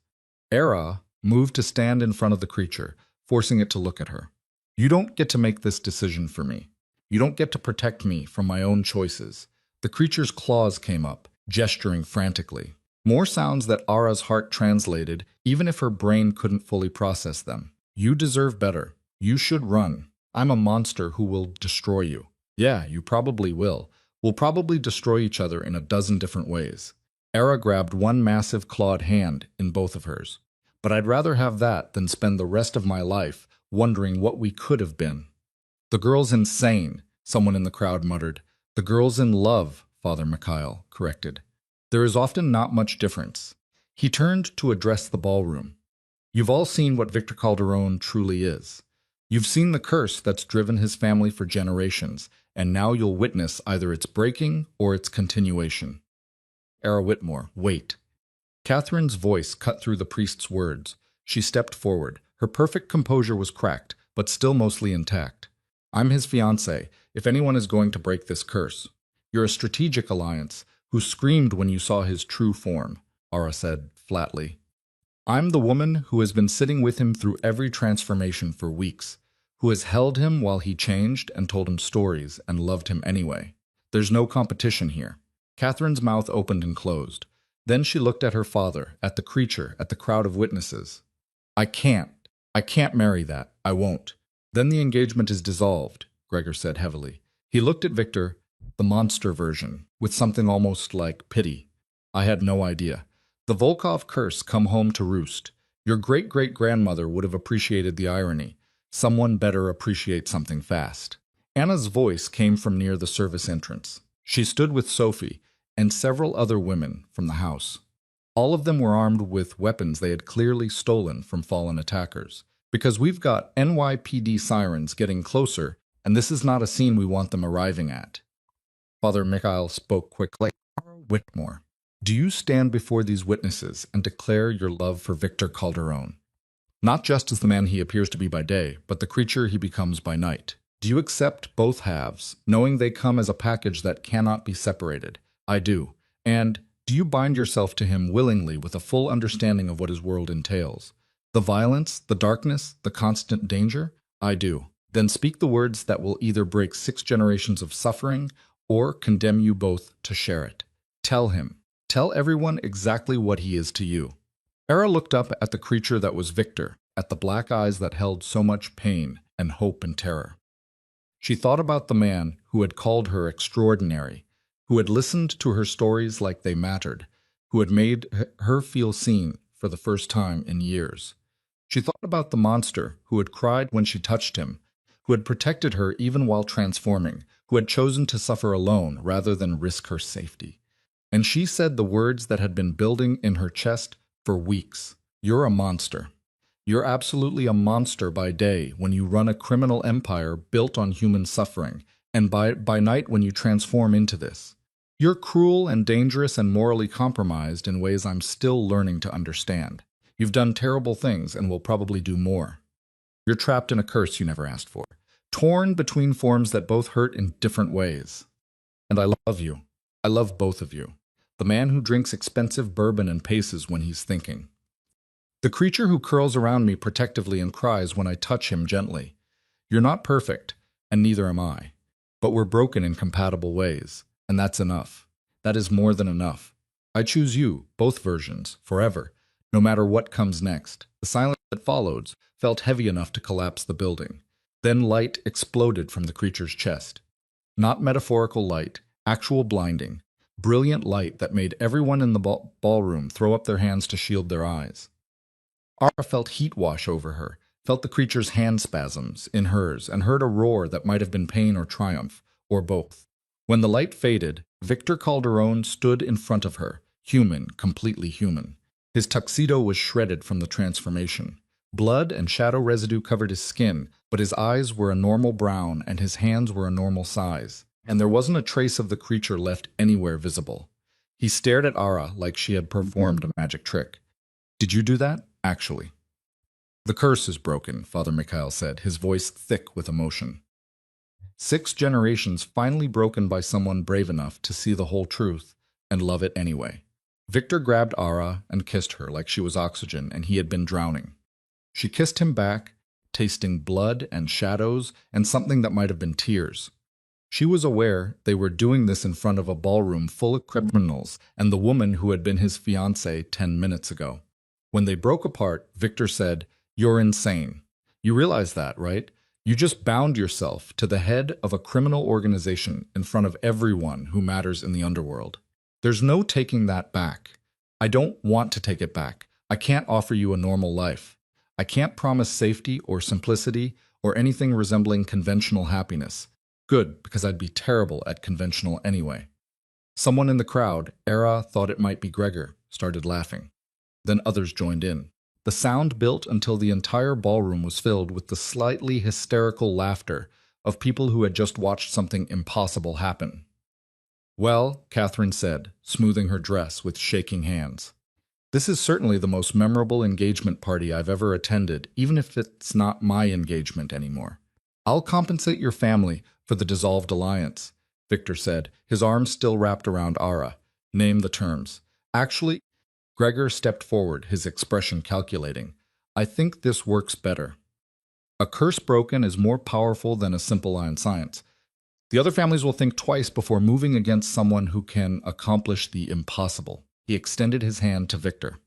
Era moved to stand in front of the creature, forcing it to look at her. "You don't get to make this decision for me. You don't get to protect me from my own choices." The creature's claws came up, gesturing frantically. More sounds that Ara's heart translated, even if her brain couldn't fully process them. "You deserve better. You should run. I'm a monster who will destroy you." "Yeah, you probably will. We'll probably destroy each other in a dozen different ways." Ara grabbed one massive clawed hand in both of hers. "But I'd rather have that than spend the rest of my life wondering what we could have been." "The girl's insane," someone in the crowd muttered. "The girl's in love," Father Mikhail corrected. "There is often not much difference." He turned to address the ballroom. "You've all seen what Victor Calderon truly is. You've seen the curse that's driven his family for generations, and now you'll witness either its breaking or its continuation." Era Whitmore, "Wait." Catherine's voice cut through the priest's words. She stepped forward. Her perfect composure was cracked, but still mostly intact. "I'm his fiancée, if anyone is going to break this curse. You're a strategic alliance, who screamed when you saw his true form," Ara said flatly. "I'm the woman who has been sitting with him through every transformation for weeks, who has held him while he changed and told him stories and loved him anyway. There's no competition here." Catherine's mouth opened and closed. Then she looked at her father, at the creature, at the crowd of witnesses. I can't marry that. I won't. Then the engagement is dissolved, Gregor said heavily. He looked at Victor, the monster version, with something almost like pity. I had no idea. The Volkov curse come home to roost. Your great-great-grandmother would have appreciated the irony. Someone better appreciate something fast. Anna's voice came from near the service entrance. She stood with Sophie and several other women from the house. All of them were armed with weapons they had clearly stolen from fallen attackers. Because we've got NYPD sirens getting closer, and this is not a scene we want them arriving at. Father Mikhail spoke quickly. Whitmore, do you stand before these witnesses and declare your love for Victor Calderon? Not just as the man he appears to be by day, but the creature he becomes by night. Do you accept both halves, knowing they come as a package that cannot be separated? I do. And do you bind yourself to him willingly with a full understanding of what his world entails? The violence, the darkness, the constant danger? I do. Then speak the words that will either break 6 generations of suffering or condemn you both to share it. Tell him. Tell everyone exactly what he is to you. Era looked up at the creature that was Victor, at the black eyes that held so much pain and hope and terror. She thought about the man who had called her extraordinary, who had listened to her stories like they mattered, who had made her feel seen for the first time in years. She thought about the monster who had cried when she touched him, who had protected her even while transforming, who had chosen to suffer alone rather than risk her safety. And she said the words that had been building in her chest for weeks. You're a monster. You're absolutely a monster by day when you run a criminal empire built on human suffering, and by night when you transform into this. You're cruel and dangerous and morally compromised in ways I'm still learning to understand. You've done terrible things and will probably do more. You're trapped in a curse you never asked for, torn between forms that both hurt in different ways. And I love you. I love both of you. The man who drinks expensive bourbon and paces when he's thinking. The creature who curls around me protectively and cries when I touch him gently. You're not perfect, and neither am I. But we're broken in compatible ways, and that's enough. That is more than enough. I choose you, both versions, forever, no matter what comes next. The silence that followed felt heavy enough to collapse the building. Then light exploded from the creature's chest. Not metaphorical light, actual blinding, brilliant light that made everyone in the ballroom throw up their hands to shield their eyes. Ara felt heat wash over her, felt the creature's hand spasms in hers, and heard a roar that might have been pain or triumph, or both. When the light faded, Victor Calderon stood in front of her, human, completely human. His tuxedo was shredded from the transformation. Blood and shadow residue covered his skin, but his eyes were a normal brown and his hands were a normal size, and there wasn't a trace of the creature left anywhere visible. He stared at Ara like she had performed a magic trick. Did you do that, actually? The curse is broken, Father Mikhail said, his voice thick with emotion. 6 generations finally broken by someone brave enough to see the whole truth and love it anyway. Victor grabbed Ara and kissed her like she was oxygen and he had been drowning. She kissed him back, tasting blood and shadows and something that might have been tears. She was aware they were doing this in front of a ballroom full of criminals and the woman who had been his fiancée 10 minutes ago. When they broke apart, Victor said, "You're insane. You realize that, right? You just bound yourself to the head of a criminal organization in front of everyone who matters in the underworld. There's no taking that back. I don't want to take it back. I can't offer you a normal life. I can't promise safety or simplicity or anything resembling conventional happiness. Good, because I'd be terrible at conventional anyway." Someone in the crowd, Era thought it might be Gregor, started laughing. Then others joined in. The sound built until the entire ballroom was filled with the slightly hysterical laughter of people who had just watched something impossible happen. "Well," Catherine said, smoothing her dress with shaking hands, "this is certainly the most memorable engagement party I've ever attended, even if it's not my engagement anymore. I'll compensate your family for the dissolved alliance," Victor said, his arms still wrapped around Ara. "Name the terms." "Actually," Gregor stepped forward, his expression calculating, "I think this works better. A curse broken is more powerful than a simple science. The other families will think twice before moving against someone who can accomplish the impossible." He extended his hand to Victor.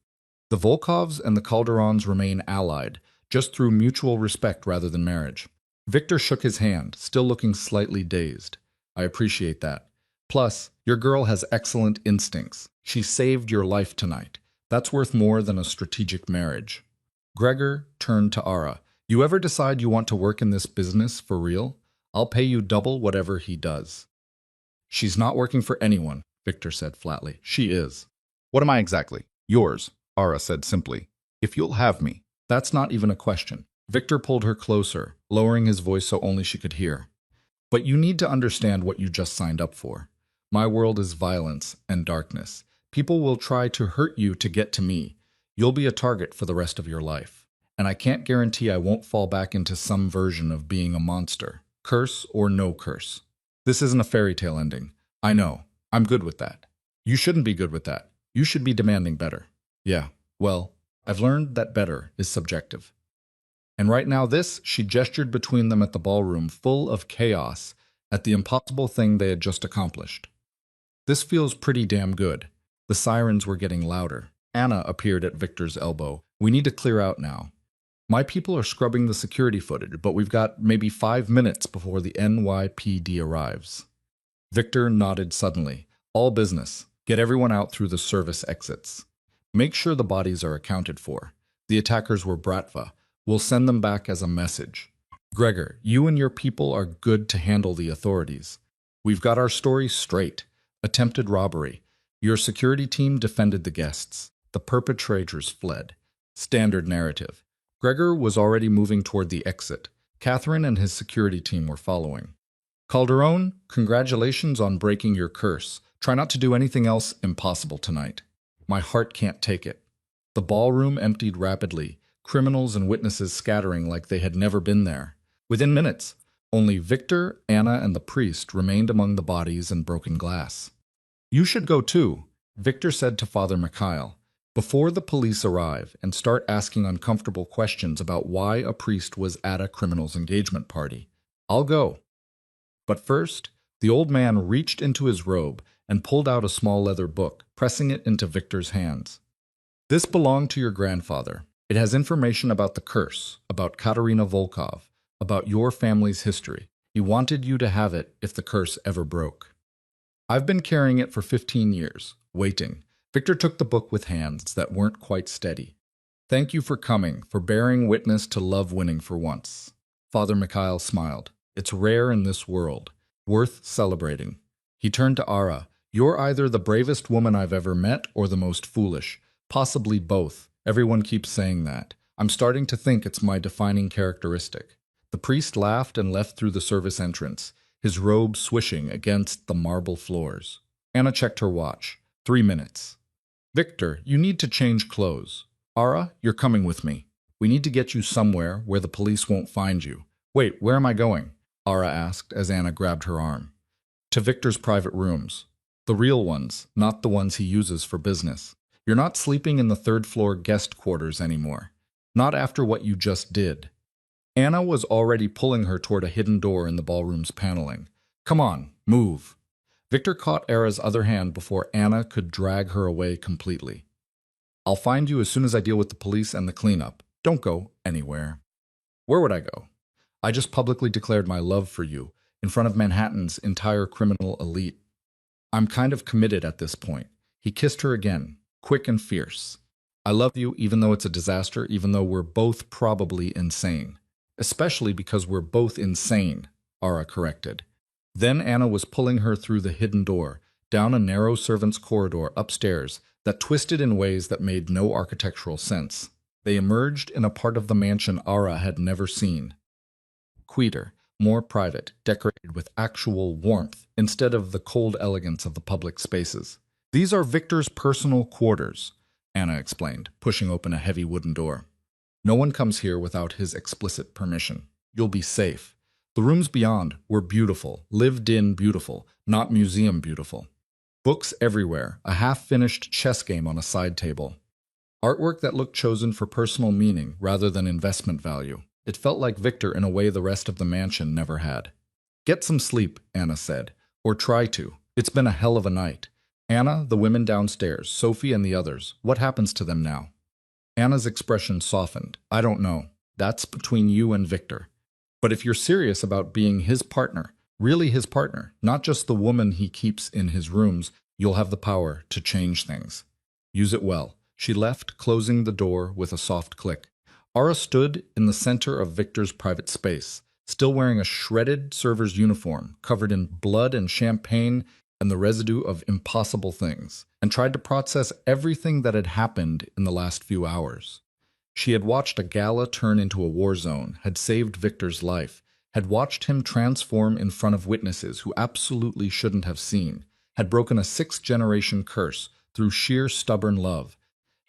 "The Volkovs and the Calderons remain allied, just through mutual respect rather than marriage. Victor shook his hand, still looking slightly dazed. I appreciate that. Plus, your girl has excellent instincts. She saved your life tonight. That's worth more than a strategic marriage. Gregor turned to Ara. You ever decide you want to work in this business for real? I'll pay you double whatever he does. She's not working for anyone, Victor said flatly. She is. What am I exactly? Yours, Ara said simply. If you'll have me. That's not even a question. Victor pulled her closer, lowering his voice so only she could hear. But you need to understand what you just signed up for. My world is violence and darkness. People will try to hurt you to get to me. You'll be a target for the rest of your life. And I can't guarantee I won't fall back into some version of being a monster. Curse or no curse. This isn't a fairy tale ending. I know. I'm good with that. You shouldn't be good with that. You should be demanding better. Yeah, well, I've learned that better is subjective. And right now she gestured between them at the ballroom full of chaos at the impossible thing they had just accomplished. This feels pretty damn good. The sirens were getting louder. Anna appeared at Victor's elbow. We need to clear out now. My people are scrubbing the security footage, but we've got maybe 5 minutes before the NYPD arrives. Victor nodded suddenly. All business. Get everyone out through the service exits. Make sure the bodies are accounted for. The attackers were Bratva. We'll send them back as a message. Gregor, you and your people are good to handle the authorities. We've got our story straight. Attempted robbery. Your security team defended the guests. The perpetrators fled. Standard narrative. Gregor was already moving toward the exit. Catherine and his security team were following. Calderon, congratulations on breaking your curse. Try not to do anything else impossible tonight. My heart can't take it. The ballroom emptied rapidly, criminals and witnesses scattering like they had never been there. Within minutes, only Victor, Anna, and the priest remained among the bodies and broken glass. You should go too, Victor said to Father Mikhail, before the police arrive and start asking uncomfortable questions about why a priest was at a criminal's engagement party. I'll go. But first, the old man reached into his robe and pulled out a small leather book, pressing it into Victor's hands. This belonged to your grandfather. It has information about the curse, about Katerina Volkov, about your family's history. He wanted you to have it if the curse ever broke. I've been carrying it for 15 years, waiting. Victor took the book with hands that weren't quite steady. Thank you for coming, for bearing witness to love winning for once. Father Mikhail smiled. It's rare in this world, worth celebrating. He turned to Ara. You're either the bravest woman I've ever met or the most foolish. Possibly both. Everyone keeps saying that. I'm starting to think it's my defining characteristic. The priest laughed and left through the service entrance, his robe swishing against the marble floors. Anna checked her watch. 3 minutes. Victor, you need to change clothes. Ara, you're coming with me. We need to get you somewhere where the police won't find you. Wait, where am I going? Ara asked as Anna grabbed her arm. To Victor's private rooms. The real ones, not the ones he uses for business. You're not sleeping in the third-floor guest quarters anymore. Not after what you just did. Anna was already pulling her toward a hidden door in the ballroom's paneling. Come on, move. Victor caught Ara's other hand before Anna could drag her away completely. I'll find you as soon as I deal with the police and the cleanup. Don't go anywhere. Where would I go? I just publicly declared my love for you in front of Manhattan's entire criminal elite. I'm kind of committed at this point. He kissed her again, quick and fierce. I love you even though it's a disaster, even though we're both probably insane. Especially because we're both insane, Ara corrected. Then Anna was pulling her through the hidden door, down a narrow servants' corridor upstairs that twisted in ways that made no architectural sense. They emerged in a part of the mansion Ara had never seen. Quieter, more private, decorated with actual warmth instead of the cold elegance of the public spaces. These are Victor's personal quarters, Anna explained, pushing open a heavy wooden door. No one comes here without his explicit permission. You'll be safe. The rooms beyond were beautiful, lived-in beautiful, not museum beautiful. Books everywhere, a half-finished chess game on a side table. Artwork that looked chosen for personal meaning rather than investment value. It felt like Victor in a way the rest of the mansion never had. Get some sleep, Anna said, or try to. It's been a hell of a night. Anna, the women downstairs, Sophie and the others, what happens to them now? Anna's expression softened. I don't know. That's between you and Victor. But if you're serious about being his partner, really his partner, not just the woman he keeps in his rooms, you'll have the power to change things. Use it well. She left, closing the door with a soft click. Ara stood in the center of Victor's private space, still wearing a shredded server's uniform, covered in blood and champagne and the residue of impossible things, and tried to process everything that had happened in the last few hours. She had watched a gala turn into a war zone, had saved Victor's life, had watched him transform in front of witnesses who absolutely shouldn't have seen, had broken a sixth-generation curse through sheer stubborn love,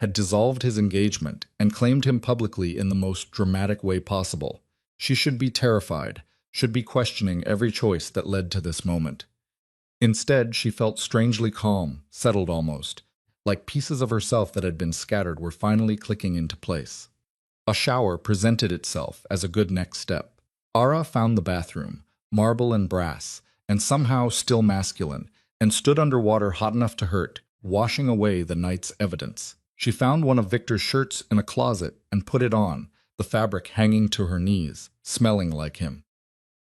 had dissolved his engagement and claimed him publicly in the most dramatic way possible. She should be terrified, should be questioning every choice that led to this moment. Instead, she felt strangely calm, settled almost, like pieces of herself that had been scattered were finally clicking into place. A shower presented itself as a good next step. Ara found the bathroom, marble and brass, and somehow still masculine, and stood underwater hot enough to hurt, washing away the night's evidence. She found one of Victor's shirts in a closet and put it on, the fabric hanging to her knees, smelling like him.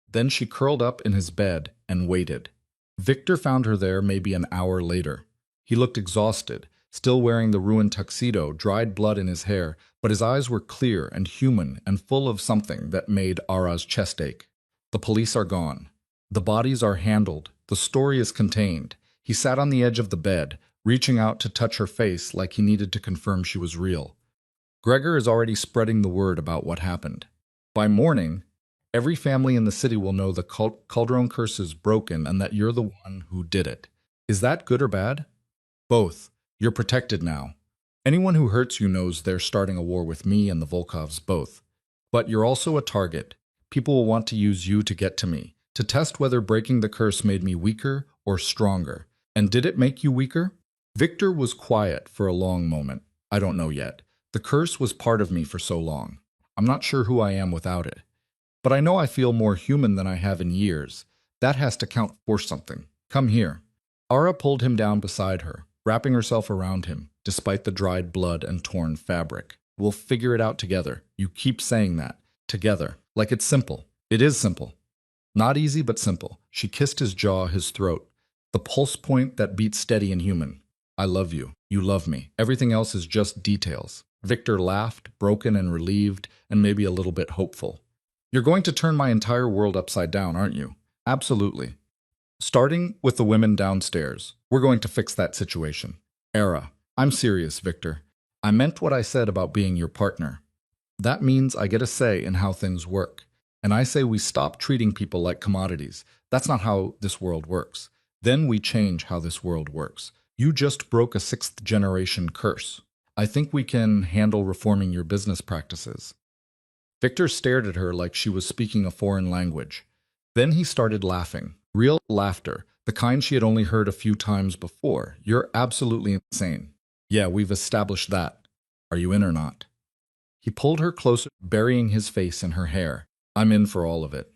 Then she curled up in his bed and waited. Victor found her there maybe an hour later. He looked exhausted, still wearing the ruined tuxedo, dried blood in his hair, but his eyes were clear and human and full of something that made Ara's chest ache. The police are gone. The bodies are handled. The story is contained. He sat on the edge of the bed, reaching out to touch her face like he needed to confirm she was real. Gregor is already spreading the word about what happened. By morning, every family in the city will know the Calderon curse is broken and that you're the one who did it. Is that good or bad? Both. You're protected now. Anyone who hurts you knows they're starting a war with me and the Volkovs both. But you're also a target. People will want to use you to get to me, to test whether breaking the curse made me weaker or stronger. And did it make you weaker? Victor was quiet for a long moment. I don't know yet. The curse was part of me for so long. I'm not sure who I am without it. But I know I feel more human than I have in years. That has to count for something. Come here. Ara pulled him down beside her, wrapping herself around him, despite the dried blood and torn fabric. We'll figure it out together. You keep saying that. Together. Like it's simple. It is simple. Not easy, but simple. She kissed his jaw, his throat. The pulse point that beats steady and human. I love you. You love me. Everything else is just details. Victor laughed, broken and relieved, and maybe a little bit hopeful. You're going to turn my entire world upside down, aren't you? Absolutely. Starting with the women downstairs, we're going to fix that situation. Ara, I'm serious, Victor. I meant what I said about being your partner. That means I get a say in how things work. And I say we stop treating people like commodities. That's not how this world works. Then we change how this world works. You just broke a sixth-generation curse. I think we can handle reforming your business practices. Victor stared at her like she was speaking a foreign language. Then he started laughing. Real laughter, the kind she had only heard a few times before. You're absolutely insane. Yeah, we've established that. Are you in or not? He pulled her closer, burying his face in her hair. I'm in for all of it.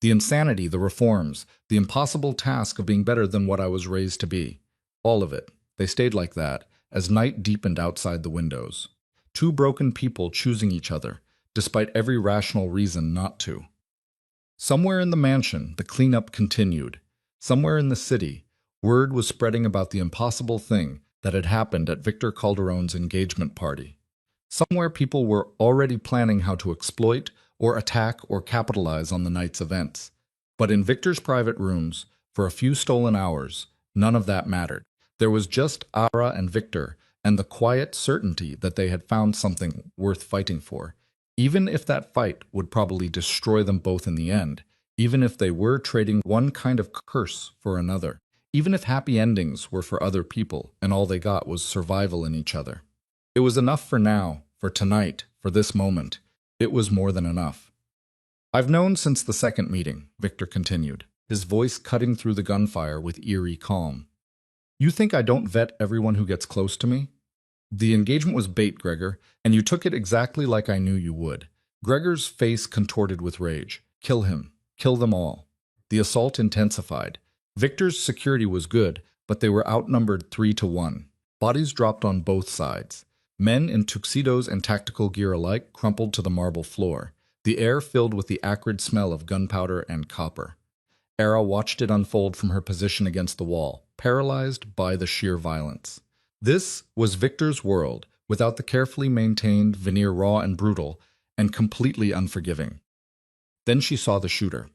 The insanity, the reforms, the impossible task of being better than what I was raised to be. All of it. They stayed like that, as night deepened outside the windows. Two broken people choosing each other, despite every rational reason not to. Somewhere in the mansion, the cleanup continued. Somewhere in the city, word was spreading about the impossible thing that had happened at Victor Calderon's engagement party. Somewhere people were already planning how to exploit or attack or capitalize on the night's events. But in Victor's private rooms, for a few stolen hours, none of that mattered. There was just Ara and Victor and the quiet certainty that they had found something worth fighting for. Even if that fight would probably destroy them both in the end, even if they were trading one kind of curse for another, even if happy endings were for other people and all they got was survival in each other. It was enough for now, for tonight, for this moment. It was more than enough. I've known since the second meeting, Victor continued, his voice cutting through the gunfire with eerie calm. You think I don't vet everyone who gets close to me? The engagement was bait, Gregor, and you took it exactly like I knew you would. Gregor's face contorted with rage. Kill him. Kill them all. The assault intensified. Victor's security was good, but they were outnumbered 3-1. Bodies dropped on both sides. Men in tuxedos and tactical gear alike crumpled to the marble floor. the air filled with the acrid smell of gunpowder and copper. Era watched it unfold from her position against the wall, paralyzed by the sheer violence. This was Victor's world, without the carefully maintained veneer, raw and brutal, and completely unforgiving. Then she saw the shooter.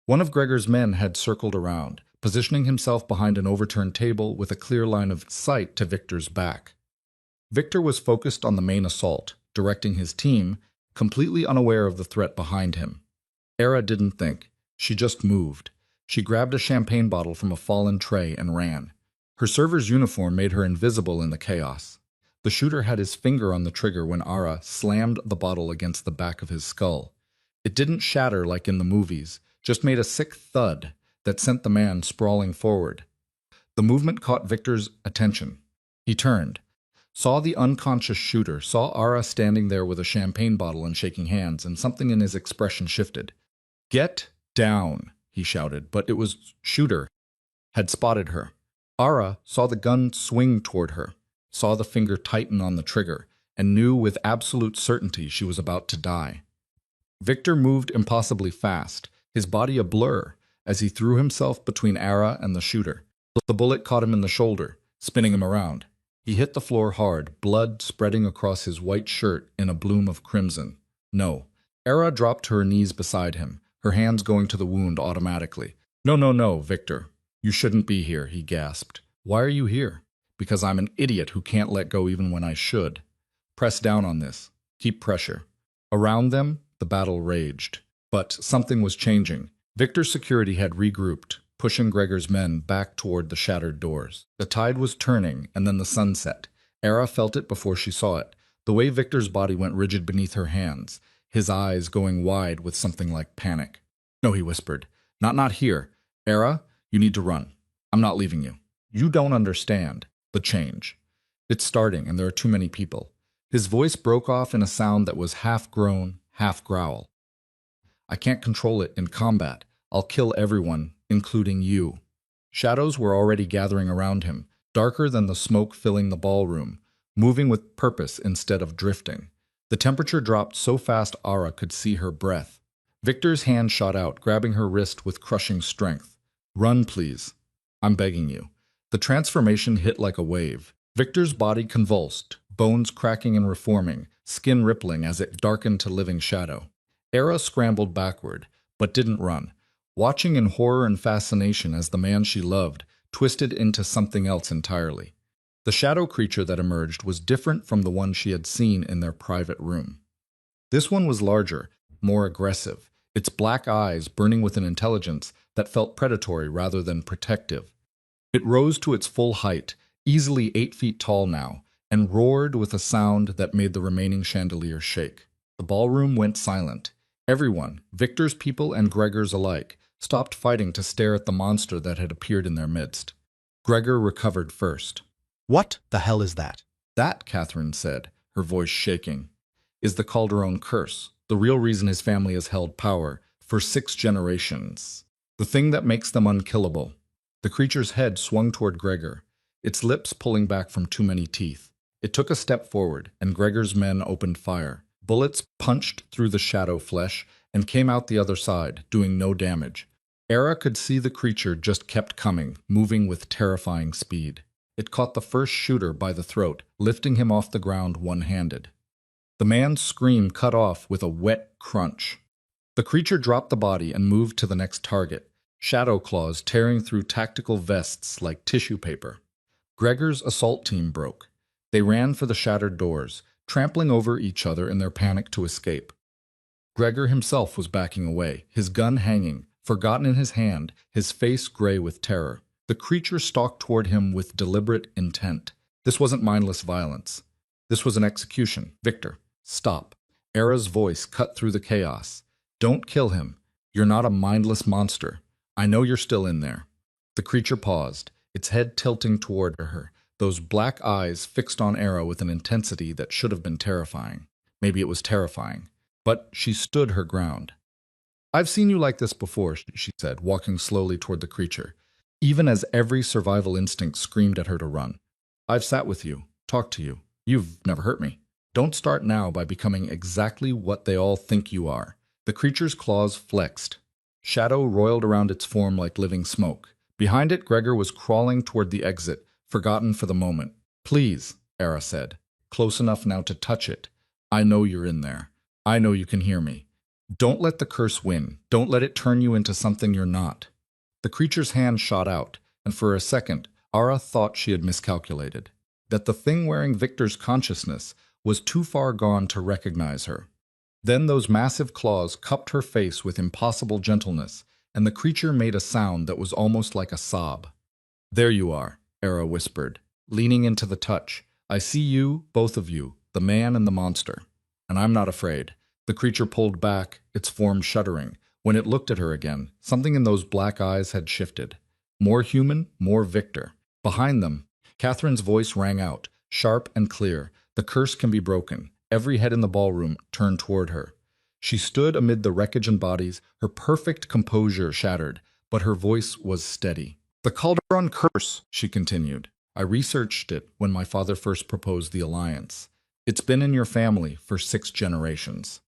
One of Gregor's men had circled around, positioning himself behind an overturned table with a clear line of sight to Victor's back. Victor was focused on the main assault, directing his team, completely unaware of the threat behind him. Era didn't think. She just moved. She grabbed a champagne bottle from a fallen tray and ran. Her server's uniform made her invisible in the chaos. The shooter had his finger on the trigger when Ara slammed the bottle against the back of his skull. It didn't shatter like in the movies, just made a sick thud that sent the man sprawling forward. The movement caught Victor's attention. He turned, saw the unconscious shooter, saw Ara standing there with a champagne bottle and shaking hands, and something in his expression shifted. "Get down," he shouted, but it was shooter had spotted her. Ara saw the gun swing toward her, saw the finger tighten on the trigger, and knew with absolute certainty she was about to die. Victor moved impossibly fast, his body a blur, as he threw himself between Ara and the shooter. The bullet caught him in the shoulder, spinning him around. He hit the floor hard, blood spreading across his white shirt in a bloom of crimson. No. Ara dropped to her knees beside him, her hands going to the wound automatically. "No, no, no, Victor. You shouldn't be here," he gasped. "Why are you here?" "Because I'm an idiot who can't let go even when I should. Press down on this. Keep pressure." Around them, the battle raged. But something was changing. Victor's security had regrouped, pushing Gregor's men back toward the shattered doors. The tide was turning, and then the sun set. Era felt it before she saw it. The way Victor's body went rigid beneath her hands, his eyes going wide with something like panic. "No," he whispered. Not here. Era, you need to run. I'm not leaving you. You don't understand the change. It's starting, and there are too many people." His voice broke off in a sound that was half groan, half growl. "I can't control it in combat. I'll kill everyone, including you." Shadows were already gathering around him, darker than the smoke filling the ballroom, moving with purpose instead of drifting. The temperature dropped so fast Ara could see her breath. Victor's hand shot out, grabbing her wrist with crushing strength. "Run, please. I'm begging you." The transformation hit like a wave. Victor's body convulsed, bones cracking and reforming, skin rippling as it darkened to living shadow. Era scrambled backward, but didn't run, watching in horror and fascination as the man she loved twisted into something else entirely. The shadow creature that emerged was different from the one she had seen in their private room. This one was larger, more aggressive, its black eyes burning with an intelligence that felt predatory rather than protective. It rose to its full height, easily 8 feet tall now, and roared with a sound that made the remaining chandeliers shake. The ballroom went silent. Everyone, Victor's people and Gregor's alike, stopped fighting to stare at the monster that had appeared in their midst. Gregor recovered first. "What the hell is that?" "That," Catherine said, her voice shaking, "is the Calderon curse, the real reason his family has held power for 6 generations. The thing that makes them unkillable." The creature's head swung toward Gregor, its lips pulling back from too many teeth. It took a step forward, and Gregor's men opened fire. Bullets punched through the shadow flesh and came out the other side, doing no damage. Era could see the creature just kept coming, moving with terrifying speed. It caught the first shooter by the throat, lifting him off the ground one-handed. The man's scream cut off with a wet crunch. The creature dropped the body and moved to the next target, shadow claws tearing through tactical vests like tissue paper. Gregor's assault team broke. They ran for the shattered doors, trampling over each other in their panic to escape. Gregor himself was backing away, his gun hanging, forgotten in his hand, his face gray with terror. The creature stalked toward him with deliberate intent. This wasn't mindless violence. This was an execution. "Victor, stop." Era's voice cut through the chaos. "Don't kill him. You're not a mindless monster. I know you're still in there." The creature paused, its head tilting toward her, those black eyes fixed on Era with an intensity that should have been terrifying. Maybe it was terrifying. But she stood her ground. "I've seen you like this before," she said, walking slowly toward the creature, even as every survival instinct screamed at her to run. "I've sat with you, talked to you. You've never hurt me." Don't start now by becoming exactly what they all think you are. The creature's claws flexed. Shadow roiled around its form like living smoke. Behind it, Gregor was crawling toward the exit, forgotten for the moment. Please, Era said. Close enough now to touch it. I know you're in there. I know you can hear me. Don't let the curse win. Don't let it turn you into something you're not. The creature's hand shot out, and for a second, Ara thought she had miscalculated. That the thing wearing Victor's consciousness was too far gone to recognize her. Then those massive claws cupped her face with impossible gentleness, and the creature made a sound that was almost like a sob. There you are, Era whispered, leaning into the touch. I see you, both of you, the man and the monster. And I'm not afraid. The creature pulled back, its form shuddering. When it looked at her again, something in those black eyes had shifted. More human, more Victor. Behind them, Catherine's voice rang out, sharp and clear. The curse can be broken. Every head in the ballroom turned toward her. She stood amid the wreckage and bodies, her perfect composure shattered, but her voice was steady. The Calderon curse, she continued. I researched it when my father first proposed the alliance. It's been in your family for 6 generations.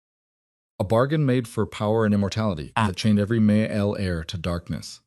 A bargain made for power and immortality that chained every male heir to darkness.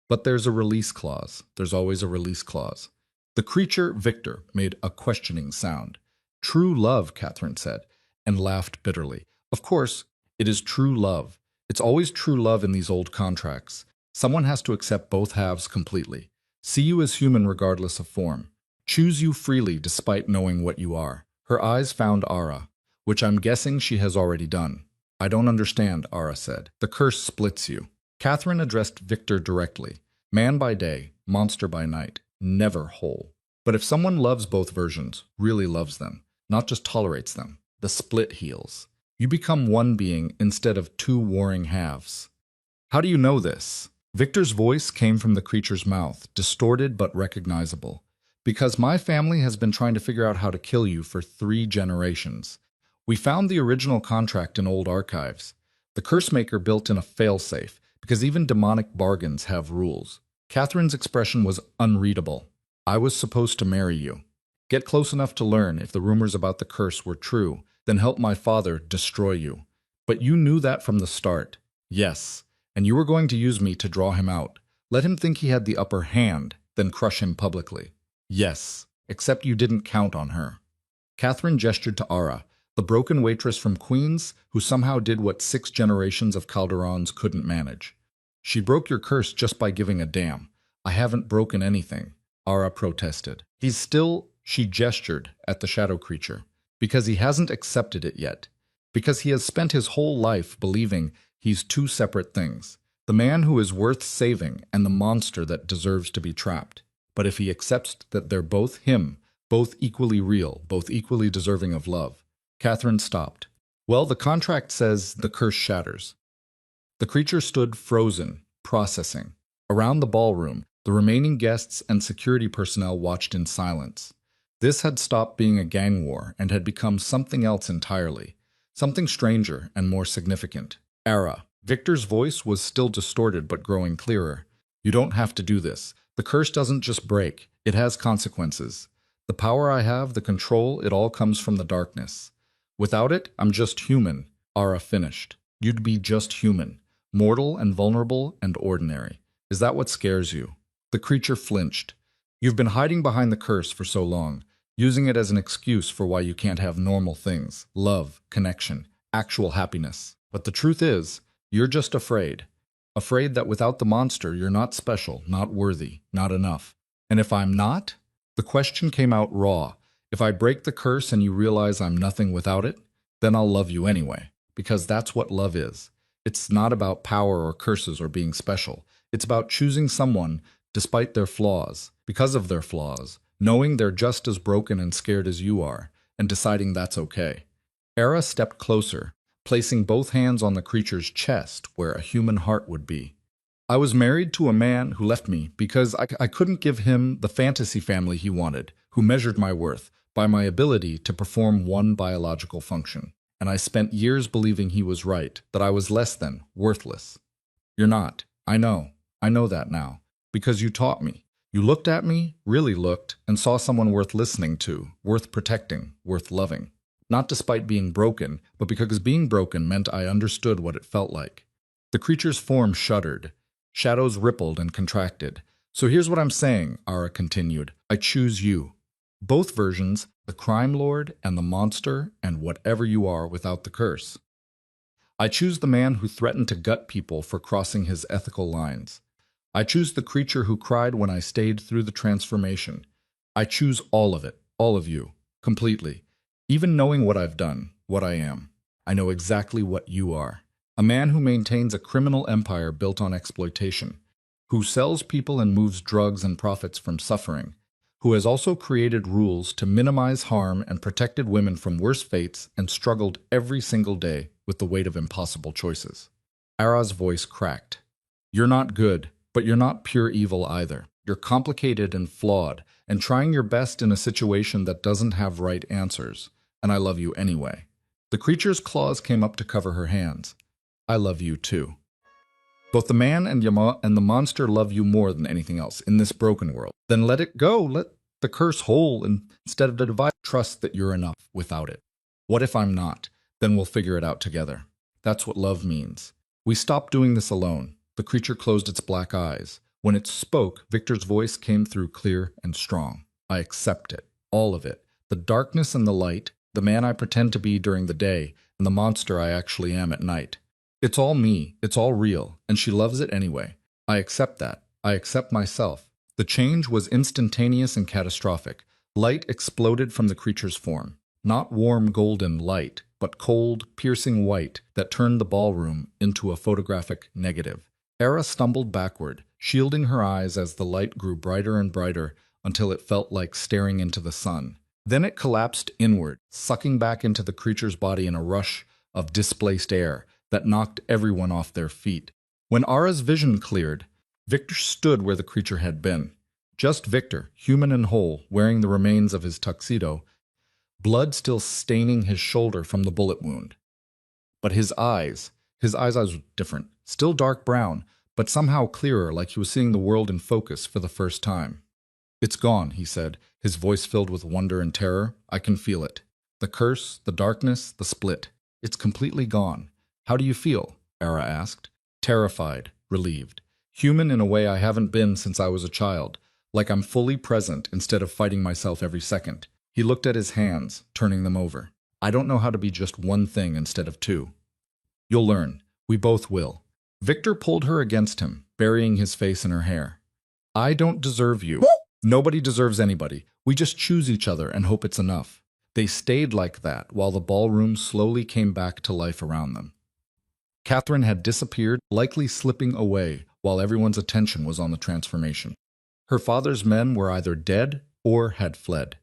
But there's a release clause. There's always a release clause. The creature, Victor, made a questioning sound. True love, Catherine said, and laughed bitterly. Of course, it is true love. It's always true love in these old contracts. Someone has to accept both halves completely. See you as human regardless of form. Choose you freely despite knowing what you are. Her eyes found Ara, which I'm guessing she has already done. I don't understand, Ara said. The curse splits you. Catherine addressed Victor directly. Man by day, monster by night, never whole. But if someone loves both versions, really loves them, not just tolerates them, the split heals. You become one being instead of 2 warring halves. How do you know this? Victor's voice came from the creature's mouth, distorted but recognizable. Because my family has been trying to figure out how to kill you for 3 generations. We found the original contract in old archives. The Cursemaker built in a failsafe, because even demonic bargains have rules. Catherine's expression was unreadable. I was supposed to marry you. Get close enough to learn if the rumors about the curse were true, then help my father destroy you. But you knew that from the start. Yes, and you were going to use me to draw him out. Let him think he had the upper hand, then crush him publicly. Yes, except you didn't count on her. Catherine gestured to Ara, the broken waitress from Queens who somehow did what 6 generations of Calderons couldn't manage. She broke your curse just by giving a damn. I haven't broken anything, Ara protested. He's still, she gestured at the shadow creature, because he hasn't accepted it yet. Because he has spent his whole life believing he's 2 separate things. The man who is worth saving and the monster that deserves to be trapped. But if he accepts that they're both him, both equally real, both equally deserving of love. Catherine stopped. Well, the contract says the curse shatters. The creature stood frozen, processing. Around the ballroom, the remaining guests and security personnel watched in silence. This had stopped being a gang war and had become something else entirely. Something stranger and more significant. Era. Victor's voice was still distorted but growing clearer. You don't have to do this. The curse doesn't just break. It has consequences. The power I have, the control, it all comes from the darkness. Without it, I'm just human, Ara finished. You'd be just human, mortal and vulnerable and ordinary. Is that what scares you? The creature flinched. You've been hiding behind the curse for so long, using it as an excuse for why you can't have normal things, love, connection, actual happiness. But the truth is, you're just afraid. Afraid that without the monster, you're not special, not worthy, not enough. And if I'm not? The question came out raw. If I break the curse and you realize I'm nothing without it, then I'll love you anyway, because that's what love is. It's not about power or curses or being special. It's about choosing someone despite their flaws, because of their flaws, knowing they're just as broken and scared as you are, and deciding that's okay. Era stepped closer, placing both hands on the creature's chest where a human heart would be. I was married to a man who left me because I couldn't give him the fantasy family he wanted, who measured my worth by my ability to perform one biological function. And I spent years believing he was right, that I was less than, worthless. You're not. I know that now. Because you taught me. You looked at me, really looked, and saw someone worth listening to, worth protecting, worth loving. Not despite being broken, but because being broken meant I understood what it felt like. The creature's form shuddered. Shadows rippled and contracted. So here's what I'm saying, Ara continued. I choose you. Both versions, the crime lord and the monster and whatever you are without the curse. I choose the man who threatened to gut people for crossing his ethical lines. I choose the creature who cried when I stayed through the transformation. I choose all of it, all of you, completely. Even knowing what I've done, what I am. I know exactly what you are. A man who maintains a criminal empire built on exploitation, who sells people and moves drugs and profits from suffering, who has also created rules to minimize harm and protected women from worse fates and struggled every single day with the weight of impossible choices. Ara's voice cracked. You're not good, but you're not pure evil either. You're complicated and flawed, and trying your best in a situation that doesn't have right answers. And I love you anyway. The creature's claws came up to cover her hands. I love you too. Both the man and the monster love you more than anything else in this broken world. Then let it go. Let the curse whole instead of the divide. Trust that you're enough without it. What if I'm not? Then we'll figure it out together. That's what love means. We stopped doing this alone. The creature closed its black eyes. When it spoke, Victor's voice came through clear and strong. I accept it. All of it. The darkness and the light, the man I pretend to be during the day, and the monster I actually am at night. It's all me, it's all real, and she loves it anyway. I accept that. I accept myself. The change was instantaneous and catastrophic. Light exploded from the creature's form. Not warm golden light, but cold, piercing white that turned the ballroom into a photographic negative. Ara stumbled backward, shielding her eyes as the light grew brighter and brighter until it felt like staring into the sun. Then it collapsed inward, sucking back into the creature's body in a rush of displaced air that knocked everyone off their feet. When Ara's vision cleared, Victor stood where the creature had been. Just Victor, human and whole, wearing the remains of his tuxedo, blood still staining his shoulder from the bullet wound. But his eyes were different, still dark brown, but somehow clearer, like he was seeing the world in focus for the first time. It's gone, he said, his voice filled with wonder and terror. I can feel it. The curse, the darkness, the split. It's completely gone. How do you feel? Ara asked. Terrified, relieved. Human in a way I haven't been since I was a child, like I'm fully present instead of fighting myself every second. He looked at his hands, turning them over. I don't know how to be just one thing instead of two. You'll learn. We both will. Victor pulled her against him, burying his face in her hair. I don't deserve you. Nobody deserves anybody. We just choose each other and hope it's enough. They stayed like that while the ballroom slowly came back to life around them. Catherine had disappeared, likely slipping away while everyone's attention was on the transformation. Her father's men were either dead or had fled.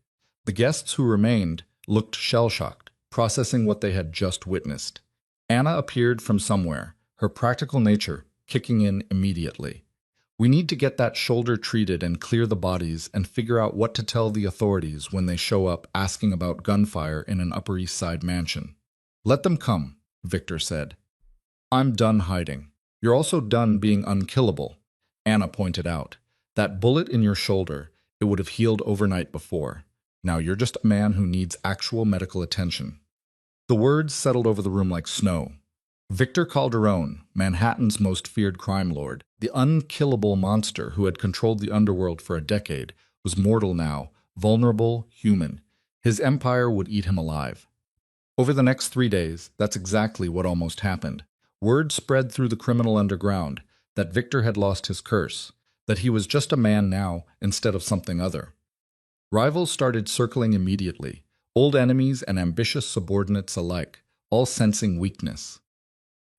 The guests who remained looked shell-shocked, processing what they had just witnessed. Anna appeared from somewhere, her practical nature kicking in immediately. We need to get that shoulder treated and clear the bodies and figure out what to tell the authorities when they show up asking about gunfire in an Upper East Side mansion. Let them come, Victor said. I'm done hiding. You're also done being unkillable, Anna pointed out. That bullet in your shoulder, it would have healed overnight before. Now you're just a man who needs actual medical attention. The words settled over the room like snow. Victor Calderone, Manhattan's most feared crime lord, the unkillable monster who had controlled the underworld for a decade, was mortal now, vulnerable, human. His empire would eat him alive. Over the next 3 days, that's exactly what almost happened. Word spread through the criminal underground that Victor had lost his curse, that he was just a man now instead of something other. Rivals started circling immediately, old enemies and ambitious subordinates alike, all sensing weakness.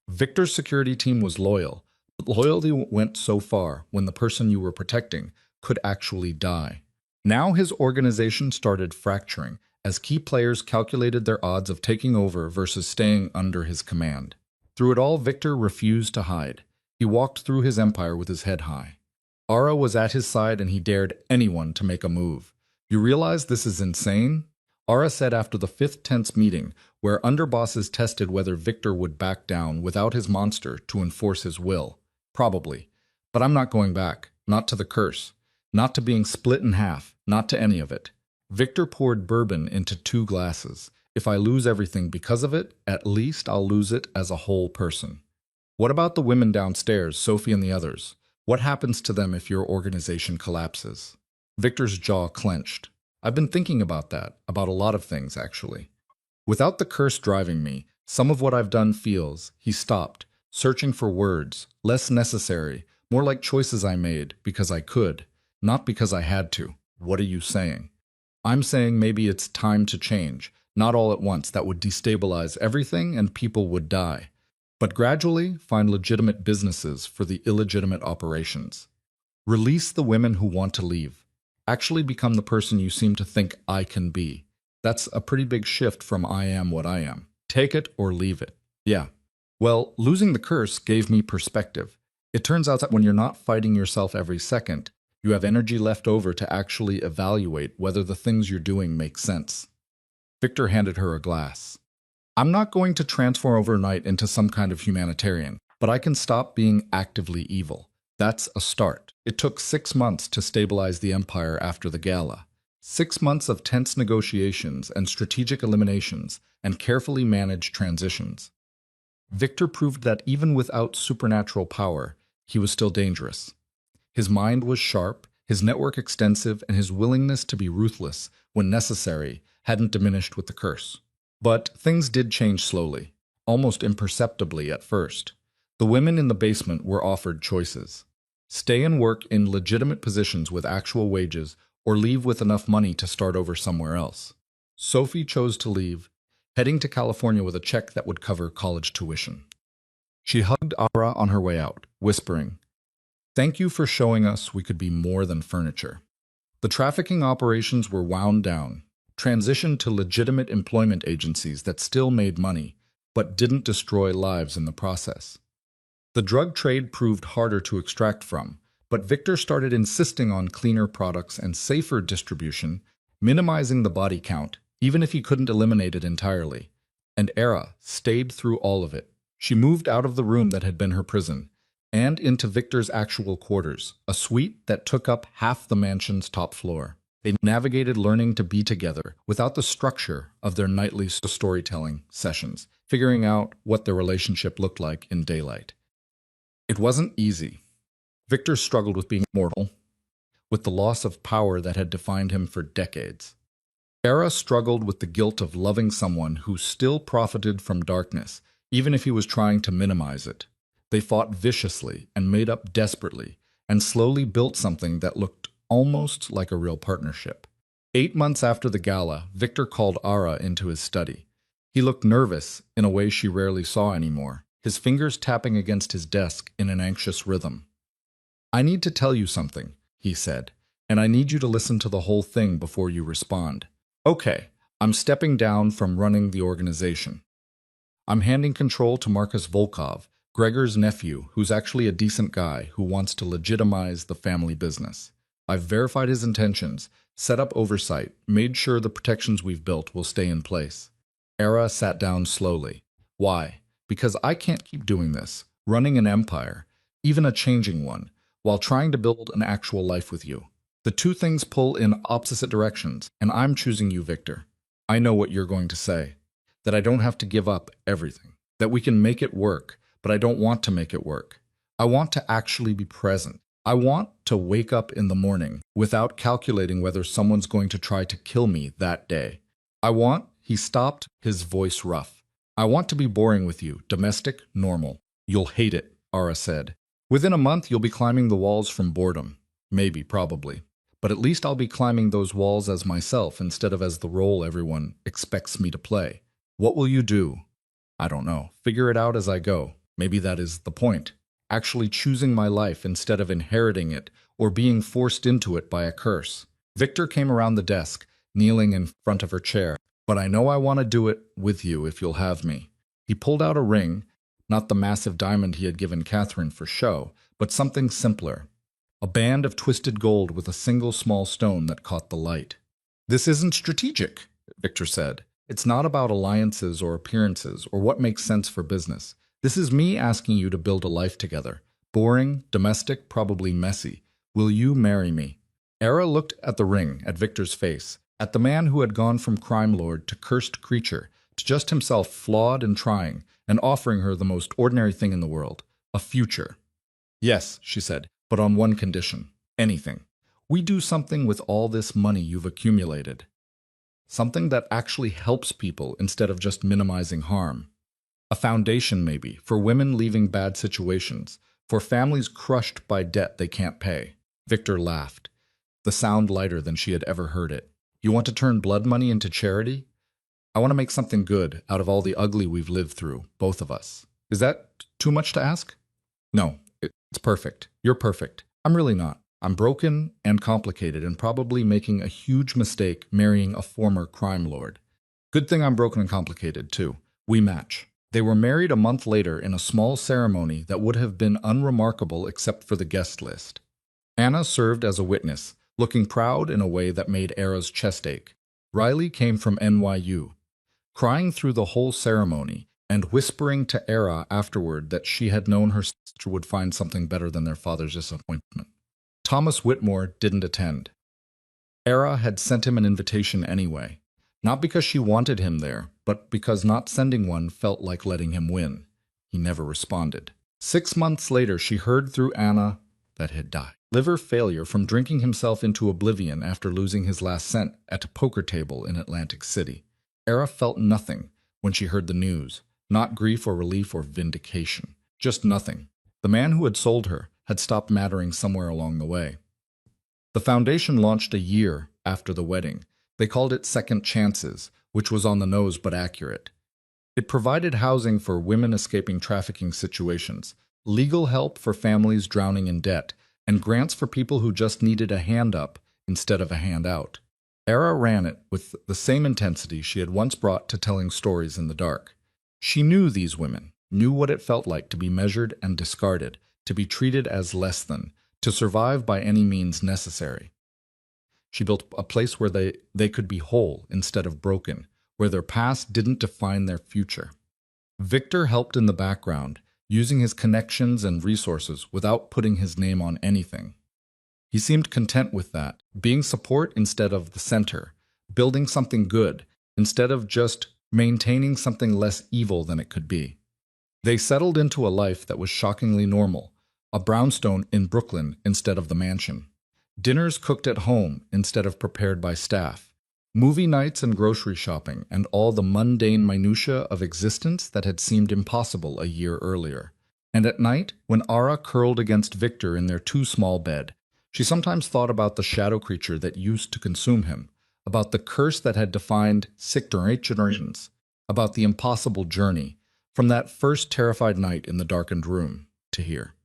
Victor's security team was loyal, but loyalty went so far when the person you were protecting could actually die. Now his organization started fracturing as key players calculated their odds of taking over versus staying under his command. Through it all, Victor refused to hide. He walked through his empire with his head high. Ara was at his side and he dared anyone to make a move. You realize this is insane? Ara said after the 5th tense meeting, where underbosses tested whether Victor would back down without his monster to enforce his will. Probably. But I'm not going back. Not to the curse. Not to being split in half. Not to any of it. Victor poured bourbon into 2 glasses, If I lose everything because of it, at least I'll lose it as a whole person. What about the women downstairs, Sophie and the others? What happens to them if your organization collapses? Victor's jaw clenched. I've been thinking about that, about a lot of things, actually. Without the curse driving me, some of what I've done feels, he stopped, searching for words, less necessary, more like choices I made because I could, not because I had to. What are you saying? I'm saying maybe it's time to change, not all at once, that would destabilize everything and people would die. But gradually find legitimate businesses for the illegitimate operations. Release the women who want to leave. Actually become the person you seem to think I can be. That's a pretty big shift from I am what I am. Take it or leave it. Yeah. Well, losing the curse gave me perspective. It turns out that when you're not fighting yourself every second, you have energy left over to actually evaluate whether the things you're doing make sense. Victor handed her a glass. I'm not going to transform overnight into some kind of humanitarian, but I can stop being actively evil. That's a start. It took 6 months to stabilize the empire after the gala. 6 months of tense negotiations and strategic eliminations and carefully managed transitions. Victor proved that even without supernatural power, he was still dangerous. His mind was sharp, his network extensive, and his willingness to be ruthless when necessary hadn't diminished with the curse. But things did change slowly, almost imperceptibly at first. The women in the basement were offered choices. Stay and work in legitimate positions with actual wages, or leave with enough money to start over somewhere else. Sophie chose to leave, heading to California with a check that would cover college tuition. She hugged Ara on her way out, whispering, "Thank you for showing us we could be more than furniture." The trafficking operations were wound down, transitioned to legitimate employment agencies that still made money, but didn't destroy lives in the process. The drug trade proved harder to extract from, but Victor started insisting on cleaner products and safer distribution, minimizing the body count, even if he couldn't eliminate it entirely. And Era stayed through all of it. She moved out of the room that had been her prison, and into Victor's actual quarters, a suite that took up half the mansion's top floor. They navigated learning to be together without the structure of their nightly storytelling sessions, figuring out what their relationship looked like in daylight. It wasn't easy. Victor struggled with being mortal, with the loss of power that had defined him for decades. Era struggled with the guilt of loving someone who still profited from darkness, even if he was trying to minimize it. They fought viciously and made up desperately, and slowly built something that looked almost like a real partnership. 8 months after the gala, Victor called Ara into his study. He looked nervous in a way she rarely saw anymore, his fingers tapping against his desk in an anxious rhythm. "I need to tell you something," he said, "and I need you to listen to the whole thing before you respond." "Okay, I'm stepping down from running the organization. I'm handing control to Marcus Volkov, Gregor's nephew, who's actually a decent guy who wants to legitimize the family business. I've verified his intentions, set up oversight, made sure the protections we've built will stay in place." Era sat down slowly. "Why? Because I can't keep doing this, running an empire, even a changing one, while trying to build an actual life with you. The two things pull in opposite directions, and I'm choosing you, Victor. I know what you're going to say, that I don't have to give up everything, that we can make it work, but I don't want to make it work. I want to actually be present. I want to wake up in the morning without calculating whether someone's going to try to kill me that day. I want," he stopped, his voice rough, "I want to be boring with you, domestic, normal." "You'll hate it," Ara said. "Within a month you'll be climbing the walls from boredom. Maybe, probably. But at least I'll be climbing those walls as myself instead of as the role everyone expects me to play. What will you do?" "I don't know. Figure it out as I go. Maybe that is the point. Actually choosing my life instead of inheriting it or being forced into it by a curse." Victor came around the desk, kneeling in front of her chair. "But I know I want to do it with you if you'll have me." He pulled out a ring, not the massive diamond he had given Catherine for show, but something simpler. A band of twisted gold with a single small stone that caught the light. "This isn't strategic," Victor said. "It's not about alliances or appearances or what makes sense for business. This is me asking you to build a life together. Boring, domestic, probably messy. Will you marry me?" Era looked at the ring, at Victor's face, At the man who had gone from crime lord to cursed creature, to just himself flawed and trying, and offering her the most ordinary thing in the world, a future. Yes, she said, but on one condition. Anything. We do something with all this money you've accumulated. Something that actually helps people instead of just minimizing harm. A foundation, maybe, for women leaving bad situations, for families crushed by debt they can't pay. Victor laughed, the sound lighter than she had ever heard it. You want to turn blood money into charity? I want to make something good out of all the ugly we've lived through, both of us. Is that too much to ask? No, it's perfect. You're perfect. I'm really not. I'm broken and complicated and probably making a huge mistake marrying a former crime lord. Good thing I'm broken and complicated, too. We match. They were married a month later in a small ceremony that would have been unremarkable except for the guest list. Anna served as a witness, looking proud in a way that made Era's chest ache. Riley came from NYU, crying through the whole ceremony and whispering to Era afterward that she had known her sister would find something better than their father's disappointment. Thomas Whitmore didn't attend. Era had sent him an invitation anyway, not because she wanted him there, but because not sending one felt like letting him win. He never responded. 6 months later, she heard through Anna that he had died. Liver failure from drinking himself into oblivion after losing his last cent at a poker table in Atlantic City. Era felt nothing when she heard the news, not grief or relief or vindication, just nothing. The man who had sold her had stopped mattering somewhere along the way. The foundation launched a year after the wedding. They called it Second Chances, which was on the nose but accurate. It provided housing for women escaping trafficking situations, legal help for families drowning in debt, and grants for people who just needed a hand up instead of a hand out. Era ran it with the same intensity she had once brought to telling stories in the dark. She knew these women, knew what it felt like to be measured and discarded, to be treated as less than, to survive by any means necessary. She built a place where they could be whole instead of broken, where their past didn't define their future. Victor helped in the background, using his connections and resources without putting his name on anything. He seemed content with that, being support instead of the center, building something good instead of just maintaining something less evil than it could be. They settled into a life that was shockingly normal, a brownstone in Brooklyn instead of the mansion. Dinners cooked at home instead of prepared by staff. Movie nights and grocery shopping and all the mundane minutiae of existence that had seemed impossible a year earlier. And at night, when Ara curled against Victor in their too small bed, she sometimes thought about the shadow creature that used to consume him, about the curse that had defined 6 generations, about the impossible journey, from that first terrified night in the darkened room, to here.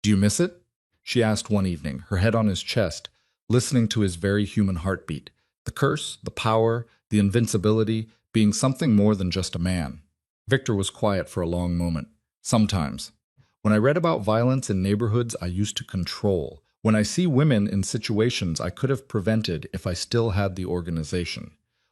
Do you miss it? She asked one evening, her head on his chest, listening to his very human heartbeat. The curse, the power, the invincibility, being something more than just a man. Victor was quiet for a long moment. Sometimes. When I read about violence in neighborhoods I used to control, when I see women in situations I could have prevented if I still had the organization,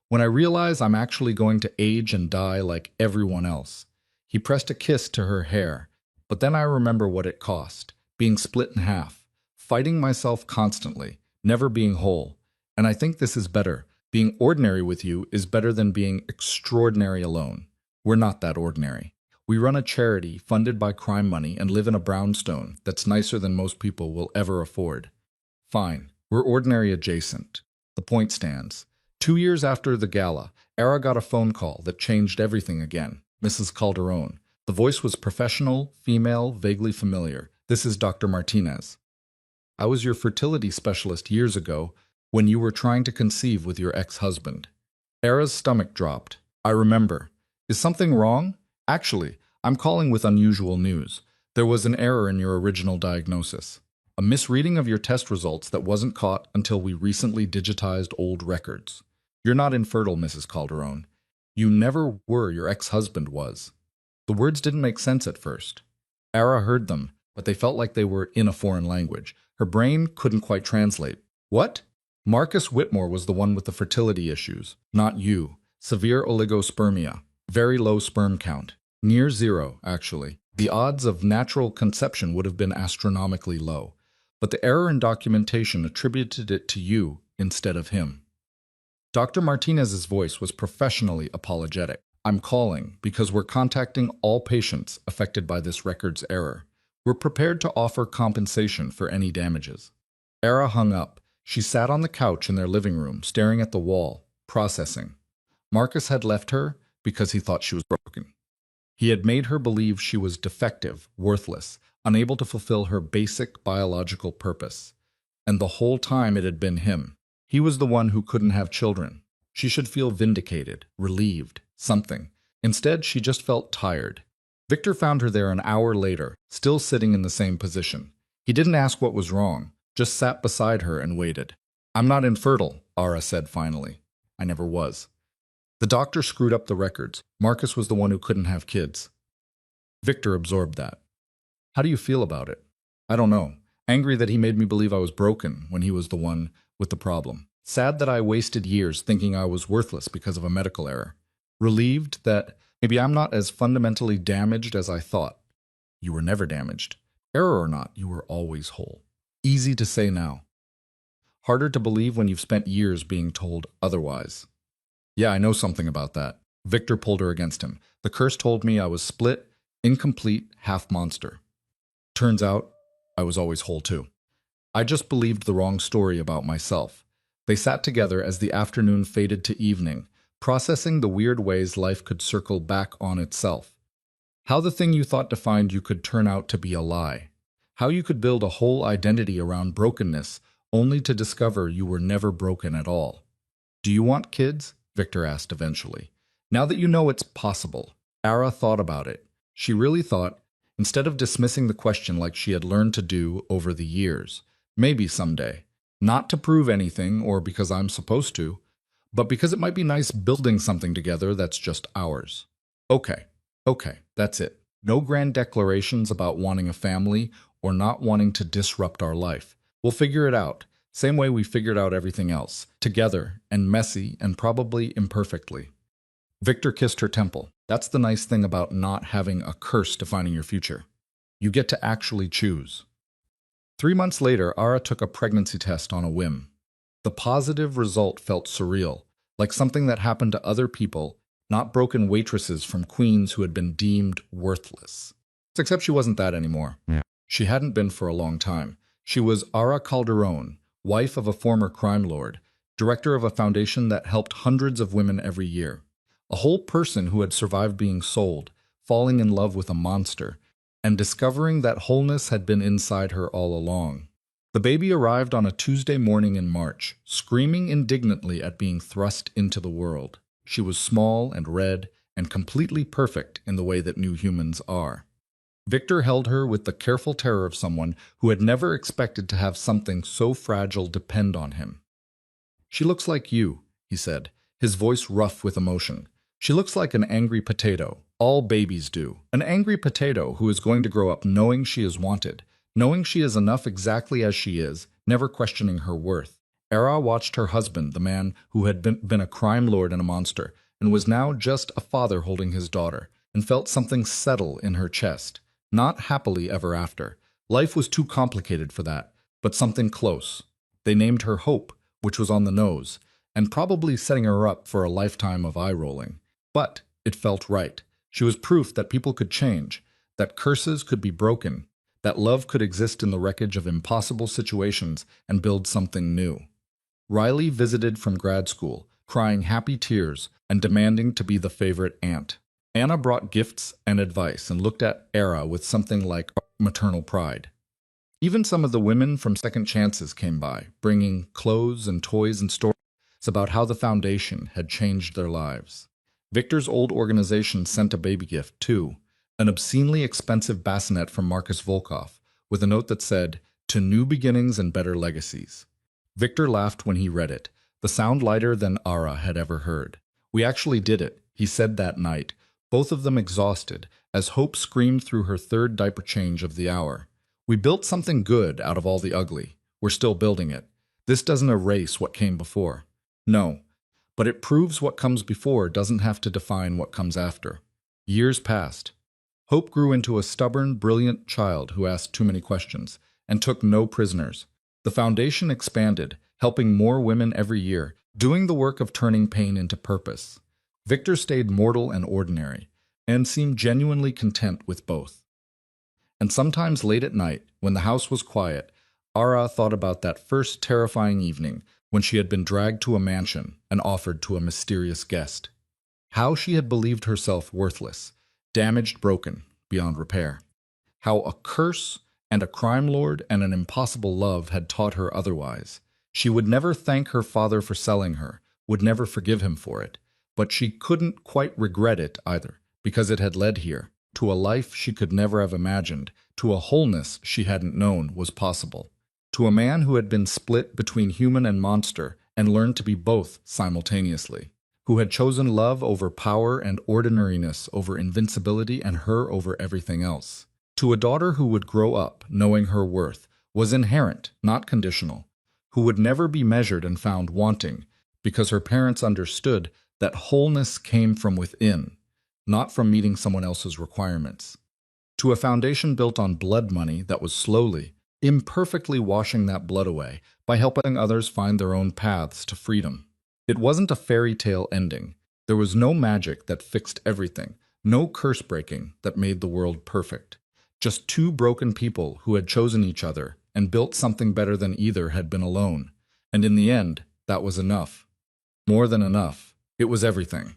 when I realize I'm actually going to age and die like everyone else. He pressed a kiss to her hair, but then I remember what it cost. Being split in half, fighting myself constantly, never being whole. And I think this is better. Being ordinary with you is better than being extraordinary alone. We're not that ordinary. We run a charity funded by crime money and live in a brownstone that's nicer than most people will ever afford. Fine, we're ordinary adjacent. The point stands. 2 years after the gala, Era got a phone call that changed everything again. Mrs. Calderon. The voice was professional, female, vaguely familiar. This is Dr. Martinez. I was your fertility specialist years ago when you were trying to conceive with your ex-husband. Era's stomach dropped. I remember. Is something wrong? Actually, I'm calling with unusual news. There was an error in your original diagnosis. A misreading of your test results that wasn't caught until we recently digitized old records. You're not infertile, Mrs. Calderon. You never were, your ex-husband was. The words didn't make sense at first. Era heard them, but they felt like they were in a foreign language. Her brain couldn't quite translate. What? Marcus Whitmore was the one with the fertility issues, not you. Severe oligospermia. Very low sperm count. Near 0, actually. The odds of natural conception would have been astronomically low. But the error in documentation attributed it to you instead of him. Dr. Martinez's voice was professionally apologetic. I'm calling because we're contacting all patients affected by this record's error. We're prepared to offer compensation for any damages. Era hung up. She sat on the couch in their living room, staring at the wall, processing. Marcus had left her because he thought she was broken. He had made her believe she was defective, worthless, unable to fulfill her basic biological purpose. And the whole time it had been him. He was the one who couldn't have children. She should feel vindicated, relieved, something. Instead, she just felt tired. Victor found her there an hour later, still sitting in the same position. He didn't ask what was wrong, just sat beside her and waited. I'm not infertile, Ara said finally. I never was. The doctor screwed up the records. Marcus was the one who couldn't have kids. Victor absorbed that. How do you feel about it? I don't know. Angry that he made me believe I was broken when he was the one with the problem. Sad that I wasted years thinking I was worthless because of a medical error. Relieved that maybe I'm not as fundamentally damaged as I thought. You were never damaged. Error or not, you were always whole. Easy to say now. Harder to believe when you've spent years being told otherwise. Yeah, I know something about that. Victor pulled her against him. The curse told me I was split, incomplete, half monster. Turns out, I was always whole too. I just believed the wrong story about myself. They sat together as the afternoon faded to evening, processing the weird ways life could circle back on itself. How the thing you thought defined you could turn out to be a lie. How you could build a whole identity around brokenness, only to discover you were never broken at all. Do you want kids? Victor asked eventually. Now that you know it's possible. Ara thought about it. She really thought, instead of dismissing the question like she had learned to do over the years, maybe someday. Not to prove anything or because I'm supposed to, but because it might be nice building something together that's just ours. Okay, that's it. No grand declarations about wanting a family or not wanting to disrupt our life. We'll figure it out, same way we figured out everything else, together and messy and probably imperfectly. Victor kissed her temple. That's the nice thing about not having a curse defining your future. You get to actually choose. 3 months later, Ara took a pregnancy test on a whim. The positive result felt surreal, like something that happened to other people, not broken waitresses from Queens who had been deemed worthless. Except she wasn't that anymore. Yeah. She hadn't been for a long time. She was Ara Calderon, wife of a former crime lord, director of a foundation that helped hundreds of women every year. A whole person who had survived being sold, falling in love with a monster, and discovering that wholeness had been inside her all along. The baby arrived on a Tuesday morning in March, screaming indignantly at being thrust into the world. She was small and red and completely perfect in the way that new humans are. Victor held her with the careful terror of someone who had never expected to have something so fragile depend on him. She looks like you, he said, his voice rough with emotion. She looks like an angry potato. All babies do. An angry potato who is going to grow up knowing she is wanted, knowing she is enough exactly as she is, never questioning her worth. Era watched her husband, the man who had been a crime lord and a monster, and was now just a father holding his daughter, and felt something settle in her chest. Not happily ever after. Life was too complicated for that, but something close. They named her Hope, which was on the nose, and probably setting her up for a lifetime of eye-rolling. But it felt right. She was proof that people could change, that curses could be broken, that love could exist in the wreckage of impossible situations and build something new. Riley visited from grad school, crying happy tears and demanding to be the favorite aunt. Anna brought gifts and advice and looked at Era with something like maternal pride. Even some of the women from Second Chances came by, bringing clothes and toys and stories about how the foundation had changed their lives. Victor's old organization sent a baby gift, too, an obscenely expensive bassinet from Marcus Volkov, with a note that said, "To new beginnings and better legacies." Victor laughed when he read it, the sound lighter than Ara had ever heard. "We actually did it," he said that night, both of them exhausted, as Hope screamed through her third diaper change of the hour. "We built something good out of all the ugly. We're still building it. This doesn't erase what came before. No. But it proves what comes before doesn't have to define what comes after." Years passed. Hope grew into a stubborn, brilliant child who asked too many questions and took no prisoners. The foundation expanded, helping more women every year, doing the work of turning pain into purpose. Victor stayed mortal and ordinary, and seemed genuinely content with both. And sometimes late at night, when the house was quiet, Ara thought about that first terrifying evening when she had been dragged to a mansion and offered to a mysterious guest. How she had believed herself worthless, damaged, broken, beyond repair. How a curse and a crime lord and an impossible love had taught her otherwise. She would never thank her father for selling her, would never forgive him for it, but she couldn't quite regret it either, because it had led here, to a life she could never have imagined, to a wholeness she hadn't known was possible, to a man who had been split between human and monster and learned to be both simultaneously, who had chosen love over power and ordinariness over invincibility and her over everything else, to a daughter who would grow up knowing her worth was inherent, not conditional, who would never be measured and found wanting, because her parents understood that wholeness came from within, not from meeting someone else's requirements. To a foundation built on blood money that was slowly, imperfectly washing that blood away by helping others find their own paths to freedom. It wasn't a fairy tale ending. There was no magic that fixed everything, no curse breaking that made the world perfect. Just two broken people who had chosen each other and built something better than either had been alone. And in the end, that was enough. More than enough. It was everything.